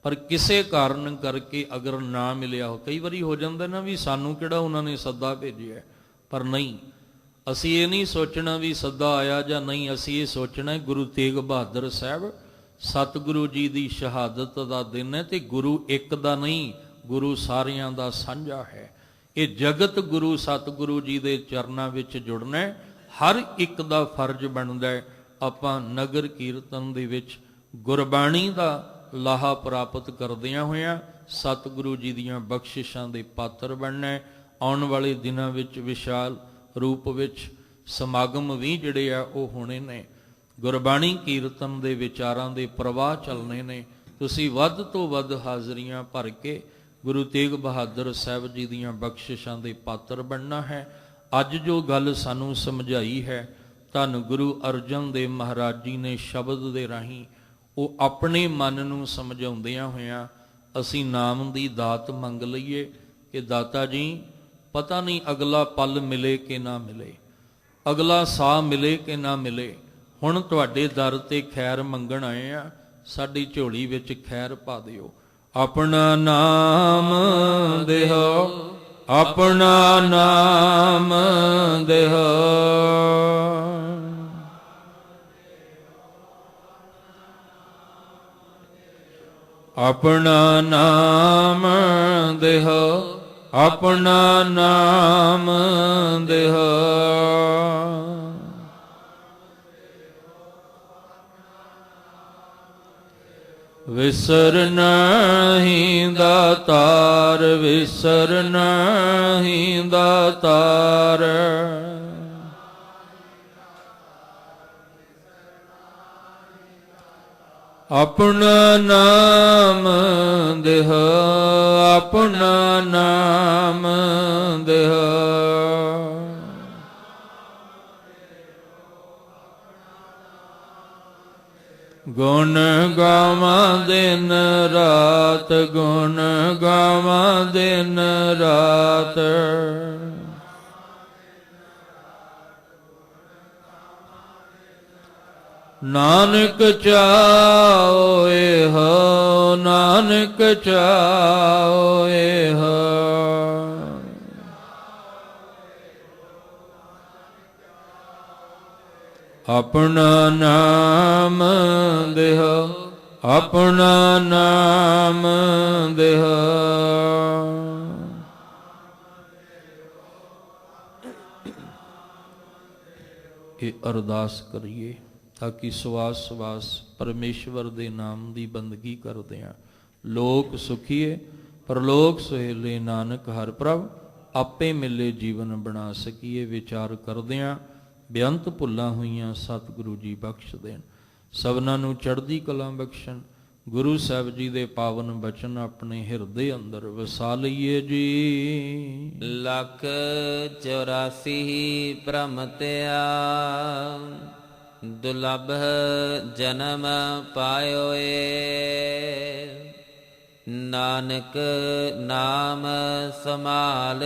ਪਰ ਕਿਸੇ ਕਾਰਨ ਕਰਕੇ ਅਗਰ ਨਾ ਮਿਲਿਆ ਹੋ, ਕਈ ਵਾਰੀ ਹੋ ਜਾਂਦਾ ਨਾ ਵੀ ਸਾਨੂੰ ਕਿਹੜਾ ਉਹਨਾਂ ਨੇ ਸੱਦਾ ਭੇਜਿਆ, ਪਰ ਨਹੀਂ, ਅਸੀਂ ਇਹ ਨਹੀਂ ਸੋਚਣਾ ਵੀ ਸੱਦਾ ਆਇਆ ਜਾਂ ਨਹੀਂ, ਅਸੀਂ ਇਹ ਸੋਚਣਾ ਗੁਰੂ ਤੇਗ ਬਹਾਦਰ ਸਾਹਿਬ ਸਤਿਗੁਰੂ ਜੀ ਦੀ ਸ਼ਹਾਦਤ ਦਾ ਦਿਨ ਹੈ ਤੇ ਗੁਰੂ ਇੱਕ ਦਾ ਨਹੀਂ, ਗੁਰੂ ਸਾਰਿਆਂ ਦਾ ਸਾਂਝਾ ਹੈ। ਇਹ ਜਗਤ ਗੁਰੂ ਸਤਿਗੁਰੂ ਜੀ ਦੇ ਚਰਨਾਂ ਵਿੱਚ ਜੁੜਨਾ ਹਰ ਇੱਕ ਦਾ ਫਰਜ਼ ਬਣਦਾ ਹੈ। ਆਪਾਂ ਨਗਰ ਕੀਰਤਨ ਦੇ ਵਿੱਚ ਗੁਰਬਾਣੀ ਦਾ ਲਾਹਾ ਪ੍ਰਾਪਤ ਕਰਦਿਆਂ ਹੋਇਆਂ ਸਤਿਗੁਰੂ ਜੀ ਦੀਆਂ ਬਖਸ਼ਿਸ਼ਾਂ ਦੇ ਪਾਤਰ ਬਣਨਾ। ਆਉਣ ਵਾਲੇ ਦਿਨਾਂ ਵਿੱਚ ਵਿਸ਼ਾਲ ਰੂਪ ਵਿੱਚ ਸਮਾਗਮ ਵੀ ਜਿਹੜੇ ਆ ਉਹ ਹੋਣੇ ਨੇ, ਗੁਰਬਾਣੀ ਕੀਰਤਨ ਦੇ ਵਿਚਾਰਾਂ ਦੇ ਪ੍ਰਵਾਹ ਚੱਲਣੇ ਨੇ। ਤੁਸੀਂ ਵੱਧ ਤੋਂ ਵੱਧ ਹਾਜ਼ਰੀਆਂ ਭਰ ਕੇ ਗੁਰੂ ਤੇਗ ਬਹਾਦਰ ਸਾਹਿਬ ਜੀ ਦੀਆਂ ਬਖਸ਼ਿਸ਼ਾਂ ਦੇ ਪਾਤਰ ਬਣਨਾ ਹੈ। ਅੱਜ ਜੋ ਗੱਲ ਸਾਨੂੰ ਸਮਝਾਈ ਹੈ, ਧੰਨ ਗੁਰੂ ਅਰਜਨ ਦੇਵ ਮਹਾਰਾਜ ਜੀ ਨੇ ਸ਼ਬਦ ਦੇ ਰਾਹੀਂ ਉਹ ਆਪਣੇ ਮਨ ਨੂੰ ਸਮਝਾਉਂਦਿਆਂ ਹੋਇਆਂ ਅਸੀਂ ਨਾਮ ਦੀ ਦਾਤ ਮੰਗ ਲਈਏ ਕਿ ਦਾਤਾ ਜੀ ਪਤਾ ਨਹੀਂ ਅਗਲਾ ਪਲ ਮਿਲੇ ਕਿ ਨਾ ਮਿਲੇ, ਅਗਲਾ ਸਾਹ ਮਿਲੇ ਕਿ ਨਾ ਮਿਲੇ, ਹੁਣ ਤੁਹਾਡੇ ਦਰ ਤੇ ਖੈਰ ਮੰਗਣ ਆਏ ਆ, ਸਾਡੀ ਝੋਲੀ ਵਿੱਚ ਖੈਰ ਪਾ ਦਿਓ। ਆਪਣਾ ਨਾਮ ਦੇਹੋ, ਆਪਣਾ ਨਾਮ ਦੇਹੋ, ਆਪਣਾ ਨਾਮ ਦੇਹੋ, ਆਪਣਾ ਨਾਮ ਦੇਹੋ। ਵਿਸਰ ਨਹੀਂ ਦਾਤਾਰ, ਵਿਸਰ ਨਹੀਂ ਦਾਤਾਰ, ਆਪਣਾ ਨਾਮ ਦੇਹ, ਆਪਣਾ ਨਾਮ ਦੇਹ। ਗੁਣ ਗਾਵਾਂ ਦਿਨ ਰਾਤ, ਗੁਣ ਗਾਵਾਂ ਦਿਨ ਰਾਤ, ਨਾਨਕ ਚਾਓ ਇਹੋ, ਨਾਨਕ ਚਾਓ ਇਹੋ। ਆਪਣਾ ਨਾਮ ਦੇਹੁ, ਆਪਣਾ ਨਾਮ ਦੇਹੁ। ਇਹ ਅਰਦਾਸ ਕਰੀਏ ਤਾਂ ਕਿ ਸਵਾਸ ਸਵਾਸ ਪਰਮੇਸ਼ਵਰ ਦੇ ਨਾਮ ਦੀ ਬੰਦਗੀ ਕਰਦੇ ਹਾਂ। ਲੋਕ ਸੁਖੀਏ ਪਰਲੋਕ ਸੁਹੇਲੇ, ਨਾਨਕ ਹਰਿ ਪ੍ਰਭ ਆਪੇ ਮਿਲੇ ਜੀਵਨ ਬਣਾ ਸਕੀਏ। ਵਿਚਾਰ ਕਰਦਿਆਂ ਬੇਅੰਤ ਭੁੱਲਾਂ ਹੋਈਆਂ ਸਤਿਗੁਰੂ ਜੀ ਬਖਸ਼ ਦੇਣ, ਸਭਨਾਂ ਨੂੰ ਚੜ੍ਹਦੀ ਕਲਾ ਬਖਸ਼ਣ। ਗੁਰੂ ਸਾਹਿਬ ਜੀ ਦੇ ਪਾਵਨ ਬਚਨ ਆਪਣੇ ਹਿਰਦੇ ਅੰਦਰ ਵਸਾ ਲਈਏ ਜੀ। ਲੱਖ 84 ਭ੍ਰਮਤਿਆ, ਦੁਲਭ ਜਨਮ ਪਾਇਓਏ। ਨਾਨਕ ਨਾਮ ਸਮਾਲ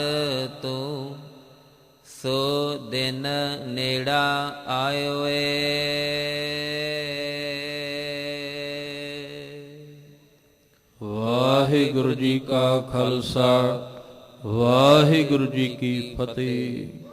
ਤੂੰ, ਸੋ ਦਿਨ ਨੇੜਾ ਆਇਓਏ। ਵਾਹਿਗੁਰੂ ਜੀ ਕਾ ਖਾਲਸਾ, ਵਾਹਿਗੁਰੂ ਜੀ ਕੀ ਫਤਿਹ।